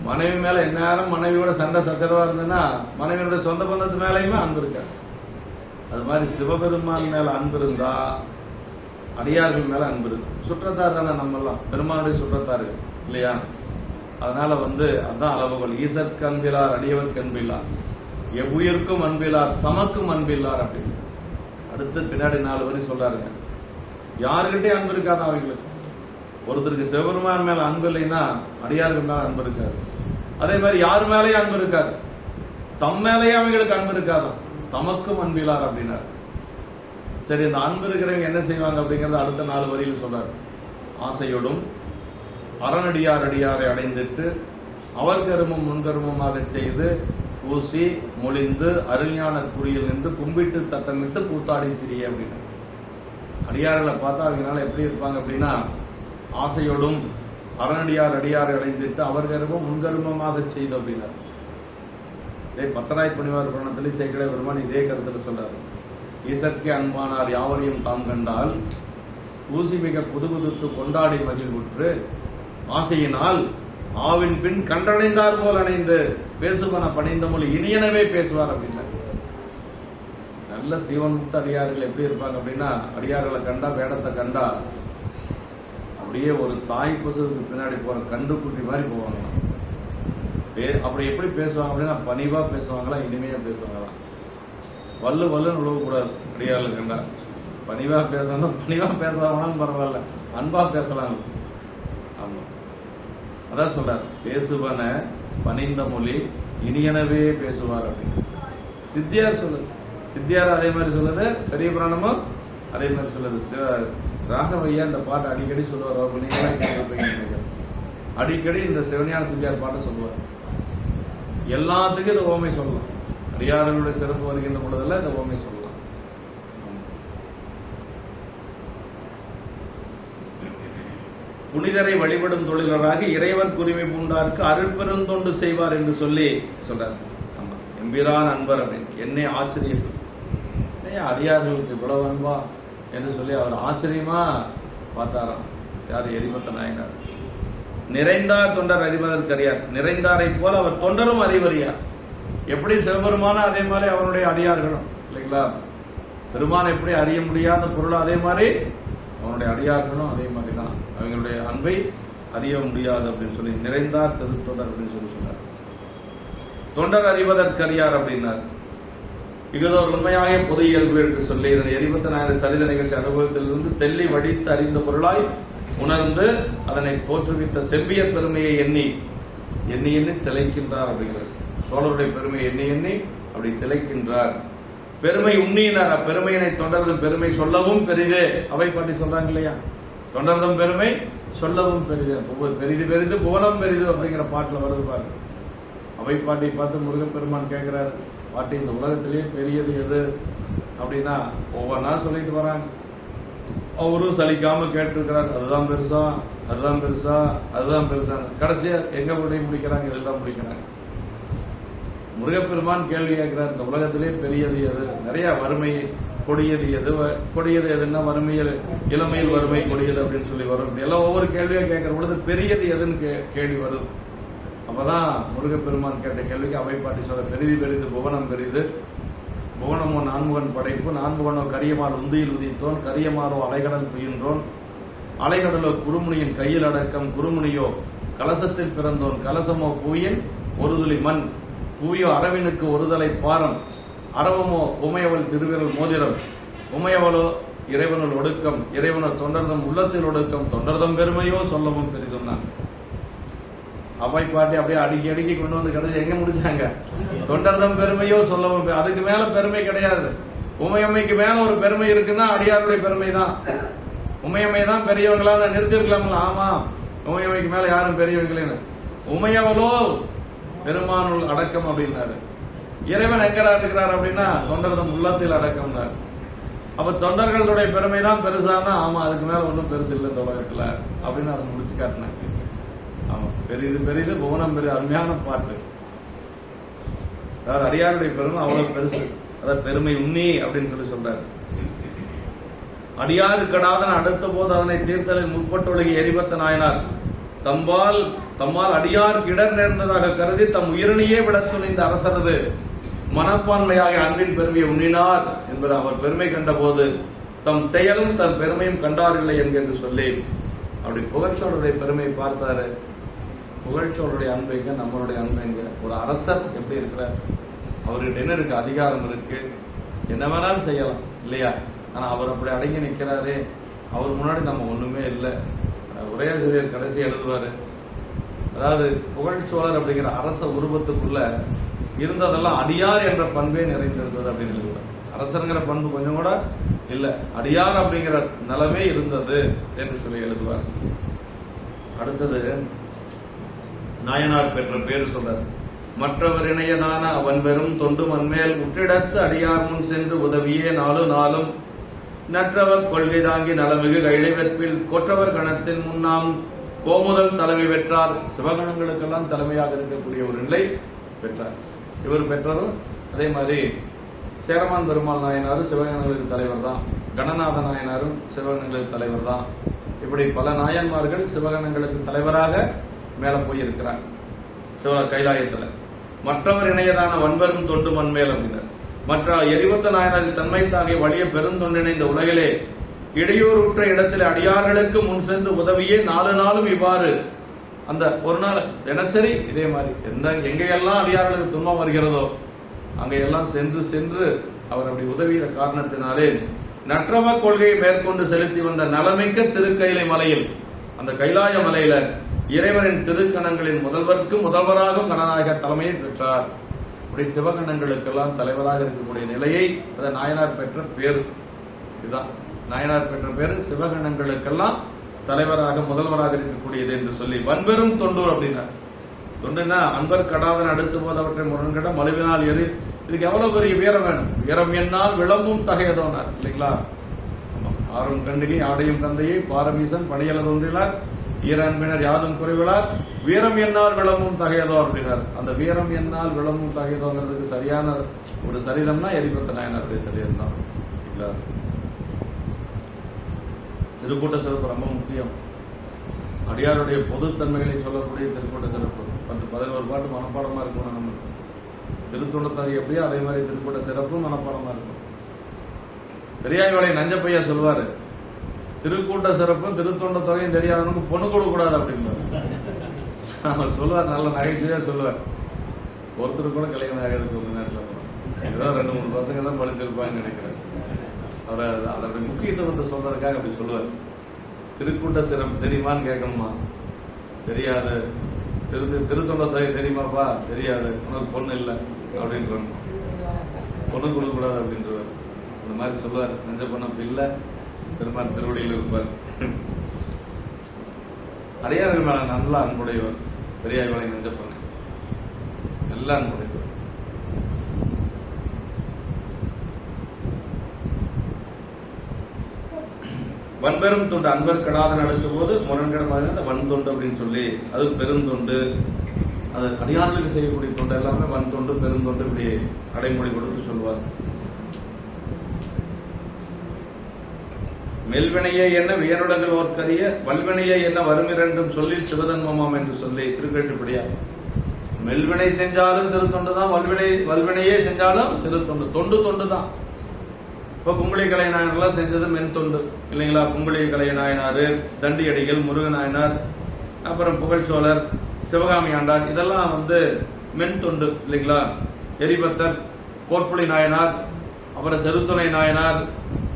மனைவி மேல எந்நேரம் மனைவியோட சண்டை சச்சரவா இருந்ததுன்னா மனைவியோட சொந்த பந்தத்து மேலேயுமே அன்பு இருக்காது. அது மாதிரி சிவபெருமான் மேல அன்பு இருந்தா அடியார்கள் மேல அன்பு இருக்கு. சுற்றத்தார் தானே நம்ம எல்லாம், பெருமானுடைய சுற்றத்தாரு இல்லையா? அதனால அதான் அளவுகள். ஈசற்கு அன்பிலார் அடியவர்க்கு அன்பில்லார், எவ்வுயிருக்கும் அன்பில்லார் தமக்கும் அன்பில்லார் அப்படின்னு. அடுத்து பின்னாடி 4 வரி சொல்றாருங்க. யாருக்கிட்டே அன்பு இருக்காதான் அவங்களுக்கு. ஒருத்தருக்கு சிவபெருமான் மேல அன்பு இல்லைன்னா அடியார்கள் மேல அன்பு இருக்காது. அதே மாதிரி யார் மேலேயும் அன்பு இருக்காது, தம் மேலேயே அவங்களுக்கு அன்பு இருக்காதான், தமக்கும் அன்பிலார் அப்படின்னாரு. சரி, இந்த அன்பு இருக்கிறவங்க என்ன செய்வாங்க அப்படிங்கறத அடுத்த 4 வரியில் சொல்றாரு. ஆசையோடும் அறநடியார் அடியாரை அடைந்திட்டு அவர் கருமம் முன்கருமமாக செய்து பூசி மொழிந்து அருஞான குறியில் நின்று கும்பிட்டு தட்டமிட்டு கூத்தாடி திரிய அப்படின்னு. அடியார்களை பார்த்தா அவங்களால எப்படி இருப்பாங்க அப்படின்னா, ஆசையோடும் அறநடியார் அடியாரை அடைந்திட்டு அவர் கருமம் முன்கருமமாக செய்து அப்படின்னாரு. இதே பத்தராய் பணிவார் புராணத்திலே சேக்கிழ பெருமான் இதே கருத்துல சொல்றாரு. ஈசற்கே அன்பானார் யாவரையும் தாம் கண்டால் ஊசி மிக புதுபுதுத்து கொண்டாடி மகிழ்வுற்று ஆசையினால் ஆவின் பின் கன்றடைந்தார் போல் அணைந்து பேசுவன பணிந்த மொழி இனியனவே பேசுவார் அப்படின்னா. நல்ல சீவன்முக்த அடியார்கள் எப்படி இருப்பாங்க அப்படின்னா, அடியார்களை கண்டா, வேடத்தை கண்டா அப்படியே ஒரு தாய் பசுவுக்கு பின்னாடி போற கண்டுக்குட்டி மாதிரி போவாங்க. அப்படி எப்படி பேசுவாங்க அப்படின்னா, பணிவா பேசுவாங்களா, இனிமையா பேசுவாங்களா. வல்லுன்னு உழவக்கூடாது. அடியார்கள் கண்டா பணிவா பேசணும், பணிவா பேசாமனாலும் பரவாயில்ல, அன்பா பேசலாம். ஆமா, அதான் சொல்றார். பேசுவன பணிந்த மொழி இனியனவே பேசுவார் அப்படின்னு சித்தியார் சொல்லுது. சித்தியார் அதே மாதிரி சொல்லுது, பெரிய புராணமும் அதே மாதிரி சொல்லுது. ராகவையா இந்த பாட்டை அடிக்கடி சொல்லுவார். அடிக்கடி இந்த சிவஞான சித்தியார் பாட்டை சொல்லுவார். எல்லாத்துக்கும் இந்த ஓமை சொல்லலாம். அடியார்களுடைய சிறப்பு வருகின்ற பொழுதெல்லாம் இந்த ஓமை சொல்லலாம். புனிதரை வழிபடும் தொழிலராக இறைவர் குரிமை பூண்டாருக்கு அருட்பெருந்தொண்டு செய்வார் என்று சொல்லி சொல்றார். ஆமா, எம்பிரான் அன்பர் அப்படின்னு. என்னை ஆச்சரியம், அடியார்களுக்கு இவ்வளவு அன்பா என்று சொல்லி அவர் ஆச்சரியமா பார்த்தாராம். யார்? எரிமத்த நாயனார். நிறைந்தார் தொண்டர் அறிவதற்கு அறியார். நிறைந்தாரை போல அவர் தொண்டரும் அறிவறியார். எப்படி சிவபெருமான அதே மாதிரி அவருடைய அடியார்களும் இல்லைங்களா? பெருமான் எப்படி அறிய முடியாத பொருள், அதே மாதிரி அவனுடைய அடியார்களும் அதே மாதிரி தான். அவங்களுடைய அன்பை அறிய முடியாது அப்படின்னு சொல்லி நிறைந்தார் திருத்தொண்டர் அப்படின்னு சொல்லி சொன்னார். தொண்டர் அறிவதற்கு அறியார் அப்படின்னார். இகுதோர் உண்மையாக பொது இயல்பு என்று சொல்லி இதனை எரிபத்த நாயர் சரித நிகழ்ச்சி அனுபவத்திலிருந்து தெள்ளி வடித்து அறிந்த பொருளாய் உணர்ந்து அதனை தோற்றுவித்த செவ்விய பெருமையை எண்ணி எண்ணி எண்ணி திளைக்கின்றார் அப்படிங்கிறது. சோழருடைய பெருமையை எண்ணி எண்ணி அப்படி திளைக்கின்றார். பெருமை உண்ணியினார். அப்பெருமையினை தொண்டர்தம் பெருமை சொல்லவும் பெரிதே. அவை பாட்டி சொல்றாங்க இல்லையா, தொண்டர்தம் பெருமை சொல்லவும் பெரிது, பெரிது பெரிது புவனம் பெரிது அப்படிங்கிற பாட்டுல வருது பாருங்க. அவை பாட்டி பார்த்து முருகப்பெருமான் கேட்கிறாரு, பாட்டி இந்த உலகத்திலேயே பெரியது எது அப்படின்னா ஒவ்வொன்றா சொல்லிட்டு வராங்க. அவரும் சலிக்காம கேட்டிருக்கிறார், அதுதான் பெருசா, அதுதான் பெருசா, அதுதான் பெருசா. கடைசியா எங்க போய் முடிக்கிறாங்க, இதெல்லாம் முடிக்கிறாங்க. முருகப்பெருமான் கேள்வி கேட்கிறார், இந்த உலகத்திலே பெரியது எது? நிறைய வறுமை கொடியது எது? கொடியது எதுன்னா வறுமையில் இளமையில் வறுமை கொடியது அப்படின்னு சொல்லி வரும். எல்லாம் ஒவ்வொரு கேள்வியா கேட்கிற பொழுது பெரியது எதுன்னு கேள்வி வருது. அப்பதான் முருகப்பெருமான் கேட்ட கேள்விக்கு அவை பாட்டி சொல்ற, பெரிது பெரிது புவனம் பெரிது, புவனமோ நான்முகன் படைப்பு, நான்முகனோ கரியமால் உந்தியில் உதித்தோன், கரியமாலோ அலைகடல் துயின்றோன், அலைகடலோ குறுமுனியின் கையில் அடக்கம், குறுமுனியோ கலசத்தில் பிறந்தோன், கலசமோ பூயின் ஒரு துளி மண், பூயோ அரவினுக்கு ஒருதலை பாரம், அரவமோ உமையவள் சிறுவிரல் மோதிரம், உமையவளோ இறைவனுள் ஒடுக்கம், இறைவனோ தொண்டர்தம் உள்ளத்தில் ஒடுக்கம், தொண்டர்தம் பெருமையோ சொல்லவும் பெரிதுன்னாங்க. அவை பாட்டி அப்படியே அடுக்கி அடுக்கி கொண்டு வந்து கடைசி எங்க முடிச்சாங்க, தொண்டர்தம் பெருமையோ சொல்லவும். அதுக்கு மேல பெருமை கிடையாது. உமையம்மைக்கு மேல ஒரு பெருமை இருக்குன்னா அடியாருடைய பெருமை தான். உமையம்மை தான் பெரியவங்களா நிறுத்திருக்கலாம்ல. ஆமா, உமையம்மைக்கு மேல யாரும் பெரியவங்களேன்னு. உமையவளோ பெருமானுள் அடக்கம் அப்படின்னாரு. இறைவன் எங்கடா இருக்கிறார் அப்படின்னா தொண்டர்தம் உள்ளத்தில் அடக்கம்னாரு. அப்ப தொண்டர்களுடைய பெருமை தான் பெருசானா, ஆமா அதுக்கு மேல ஒன்றும் பெருசு இல்லை இந்த உலகத்துல அப்படின்னு அதை முடிச்சு காட்டினேன். ஆமா, பெரிது பெரிது புவனம் பெரிது. அருமையான பாட்டு. அதாவது அடியாருடைய பெருமை அவ்வளவு பெருசு. அதாவது பெருமை உண்ணி அப்படின்னு சொல்லி சொல்றாரு. அடியாறு கடாதன் அடுத்த போது அதனை தீர்த்தலில் முற்பட்டொழுகி எரிபத்த நாயனார் தம்மால் அடியாருக்கு இடர் நேர்ந்ததாக கருதி தம் உயிரினையே விட துணிந்த அரசனது மனப்பான்மையாக அன்பின் பெருமையை உண்ணினார் என்பது அவர் பெருமை கண்ட போது தம் செயலும் தன் பெருமையும் கண்டாரில்லை என்று சொல்லி அப்படி புகழ்ச்சோருடைய பெருமையை பார்த்தாரு. புகழ்ச்சோருடைய அன்பைங்க, நம்மளுடைய அன்பைங்க. ஒரு அரசர் எப்படி இருக்கிறார், அவர்கிட்ட என்ன இருக்கு, அதிகாரம் இருக்கு, என்ன வேணாலும் செய்யலாம் இல்லையா. ஆனா அவர் அப்படி அடங்கி நிற்கிறாரே, அவர் முன்னாடி நம்ம ஒண்ணுமே இல்லை. உரையாசிரியர் கடைசி எழுதுவாரு, அதாவது புகழ்ச்சோழர் அப்படிங்கிற அரச உருவத்துக்குள்ள இருந்ததெல்லாம் அடியார் என்ற பண்பே நிறைந்திருந்தது அப்படின்னு எழுதுவார். அரசருங்கிற பண்பு கொஞ்சம் கூட இல்ல, அடியார் அப்படிங்கிற நிலமே இருந்தது என்று சொல்லி எழுதுவார். அடுத்தது நாயனார் பெற்ற பேர் சொல்றார். மற்றவர் இணையதான அவன் பெரும் தொண்டு மண்மேல் உற்றிடத்து அடியார் முன் சென்று உதவியே நாலு நாளும் நற்றவர் கொள்கை தாங்கி நலமிகு கைலை வெற்பில் கொற்றவர் கணத்தின் முன்னாம் கோமுதல் தலைமை பெற்றார். சிவகணங்களுக்கெல்லாம் தலைமையாக இருக்கக்கூடிய ஒரு நிலை பெற்றார். இவர் பெற்றதும் அதே மாதிரி சேரமான் பெருமாள் நாயனாரும் சிவகணங்களுக்கு தலைவர் தான், கணநாத நாயனாரும் சிவகணங்களுக்கு தலைவர் தான். இப்படி பல நாயன்மார்கள் சிவகணங்களுக்கு தலைவராக மேல போயிருக்கிறார் சிவ கைலாயத்துல. மற்றவர் இணையதான வன்பெரும் தொண்டு மண்மேல் அப்படின்னார். மற்ற எரிபத்த நாயனாரின் தன்மை தாகிய வலிய பெருந்தொண்டினை இந்த உலகிலே இடையூறுற்ற இடத்தில் அடியார்களுக்கு முன் சென்று உதவியே நாலு நாளும் இவ்வாறு அந்த ஒரு நாள் தினசரி இதே மாதிரி எங்கெல்லாம் அடியார்களுக்கு துன்பம் வருகிறதோ அங்கெல்லாம் சென்று சென்று அவர் அப்படி உதவிய காரணத்தினாலே நற்றவ கொள்கையை மேற்கொண்டு செலுத்தி வந்த நலமிக்க திருக்கைலை மலையில், அந்த கைலாய மலையில இறைவனின் திருக்கணங்களின் முதல்வராக கணநாயக தலைமையை பெற்றார். அப்படி சிவகணங்களுக்கெல்லாம் தலைவராக இருக்கக்கூடிய நிலையை அதை நாயனார் பெற்ற பேரு. இதுதான் நாயனார் பெற்ற பேரு, சிவகணங்களுக்கெல்லாம் தலைவராக முதல்வராக இருக்கக்கூடியது என்று சொல்லி வன்பெரும் தொண்டூர் அப்படின்னா. தொண்டுன்னா அன்பர் கடாதன் அடுத்து போது அவற்றை முரண்கட மலுவினால் எரி. இதுக்கு எவ்வளவு பெரிய வீரம் வேணும். வீரம் என்னால் விளம்பும் தகையதோனார் இல்லைங்களா. ஆறும் கண்டிகை ஆடையும் தந்தையை பாரமீசன் பணியல தோன்றினார், ஈரன்பினர் யாதும் குறைவிலார், வீரம் என்னால் விளம்பும் தகையதோ அப்படின்னார். அந்த வீரம் என்னால் விளம்பும் தகையதோங்கிறதுக்கு சரியான ஒரு சரிதம்னா எரிபத்த நாயனாருடைய சரிதம் தான். திருக்கூட்ட சிறப்பு ரொம்ப முக்கியம். அடியாருடைய பொதுத்தன்மைகளை சொல்லக்கூடிய திருக்கூட்ட சிறப்பு 10-11 பாட்டு மனப்பாடமா இருக்கணும். நமக்கு திருத்தொண்டத்தகை எப்படியோ அதே மாதிரி திருக்கூட்ட சிறப்பும் மனப்பாடமா இருக்கும். பெரியாய்வாளை நஞ்சப்பையா சொல்லுவாரு, திருக்கூட்ட சிறப்பும் திருத்தொண்ட தொகையும் தெரியாதவனுக்கு பொண்ணு கொடுக்க கூடாது அப்படின்னு அவர் சொல்லுவார். நல்ல நகைச்சுவையா சொல்லுவார். ஒருத்தர் கூட கல்யாணம் ஆகிறது ஒரு நேரத்தில் ஏதோ 2-3 பசங்க தான் படிச்சிருப்பாங்கன்னு நினைக்கிறேன். அவர் அதோட முக்கியத்துவத்தை சொல்றதுக்காக அப்படி சொல்லுவார். திருக்கூட்ட சிரம் தெரியுமான்னு கேட்கணுமா? தெரியாது. திருத்தொண்டை தெரியுமாப்பா? தெரியாது. உனக்கு பொண்ணு இல்லை அப்படின்ற, பொண்ணு கொடுக்கக்கூடாது அப்படின்றவர். இந்த மாதிரி சொல்லுவார். நெஞ்ச பொண்ணு அப்படி இல்லை, பெருமாள் திருவடியில் இருப்பார். அடியார்கள் மேல நல்ல அன்புடையவர் பெரியாய்வாளை நெஞ்ச பொண்ணு, நல்ல அன்புடையவர். வன்பெரும் தொண்டு அன்பர் கடாத நடக்கும் போது முரண்கடமாக அந்த வன் தொண்டு அப்படின்னு சொல்லி, அது பெருந்தொண்டு, அது அடியார்களுக்கு செய்யக்கூடிய தொண்டு எல்லாமே வன் தொண்டு பெருந்தொண்டு இப்படி அடைமொழி கொடுத்து சொல்லுவார். மெல்வினையே என்ன வியனுடங்கள் ஓர்க்கரிய வல்வினையே என்ன வருமிரண்டும் சொல்லில் சிவதன்மமாம் என்று சொல்லி திருக்கட்டுப்படியா. மெல்வினை செஞ்சாலும் திருத்தொண்டு தான், வல்வினையே செஞ்சாலும் திருத்தொண்டு, தொண்டு தான். இப்போ கும்பளி கலை நாயனார்லாம் செஞ்சது மென் தொண்டு இல்லைங்களா? கும்பளி கலை நாயனார், தண்டியடிகள், முருகன் நாயனார், அப்புறம் புகழ்ச்சோழர், சிவகாமி ஆண்டார், இதெல்லாம் மென் தொண்டு இல்லைங்களா? எரிபத்தர், கோட்புலி நாயனார், அப்புறம் செருத்துணை நாயனார்,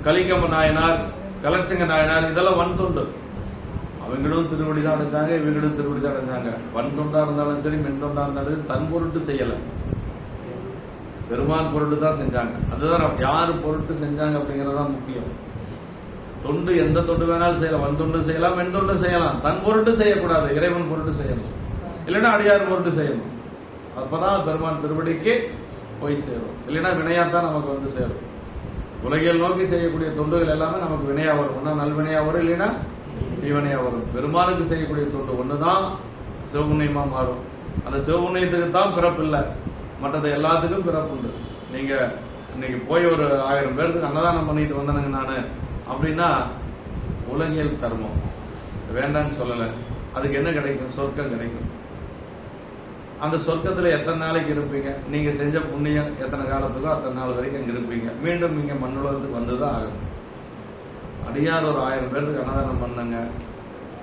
கலிக்கம்ப நாயனார், கலட்சிங்க நாயனார், இதெல்லாம் வன் தொண்டு. அவங்களும் திருவடி தான் அடைஞ்சாங்க, இவங்களும் திருவடி தான் அடைஞ்சாங்க. வன் தொண்டா இருந்தாலும் சரி, மென் தொண்டா இருந்தாலும் தன் பொருட்டு செய்யலை, பெருமான் பொருட்டு தான் செஞ்சாங்க. அதுதான் யாரு பொருட்டு செஞ்சாங்க அப்படிங்கறதுதான் முக்கியம். தொண்டு எந்த தொண்டு வேணாலும் செய்யலாம், வன் தொண்டு செய்யலாம், மென் தொண்டு செய்யலாம். தன் பொருட்டு செய்யக்கூடாது, இறைவன் பொருட்டு செய்யணும், இல்லைன்னா அடியார் பொருட்டு செய்யணும். அப்பதான் பெருமான் திருவடிக்கு போய் சேரும். இல்லைன்னா வினையாத்தான் நமக்கு சேரும். உலகியல் நோக்கி செய்யக்கூடிய தொண்டுகள் எல்லாமே நமக்கு வினையா வரும். ஒன்னா நல்வினையா வரும், இல்லைன்னா தீவனையா வரும். பெருமானுக்கு செய்யக்கூடிய தொண்டு ஒண்ணுதான் சிவபுண்ணியமா மாறும். அந்த சிவபுண்ணியத்துக்கு தான் பிறப்பு இல்லை, மற்றது எல்லாத்துக்கும் பிறப்பு உண்டு. நீங்க இன்னைக்கு போய் ஒரு 1000 பேருக்கு அன்னதானம் பண்ணிட்டு வந்தனுங்க நானு அப்படின்னா உலகியல் தர்மம் வேண்டான்னு சொல்லல. அதுக்கு என்ன கிடைக்கும்? சொர்க்கம் கிடைக்கும். அந்த சொர்க்கத்துல எத்தனை நாளைக்கு இருப்பீங்க? நீங்க செஞ்ச புண்ணியம் எத்தனை காலத்துக்கோ அத்தனை நாள் வரைக்கும் அங்க இருப்பீங்க. மீண்டும் இங்க மண்ணுலகத்துக்கு வந்துதான் ஆகும். அடியார் ஒரு 1000 பேருக்கு அன்னதானம் பண்ணங்க,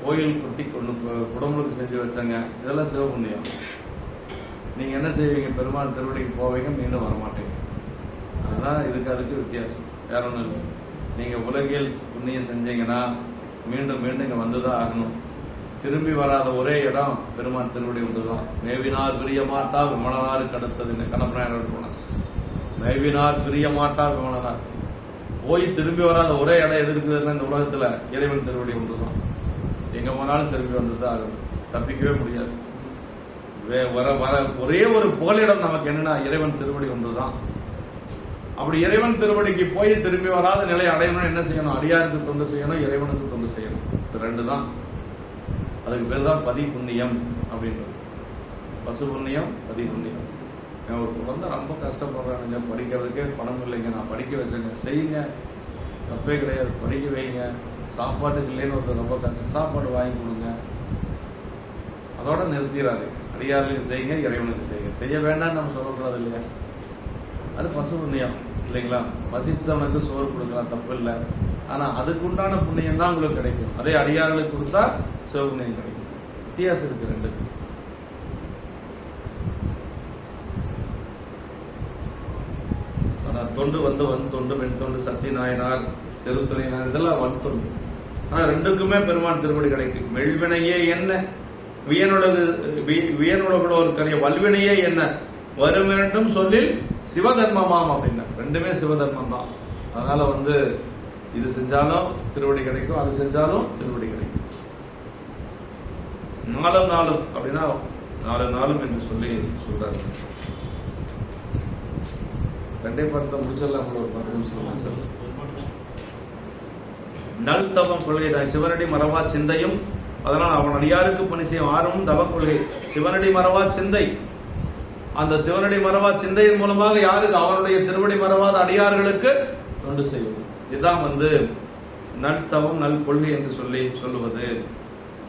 கோயில் குட்டி கொண்டு குடும்பத்துக்கு செஞ்சு வச்சங்க, இதெல்லாம் சிவபுண்ணியம். நீங்க என்ன செய்வீங்க? பெருமாள் திருவடிக்கு போவீங்க, மீண்டும் வரமாட்டீங்க. அதுதான் அதுக்கு வித்தியாசம், வேற ஒன்றும் இல்லை. நீங்க உலகியல் புண்ணியம் செஞ்சீங்கன்னா மீண்டும் மீண்டும் இங்க வந்துதான் ஆகணும். திரும்பி வராத ஒரே இடம் பெருமாள் திருவடி ஒன்றுதான். மேவினார் பிரிய மாட்டா விமலனாருக்கு அடுத்தது கணப்பனார் போனார். மேவினார் பிரிய மாட்டா விமலனார். போய் திரும்பி வராத ஒரே இடம் எது இருக்குதுன்னா இந்த உலகத்துல இறைவன் திருவடி ஒன்றுதான். எங்க போனாலும் திரும்பி வந்துதான் ஆகணும், தப்பிக்கவே முடியாது. வர ஒரே ஒரு புகலிடம் நமக்கு என்னன்னா இறைவன் திருவடி ஒன்றுதான். அப்படி இறைவன் திருவடிக்கு போய் திரும்பி வராத நிலை அடையணும். என்ன செய்யணும்? அடியாருக்கு தொண்டு செய்யணும், இறைவனுக்கு தொண்டு செய்யணும். இது ரெண்டு தான். அதுக்கு பேர் தான் பதி புண்ணியம் அப்படின்றது. பசு புண்ணியம், பதி புண்ணியம். ஒருத்தர் ரொம்ப கஷ்டப்படுறானுங்க, படிக்கிறதுக்கே பணம் இல்லைங்க, நான் படிக்க வச்சேங்க, செய்யுங்க, தப்பே கிடையாது, படிக்க வைங்க. சாப்பாட்டுக்கு இல்லைன்னு ஒருத்தர் ரொம்ப கஷ்டம், சாப்பாடு வாங்கி கொடுங்க, அதோட நிறுத்திடாது. அடியார்களுக்கு செய்யுங்க, இறைவனுக்கு செய்யுங்க. செய்ய வேண்டாம்னு நம்ம சொல்லக்கூடாது இல்லையா? அது பசு புண்ணியம் இல்லைங்களா? பசித்தவனுக்கு சோறு கொடுக்கலாம், தப்பு இல்லை. ஆனா அதுக்குண்டான புண்ணியம் தான் உங்களுக்கு கிடைக்கும். அதே அடியார்களுக்கு கொடுத்தா சிவபுண்ணியம் கிடைக்கும். வித்தியாசம் இருக்கு ரெண்டுக்கு. தொண்டு வன் தொண்டு, பெண் தொண்டு, சக்தி நாயனார், செருத்துணை நாயனார், இதெல்லாம் வன் தொண்டு. ஆனா ரெண்டுக்குமே பெருமான் திருவடி கிடைக்கும். மெல்வினையே என்ன வியனுலகளோர் கரிய வல்வினையே என்ன வரும் இரண்டும் சொல்லில் சிவதர்மமாம் அப்படின்னா ரெண்டுமே சிவதர்மம் தான். அதனால இது செஞ்சாலும் திருவடி கிடைக்கும், அது செஞ்சாலும் திருவடி கிடைக்கும். நாளும் அப்படின்னா நாளும் என்று சொல்லி சொல்றாரு. ரெண்டே பாட்டு முடிச்சிடலாம், ஒரு 10 நிமிஷம். நல் தவம் கொள்கைதான் சிவனடி மறவா சிந்தையும், அதனால் அவன் அடியாருக்கு பணி செய்யும் ஆர்வமும் தவ கொள்கை. சிவனடி மறவா சிந்தை, அந்த சிவனடி மறவா சிந்தையின் மூலமாக யாருக்கு? அவனுடைய திருவடி மறவாத அடியார்களுக்கு தொண்டு செய்யும். இதுதான் நற்தவம் நல் கொள்கை என்று சொல்லுவது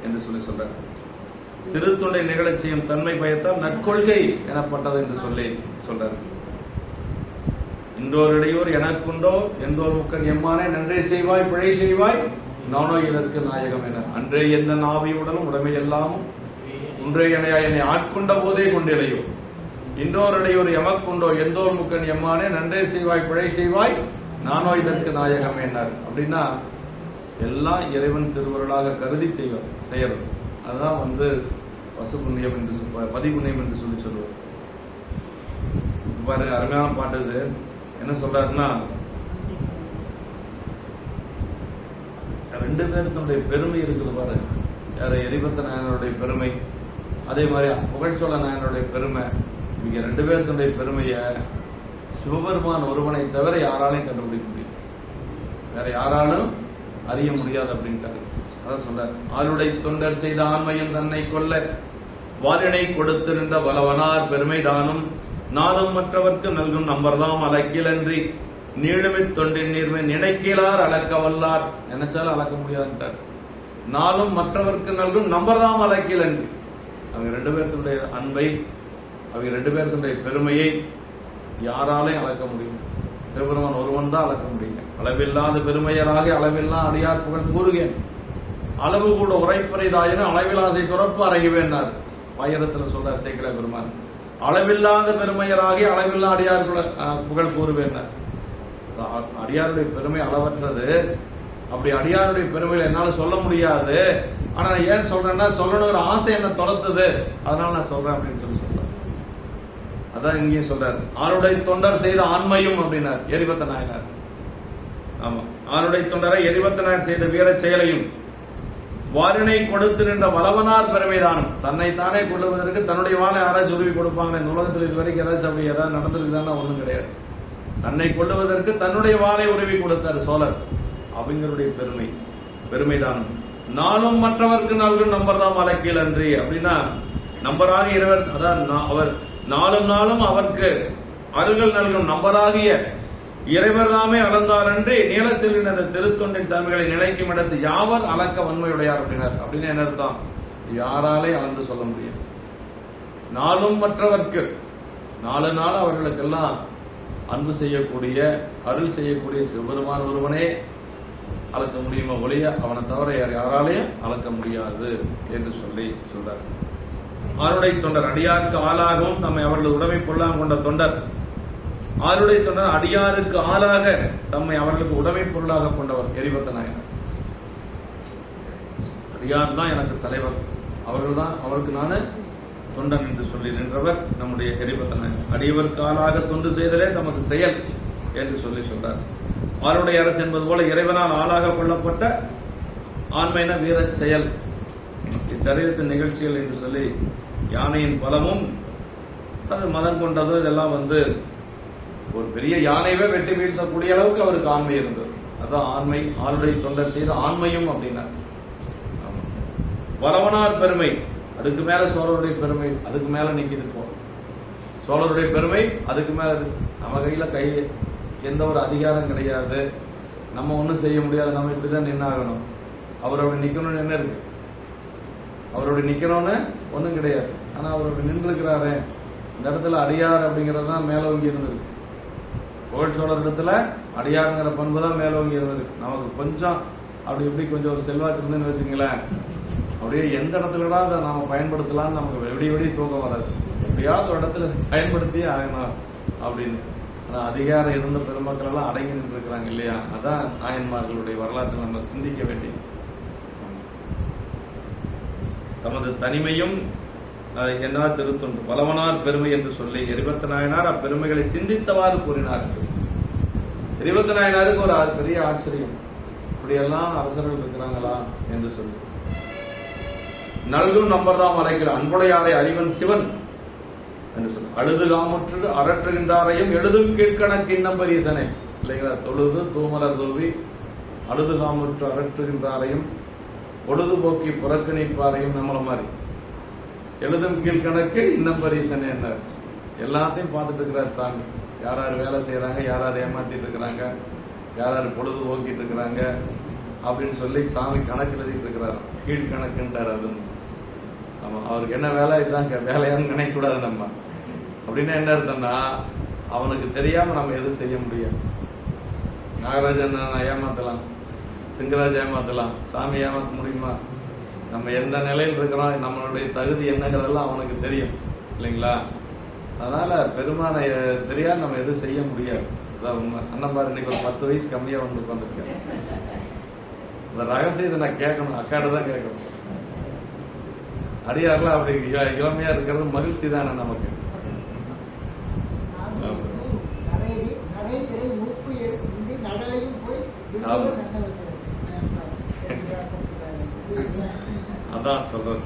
என்று சொல்ற. திருத்தொண்டை நிகழச் செய்யும் தன்மை பயத்தால் நற்கொள்கை எனப்பட்டது என்று சொல்றாரு. இன்றோர் இடையோர் எனக்குண்டோ என்றோர் முக்கன் எம்மானே நன்றே செய்வாய் பிழை செய்வாய் நானோ இதற்கு நாயகம் என அன்றே எந்த நாவியுடனும் உடமை எல்லாமும் ஒன்றே என்னை ஆட்கொண்ட போதே கொண்டிலையோ. இன்றோருடைய ஒரு எமக்குண்டோ எந்தோர் முக்கன் எம்மானே நன்றே செய்வாய் பிழை செய்வாய் நானோ இதற்கு நாயகம் என்னார். அப்படின்னா எல்லாம் இறைவன் திருவருளாக கருதி செய்யறது. அதுதான் பசு புண்ணியம் என்று பதிபுண்ணியம் என்று சொல்லுவார். பாருங்க, அருமையான பாட்டு இது. என்ன சொல்றாருன்னா, ரெண்டு பேருக்குடைய பெருமை இருக்குது பாருங்க. யாரு? எரிபத்த நாயனருடைய பெருமை, அதே மாதிரி புகழ்ச்சோழ நாயனருடைய பெருமை. இவங்க ரெண்டு பேருக்குடைய பெருமைய சிவபெருமான் ஒருவனை தவிர யாராலையும் கண்டுபிடிக்க முடியும், வேற யாராலும் அறிய முடியாது அப்படின்ட்டாரு. அதான் சொல்றார், ஆளுடை தொண்டர் செய்த ஆண்மையும் தன்னை கொல்ல வாரினை கொடுத்து நின்ற வலவனார் பெருமைதானும் நாளும் மற்றவர்க்கு நல்கும் நம்பர்தாம் அளக்கிலன்றி நீளுமை தொண்டின் நீர்மை நினைக்கலார் அளக்க வல்லார். நினைச்சாலும் அளக்க முடியாதுன்றார். நாளும் மற்றவர்க்கு நல்கும் நம்பர்தாம் அளக்கிலன்றி. அவங்க ரெண்டு பேருக்குடைய அன்பை, அவங்க ரெண்டு பேருக்குடைய பெருமையை யாராலையும் அளக்க முடியும்? சிவபெருமான் ஒருவன் தான் அளக்க முடியும். அளவில்லாத பெருமையராக அளவில்லா அடியார் புகழ் கூறுகேன், அளவு கூட உரைப்பறைதாயினும் அளவிலாசை துறப்பு அறைகுவேன்னார். ஆயிரத்துல சொல்றார் சேக்கிர பெருமான். அளவில்லாத பெருமையராகி அளவில்லா அடியார் புகழ் கூறுவேன்னார். அடியாருடைய பெருமை அளவற்றது. அப்படி அடியாருடைய பெருமையில என்னால சொல்ல முடியாது. ஆனா நான் ஏன் சொல்றேன்னா, சொல்லணுங்கிற ஆசை என்ன துரத்துது, அதனால நான் சொல்றேன் அப்படின்னு சொல்றேன். அதான் இங்கேயும் சொல்றாரு, ஆளுடைய தொண்டர் செய்த ஆண்மையும் அப்படின்னார் எரிபத்த நாயனார். ஆமா, ஆளுடைய தொண்டரை எரிபத்த நாயர் செய்த வீர செயலையும் வாரினை கொடுத்து நின்ற வலவனார் பெருமைதானும். தன்னைத்தானே கொள்ளுவதற்கு தன்னுடைய வாழை யாராச்சும் உருவி கொடுப்பாங்க இந்த உலகத்தில்? இது வரைக்கும் ஏதாச்சும் அப்படி ஏதாவது நடந்திருக்குதான்னா ஒண்ணும் கிடையாது. தன்னை கொள்ளுவதற்கு தன்னுடைய வாழை உருவி கொடுத்தார் சோழர். அவங்களுடைய பெருமைதானும் நானும் மற்றவர்க்கு நல்கும் நம்பர்தாம் அலக்கீழ் அன்றி. அப்படின்னா நம்பராக இருவர், அதான் அவர் நாளும் நாளும் அவருக்கு அருகல் நல்கும் நம்பராகிய இறைவர் தாமே அளந்தார் என்று நீளச் செல்கின்ற அந்த திருத்தொண்டின் தன்மைகளை நிலைக்கும் இடத்து யாவர் அளக்க வன்மையுடையார் அப்படின்னார். அப்படின்னு என்ன அர்த்தம்? யாராலே அளந்து சொல்ல முடியும். நாளும் மற்றவர்க்கு, நாலு நாள் அவர்களுக்கெல்லாம் அன்பு செய்யக்கூடிய, அருள் செய்யக்கூடிய சிவபெருமான் ஒருவனே அளக்க முடியுமா ஒழிய அவனை தவிர யாராலையும் அளக்க முடியாது என்று சொல்றார். ஆருடை தொண்டர் அடியாருக்கு ஆளாகவும் தம்மை அவர்களது உடைமை பொருளாக கொண்ட தொண்டர். ஆருடை தொண்டர் அடியாருக்கு ஆளாக தம்மை அவர்களுக்கு உடைமை பொருளாக கொண்டவர் எரிபத்த நாயனார். அடியார் தான் எனக்கு தலைவர், அவர்கள் தான் அவருக்கு நானு தொண்டன் என்று சொல்லி நின்றவர் நம்முடைய எரிபத்த நாயனார். அடியவருக்கு ஆளாக தொண்டு செய்தலே தமது செயல் என்று சொல்றார். ஆருடைய அரசு என்பது போல இறைவனால் ஆளாக கொள்ளப்பட்ட ஆண்மையின வீர செயல் இச்சரீரத்தின் நிகழ்ச்சிகள் என்று சொல்லி யானையின் பலமும் அது மதம் கொண்டதும் இதெல்லாம் ஒரு பெரிய யானையவே வெட்டி வீழ்த்தக்கூடிய அளவுக்கு அவருக்கு ஆண்மை இருந்தது. அதான் ஆண்மை, ஆளுடைய தொண்டர் செய்த ஆண்மையும் அப்படின்னா. வலவனார் பெருமை, அதுக்கு மேல சோழருடைய பெருமை, அதுக்கு மேல நிக்கிது. சோழருடைய பெருமை அதுக்கு மேல நம்ம கையில எந்த ஒரு அதிகாரம் கிடையாது, நம்ம ஒன்றும் செய்ய முடியாது, நம்ம இப்படிதான் நின்னாகணும். அவரோட நிக்கணும்னு என்ன இருக்கு? அவரோட நிக்கணும்னு ஒன்றும் கிடையாது. ஆனா அவரோட நின்று இருக்கிறாரு இந்த இடத்துல அடியார் அப்படிங்கிறது தான் மேலோங்கி இருந்திருக்கு. புகழ் சோழர் இடத்துல அடியாருங்கிற பண்பு தான் மேலோங்கி இருந்திருக்கு. நமக்கு கொஞ்சம் அப்படி இப்படி கொஞ்சம் ஒரு செல்வாக்கு இருந்துன்னு வச்சுங்களேன், அப்படியே எந்த இடத்துலடா அதை நாம பயன்படுத்தலாம்னு நமக்கு வெடி தூக்கம் வராது. எப்படியாவது ஒரு இடத்துல பயன்படுத்தியே ஆகணும் அப்படின்னு. ஆனா அதிகாரம் இருந்த பெருமக்கள் எல்லாம் அடங்கி நின்று இருக்கிறாங்க இல்லையா? அதான் நாயன்மார்களுடைய வரலாற்றை நம்ம சிந்திக்க வேண்டியது. தமது தனிமையும் என்ன திருத்தொண்டு வலவனார் பெருமை என்று சொல்லி எரிபத்த நாயனார் அப்பெருமைகளை சிந்தித்தவாறு கூறினார். எரிபத்த நாயனாருக்கு ஒரு பெரிய ஆச்சரியம், இப்படியெல்லாம் அரசர்கள் இருக்கிறாங்களா என்று சொல்லி. நல்கும் நம்பர்தாம் அழைக்கிற அன்புடையாரை அறிவன் சிவன் என்று சொல்லி அழுது காமுற்று அரற்றுகின்றாரையும் எழுதும் கீழ்கணக்கின் நம்பரீசனை இல்லைங்களா? தொழுது தூமலர் தூவி அழுது காமுற்று அரற்றுகின்றாரையும் பொழுதுபோக்கி புறக்கணிப்பாரையும் நம்மள மாதிரி எழுதும் கீழ்கணக்கு இன்னம்பரீசன் என்ன எல்லாத்தையும் பார்த்துட்டு இருக்கிறார் சாமி. யாராரு வேலை செய்யறாங்க, யாராரு ஏமாத்திட்டு இருக்கிறாங்க, யாராரு பொழுதுபோக்கிட்டு இருக்கிறாங்க அப்படின்னு சொல்லி சாமி கணக்கு எழுதிட்டு இருக்கிறார். கீழ்கணக்குன்றார். அது ஆமா, அவருக்கு என்ன வேலை இதுதான் வேலையான்னு நினைக்கக்கூடாது நம்ம. அப்படின்னா என்ன அர்த்தம்னா, அவனுக்கு தெரியாம நம்ம எதுவும் செய்ய முடியாது. நாகராஜன் ஏமாத்தலாம், சிங்கராஜ் ஏமாத்தலாம், சாமி ஏமாத்த முடியுமா? நம்ம எந்த நிலையில் இருக்கிறோம், நம்மளுடைய தகுதி என்னங்கிறதெல்லாம் அவனுக்கு தெரியும் இல்லைங்களா? அதனால பெருமானை தெரியாது நம்ம எதுவும் செய்ய முடியாது. அதான் உண்மை. அண்ணன் பாரு இன்னைக்கு ஒரு 10 வயசு கம்மியா வந்து உட்காந்துருக்கேன். இந்த ரகசியத்தை நான் கேட்கணும், அக்காடு தான் கேட்கணும். அடியாரெல்லாம் அப்படி இளமையா இருக்கிறது மகிழ்ச்சி தானே நமக்கு. அதான் சொல்றது.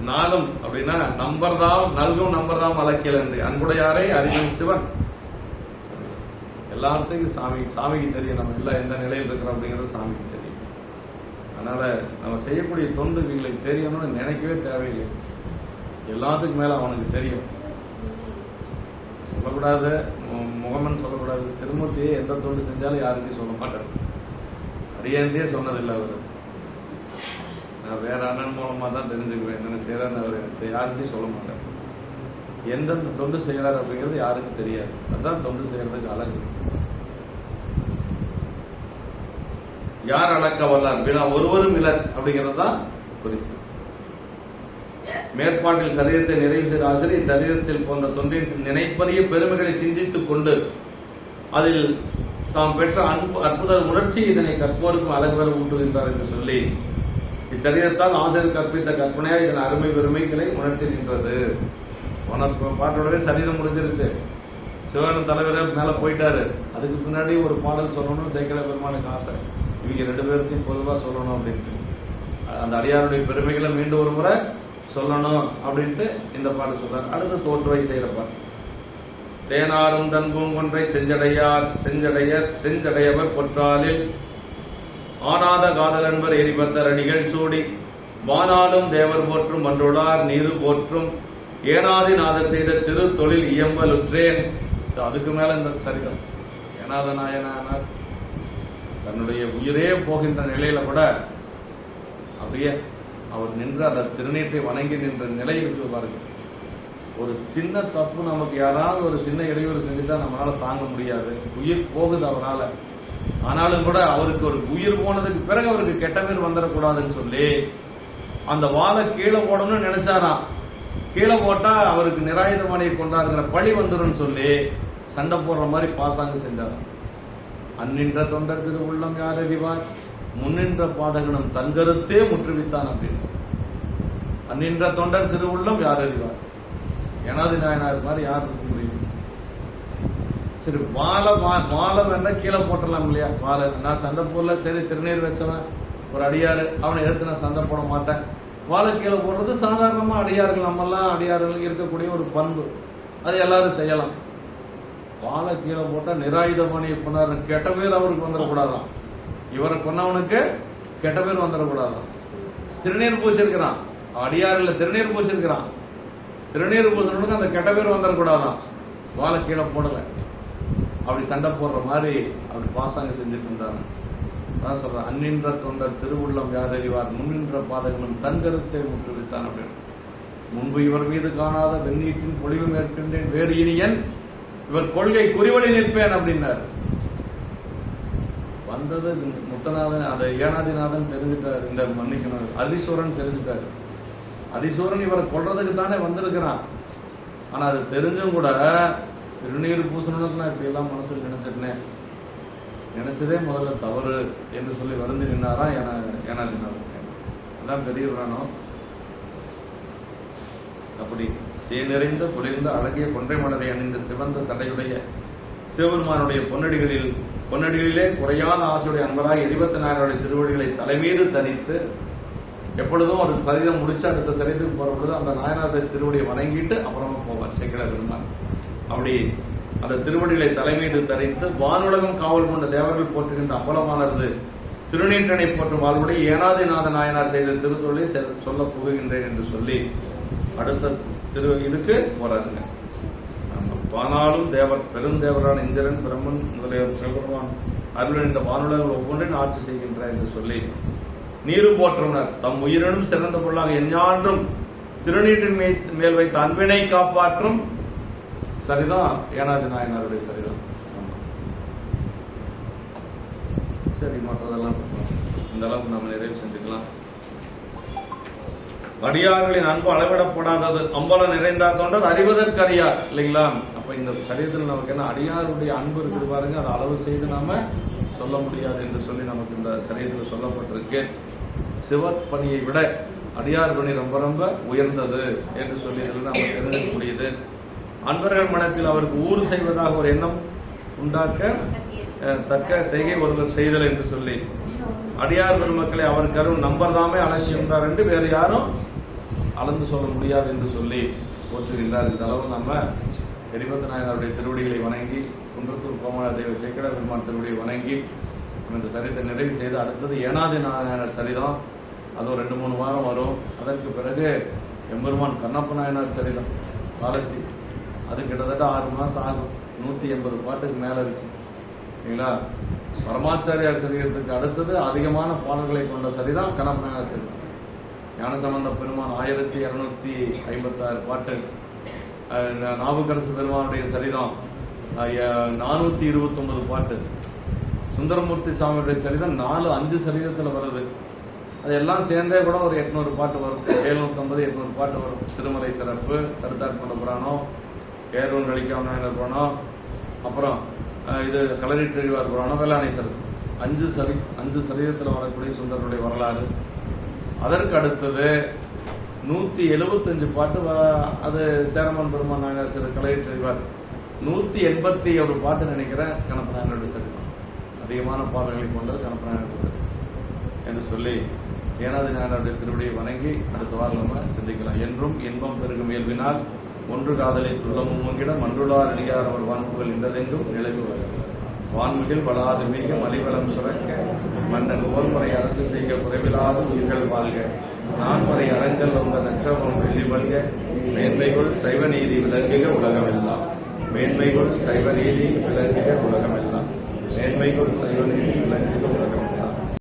நாளும் அப்படின்னா நம்பர்தாம் நல்கும் நம்பர்தாம் அலக்கியல் என்று அன்புடையாரே அறிவன் சிவன். எல்லாத்துக்கும் சாமிக்கு தெரியும் நம்ம எல்லாம் எந்த நிலையில் இருக்கிறோம் அப்படிங்கிறது சாமிக்கு தெரியும். அதனால நம்ம செய்யக்கூடிய தொண்டு எங்களுக்கு தெரியணும்னு நினைக்கவே தேவையில்லை. எல்லாத்துக்கும் மேல அவனுக்கு தெரியும். சொல்லக்கூடாது, முகமன் சொல்லக்கூடாது. திருமூர்த்தியே எந்த தொண்டு செஞ்சாலும் யாருக்கும் சொல்ல மாட்டார். அடியேந்தே சொன்னதில்லை அவர். நான் வேற அண்ணன் மூலமா தான் தெரிஞ்சுக்குவேன் என்னென்ன செய்யறாரு. அவர் யாருக்கும் சொல்ல மாட்டார். எந்தெந்த தொண்டு செய்யறாரு அப்படிங்கிறது யாருக்கும் தெரியாது. அதுதான் தொண்டு செய்யறதுக்கு அழகு. யார் அளக்க வல்லார் வினா ஒருவரும் இலர் அப்படிங்கிறது தான் குறிப்பு. மேற்பாட்டில் சரீரத்தை நிறைவு செய்த ஆசிரியர் சரீரத்தில் போன்ற தொண்டின் நினைப்பறிய பெருமைகளை சிந்தித்துக் கொண்டு அதில் தாம் பெற்ற அற்புத உணர்ச்சி இதனை கற்போருக்கும் அழகு வர ஊட்டுகின்றார் என்று சொல்லி இச்சரீரத்தால் ஆசிரியர் கற்பித்த கற்பனையா இதன் அருமை பெருமைகளை உணர்த்தி நின்றது. பாட்டோடவே சரீரம் முடிஞ்சிருச்சு. சிவன் தலைவர் மேல போயிட்டாரு. அதுக்கு பின்னாடி ஒரு பாடல் சொல்லணும்னு சேக்கிழார் பெருமானுக்கு ஆசை. இவங்க 2 பேர்த்தையும் பொதுவா சொல்லணும் அப்படின்ட்டு அந்த அடியாருடைய பெருமைகளை மீண்டும் ஒரு முறை சொல்லணும் அப்படின்ட்டு இந்த பாட்டு சொல்றாரு. அடுத்து தோற்றுவை செய்யறப்ப தேனாரும் தன் பூங்கொன்றை செஞ்சடையவர் பொற்றாலில் ஆனாத காதல் என்பர் எரிபத்தர் அடிகள் சூடி வானாலும் தேவர் போற்றும் மன்றுளார் நீரு போற்றும் ஏனாதி நாதர் செய்த திரு தொழில் இயம்பலுற்றேன். அதுக்கு மேல இந்த சரிதம். ஏனாத நாயனார் தன்னுடைய உயிரே போகின்ற நிலையில கூட அப்படியே அவர் நின்று அந்த திருநீற்றை வணங்கி நின்ற நிலை இருக்கு பாருங்க. ஒரு சின்ன தப்பு நமக்கு யாராவது ஒரு சின்ன இடையூறு செஞ்சுட்டா நம்மளால தாங்க முடியாது. உயிர் போகுது அவரால. ஆனாலும் கூட அவருக்கு ஒரு உயிர் போனதுக்கு பிறகு அவருக்கு கெட்ட பேர் வந்துடக்கூடாதுன்னு சொல்லி அந்த வாழை கீழே போடணும்னு நினைச்சாராம். கீழே போட்டா அவருக்கு நிராயுதமானியை கொண்டாருங்கிற பழி வந்துடும் சொல்லி சண்டை போடுற மாதிரி பாசாங்க செஞ்சாராம். அந்நின்ற தொண்டர் திரு உள்ளம் யார் அறிவார் முன்னின்ற பாதகனும் தன்கருத்தே முற்றுவித்தான் அப்படின்னு. அந்நின்ற தொண்டர் திருவுள்ளம் யார் அறிவார். ஏனாதி நாயனார் மாதிரி யார் இருக்க முடியும்? சரி, வாழை வேணா கீழே போட்டலாம் இல்லையா? வாழை நான் சண்டை போடல, சரி திருநீர் வச்சவன் ஒரு அடியாரு, அவனை எதிர்த்து நான் சண்டை போட மாட்டேன். வாழை கீழே போடுறது சாதாரணமா அடியார்கள், நம்மெல்லாம் அடியார்கள் இருக்கக்கூடிய ஒரு பண்பு. அது எல்லாரும் செய்யலாம். வாழை கீழே போட்டா நிராயுதபாணியை கொண்டாரு கெட்ட பேர் அவருக்கு வந்துடக்கூடாதான். இவரை கொன்னவனுக்கு கெட்ட பேர் வந்துடக்கூடாதான். திருநீர் பூசிருக்கிறான், அடியாறுல திருநீர் பூசிருக்கிறான். திருநீர் பூசணுக்கு அந்த கெட்ட பேர் வந்துடக்கூடாதான். வாழை கீழே போடல. அப்படி சண்டை போடுற மாதிரி அப்படி பாசாங்க செஞ்சுட்டு இருந்தாங்க. அதான் சொல்றேன், அந்நின்ற தொண்டர் திருவுள்ளம் யார் அறிவார் முன்னின்ற பாதகனும் தன் கருத்தை முற்றுவித்தான் அப்படின்னு. முன்பு இவர் மீது காணாத வெண்ணீட்டின் பொழிவு மேற்கொண்டேன் வேறு இனியன் இவர் கொள்கை குறிவழி நிற்பேன் அப்படின்னாரு. வந்தது முத்தநாதன், அதை ஏனாதிநாதன் தெரிஞ்சுட்டாரு. இந்த மன்னிக்கணும், அதிசூரன் தெரிஞ்சுட்டாரு. அதிசூரன் இவரை கொள்றதுக்கு தானே வந்திருக்கிறான். ஆனா அது தெரிஞ்சும் கூட திருநீர் பூசணும்னு நான் இப்ப எல்லாம் மனசுல நினைச்சிருந்தேன். நினைச்சதே முதல்ல தவறு என்று சொல்லி வந்து நின்னாரா ஏனாதிநாதன். அதான் பெரியவரானோ. அப்படி தேனிறைந்த குளிர்ந்த அழகிய கொன்றை மலரை அணிந்த சிவந்த சடையுடைய சிவபெருமானுடைய பொன்னடிகளிலே குறையாத ஆசையுடைய அன்பராக 24 திருவடிகளை தலைமீது தரித்து எப்பொழுதும் ஒரு சரீரம் முடிச்சு அடுத்த சரீரத்துக்கு போற பொழுது அந்த நாயனாருடைய திருவடியை வணங்கிட்டு அப்புறமா போவார் சேக்கிழார் பெருமான். அப்படி அந்த திருவடிகளை தலைமீது தரித்து வானுலகம் காவல் கொண்ட தேவர்கள் போற்றுகின்ற அம்பலமானது திருநீற்றனை போற்றும் வாழ்வுடைய ஏனாதிநாத நாயனார் செய்த திருத்தொழிலை சொல்ல புகுகின்றேன் என்று சொல்லி அடுத்த இதுக்கு போறாருங்க. வானாலும் தேவர் பெருந்தேவரான இந்திரன் பிரம்மன் முதலிய சிவபெருமான் அருள் இந்த வானுலகங்கள் ஒவ்வொன்றையும் ஆட்சி செய்கின்ற என்று சொல்லி நீரு போற்றனர் தம் உயிரினும் சிறந்த பொருளாக எஞ்ஞான்றும் திருநீற்றின் மேல் வைத்த அன்பினை காப்பாற்றும் சரிதான் ஏனாதி நாயனாருடைய சரிதான். சரி, மற்றதெல்லாம் இந்த அளவுக்கு நம்ம நிறைவு செஞ்சுக்கலாம். அடியார்களின் அன்பு அளவிடப்படாதது. அம்பலம் நிறைந்தா தொண்டர் அறிவதற்கு அறியார் இல்லைங்களா? அப்ப இந்த சரீரத்தில் நமக்கு என்ன அடியாருடைய அன்பு இருக்குது பாருங்க, அதை அளவு செய்து நாம சொல்ல முடியாது என்று சொல்லி நமக்கு இந்த சரீரத்தில் சொல்லப்பட்டிருக்கு. சிவப்பணியை விட அடியார் பணி ரொம்ப ரொம்ப உயர்ந்தது என்று சொல்லி இதில் நம்ம தெரிஞ்சிக்கக்கூடியது. அன்பர்கள் மனத்தில் அவருக்கு ஊறு செய்வதாக ஒரு எண்ணம் உண்டாக்க தக்க செய்கை ஒருவர் செய்தல் என்று சொல்லி அடியார் பெருமக்களை அவர் கரும் நம்பர்தாமே அலட்சியம்ன்றார் என்று வேறு யாரும் அளந்து சொல்ல முடியாது என்று சொல்லி போற்றுகின்றார். இந்த அளவு நம்ம எரிபத்த நாயனாருடைய திருவடிகளை வணங்கி குன்றத்தூர் கோமல தெய்வ சேக்கட பெருமான் திருவடியை வணங்கி இந்த சரித்தை நிறைவு செய்து அடுத்தது ஏனாதி நாயனார் சரிதம். அது ஒரு 2-3 வாரம் வரும். அதற்கு பிறகு எம்பெருமான் கண்ணப்ப நாயனார் சரிதம் காலத்தி, அது கிட்டத்தட்ட 6 மாசம் ஆகும். 180 பாட்டுக்கு மேல இருக்கு இல்லைங்களா? பரமாச்சாரியார் சரிதத்துக்கு அடுத்தது அதிகமான பாடல்களை கொண்ட சரிதான் கண்ணப்ப நாயனார் சரிதம். ஞானசம்பந்த பெருமான் 1256 பாட்டு, நாவுக்கரசு பெருமானுடைய சரிதம் 429 பாட்டு, சுந்தரமூர்த்தி சாமியுடைய சரிதம் 4-5 சரிதத்தில் வருது. அதெல்லாம் சேர்ந்தே கூட ஒரு 800 பாட்டு வரும். 750-800 பாட்டு வரும். திருமலை சிறப்பு, கருத்தாட்கொண்ட புராணம், ஏர்வன் அளிக்காம நாயனர் புராணம், அப்புறம் இது களரிட்டெழுவார் புராணம், வேளாணை சிறப்பு, 5 சரிதத்தில் வரக்கூடிய சுந்தரனுடைய வரலாறு. அதற்கு அடுத்தது 175 பாட்டு அது சேரமான் பெருமான் நாயனார் சிறு களரிட்டெழுவார். 187 பாட்டு நினைக்கிறேன் கணப்ப நாயனருடைய சரிதம். அதிகமான பாடல்களை கொண்டது கணப்ப நாயனருடைய சரிதம் என்று சொல்லி ஏனாதி நாயனாருடைய திருவடியை வணங்கி அடுத்த வாரம் நம்ம சிந்திக்கலாம். என்றும் இன்பம் பெருகும் இயல்பினால் ஒன்று காதலை துள்ளமும் முங்கிட மன்றுளார் அடியார் அவர் வான்புகள் இன்றதென்றும் நிலவு வான்மிகில் வளாது மிக மலிவளம் சுரக்க மன்னன் ஓர்முறை அரசு செய்க குறைவில்லாத உயிர்கள் வாழ்க நான்முறை அரங்கல் வந்த நற்றவம் வெள்ளி வல்க மேன்மைகள் சைவ நீதி விளங்குக உலகமெல்லாம் மேன்மைகள் சைவ நீதி விளங்குக உலகமெல்லாம் மேன்மைகள் சைவ நீதி விளங்குக உலகம்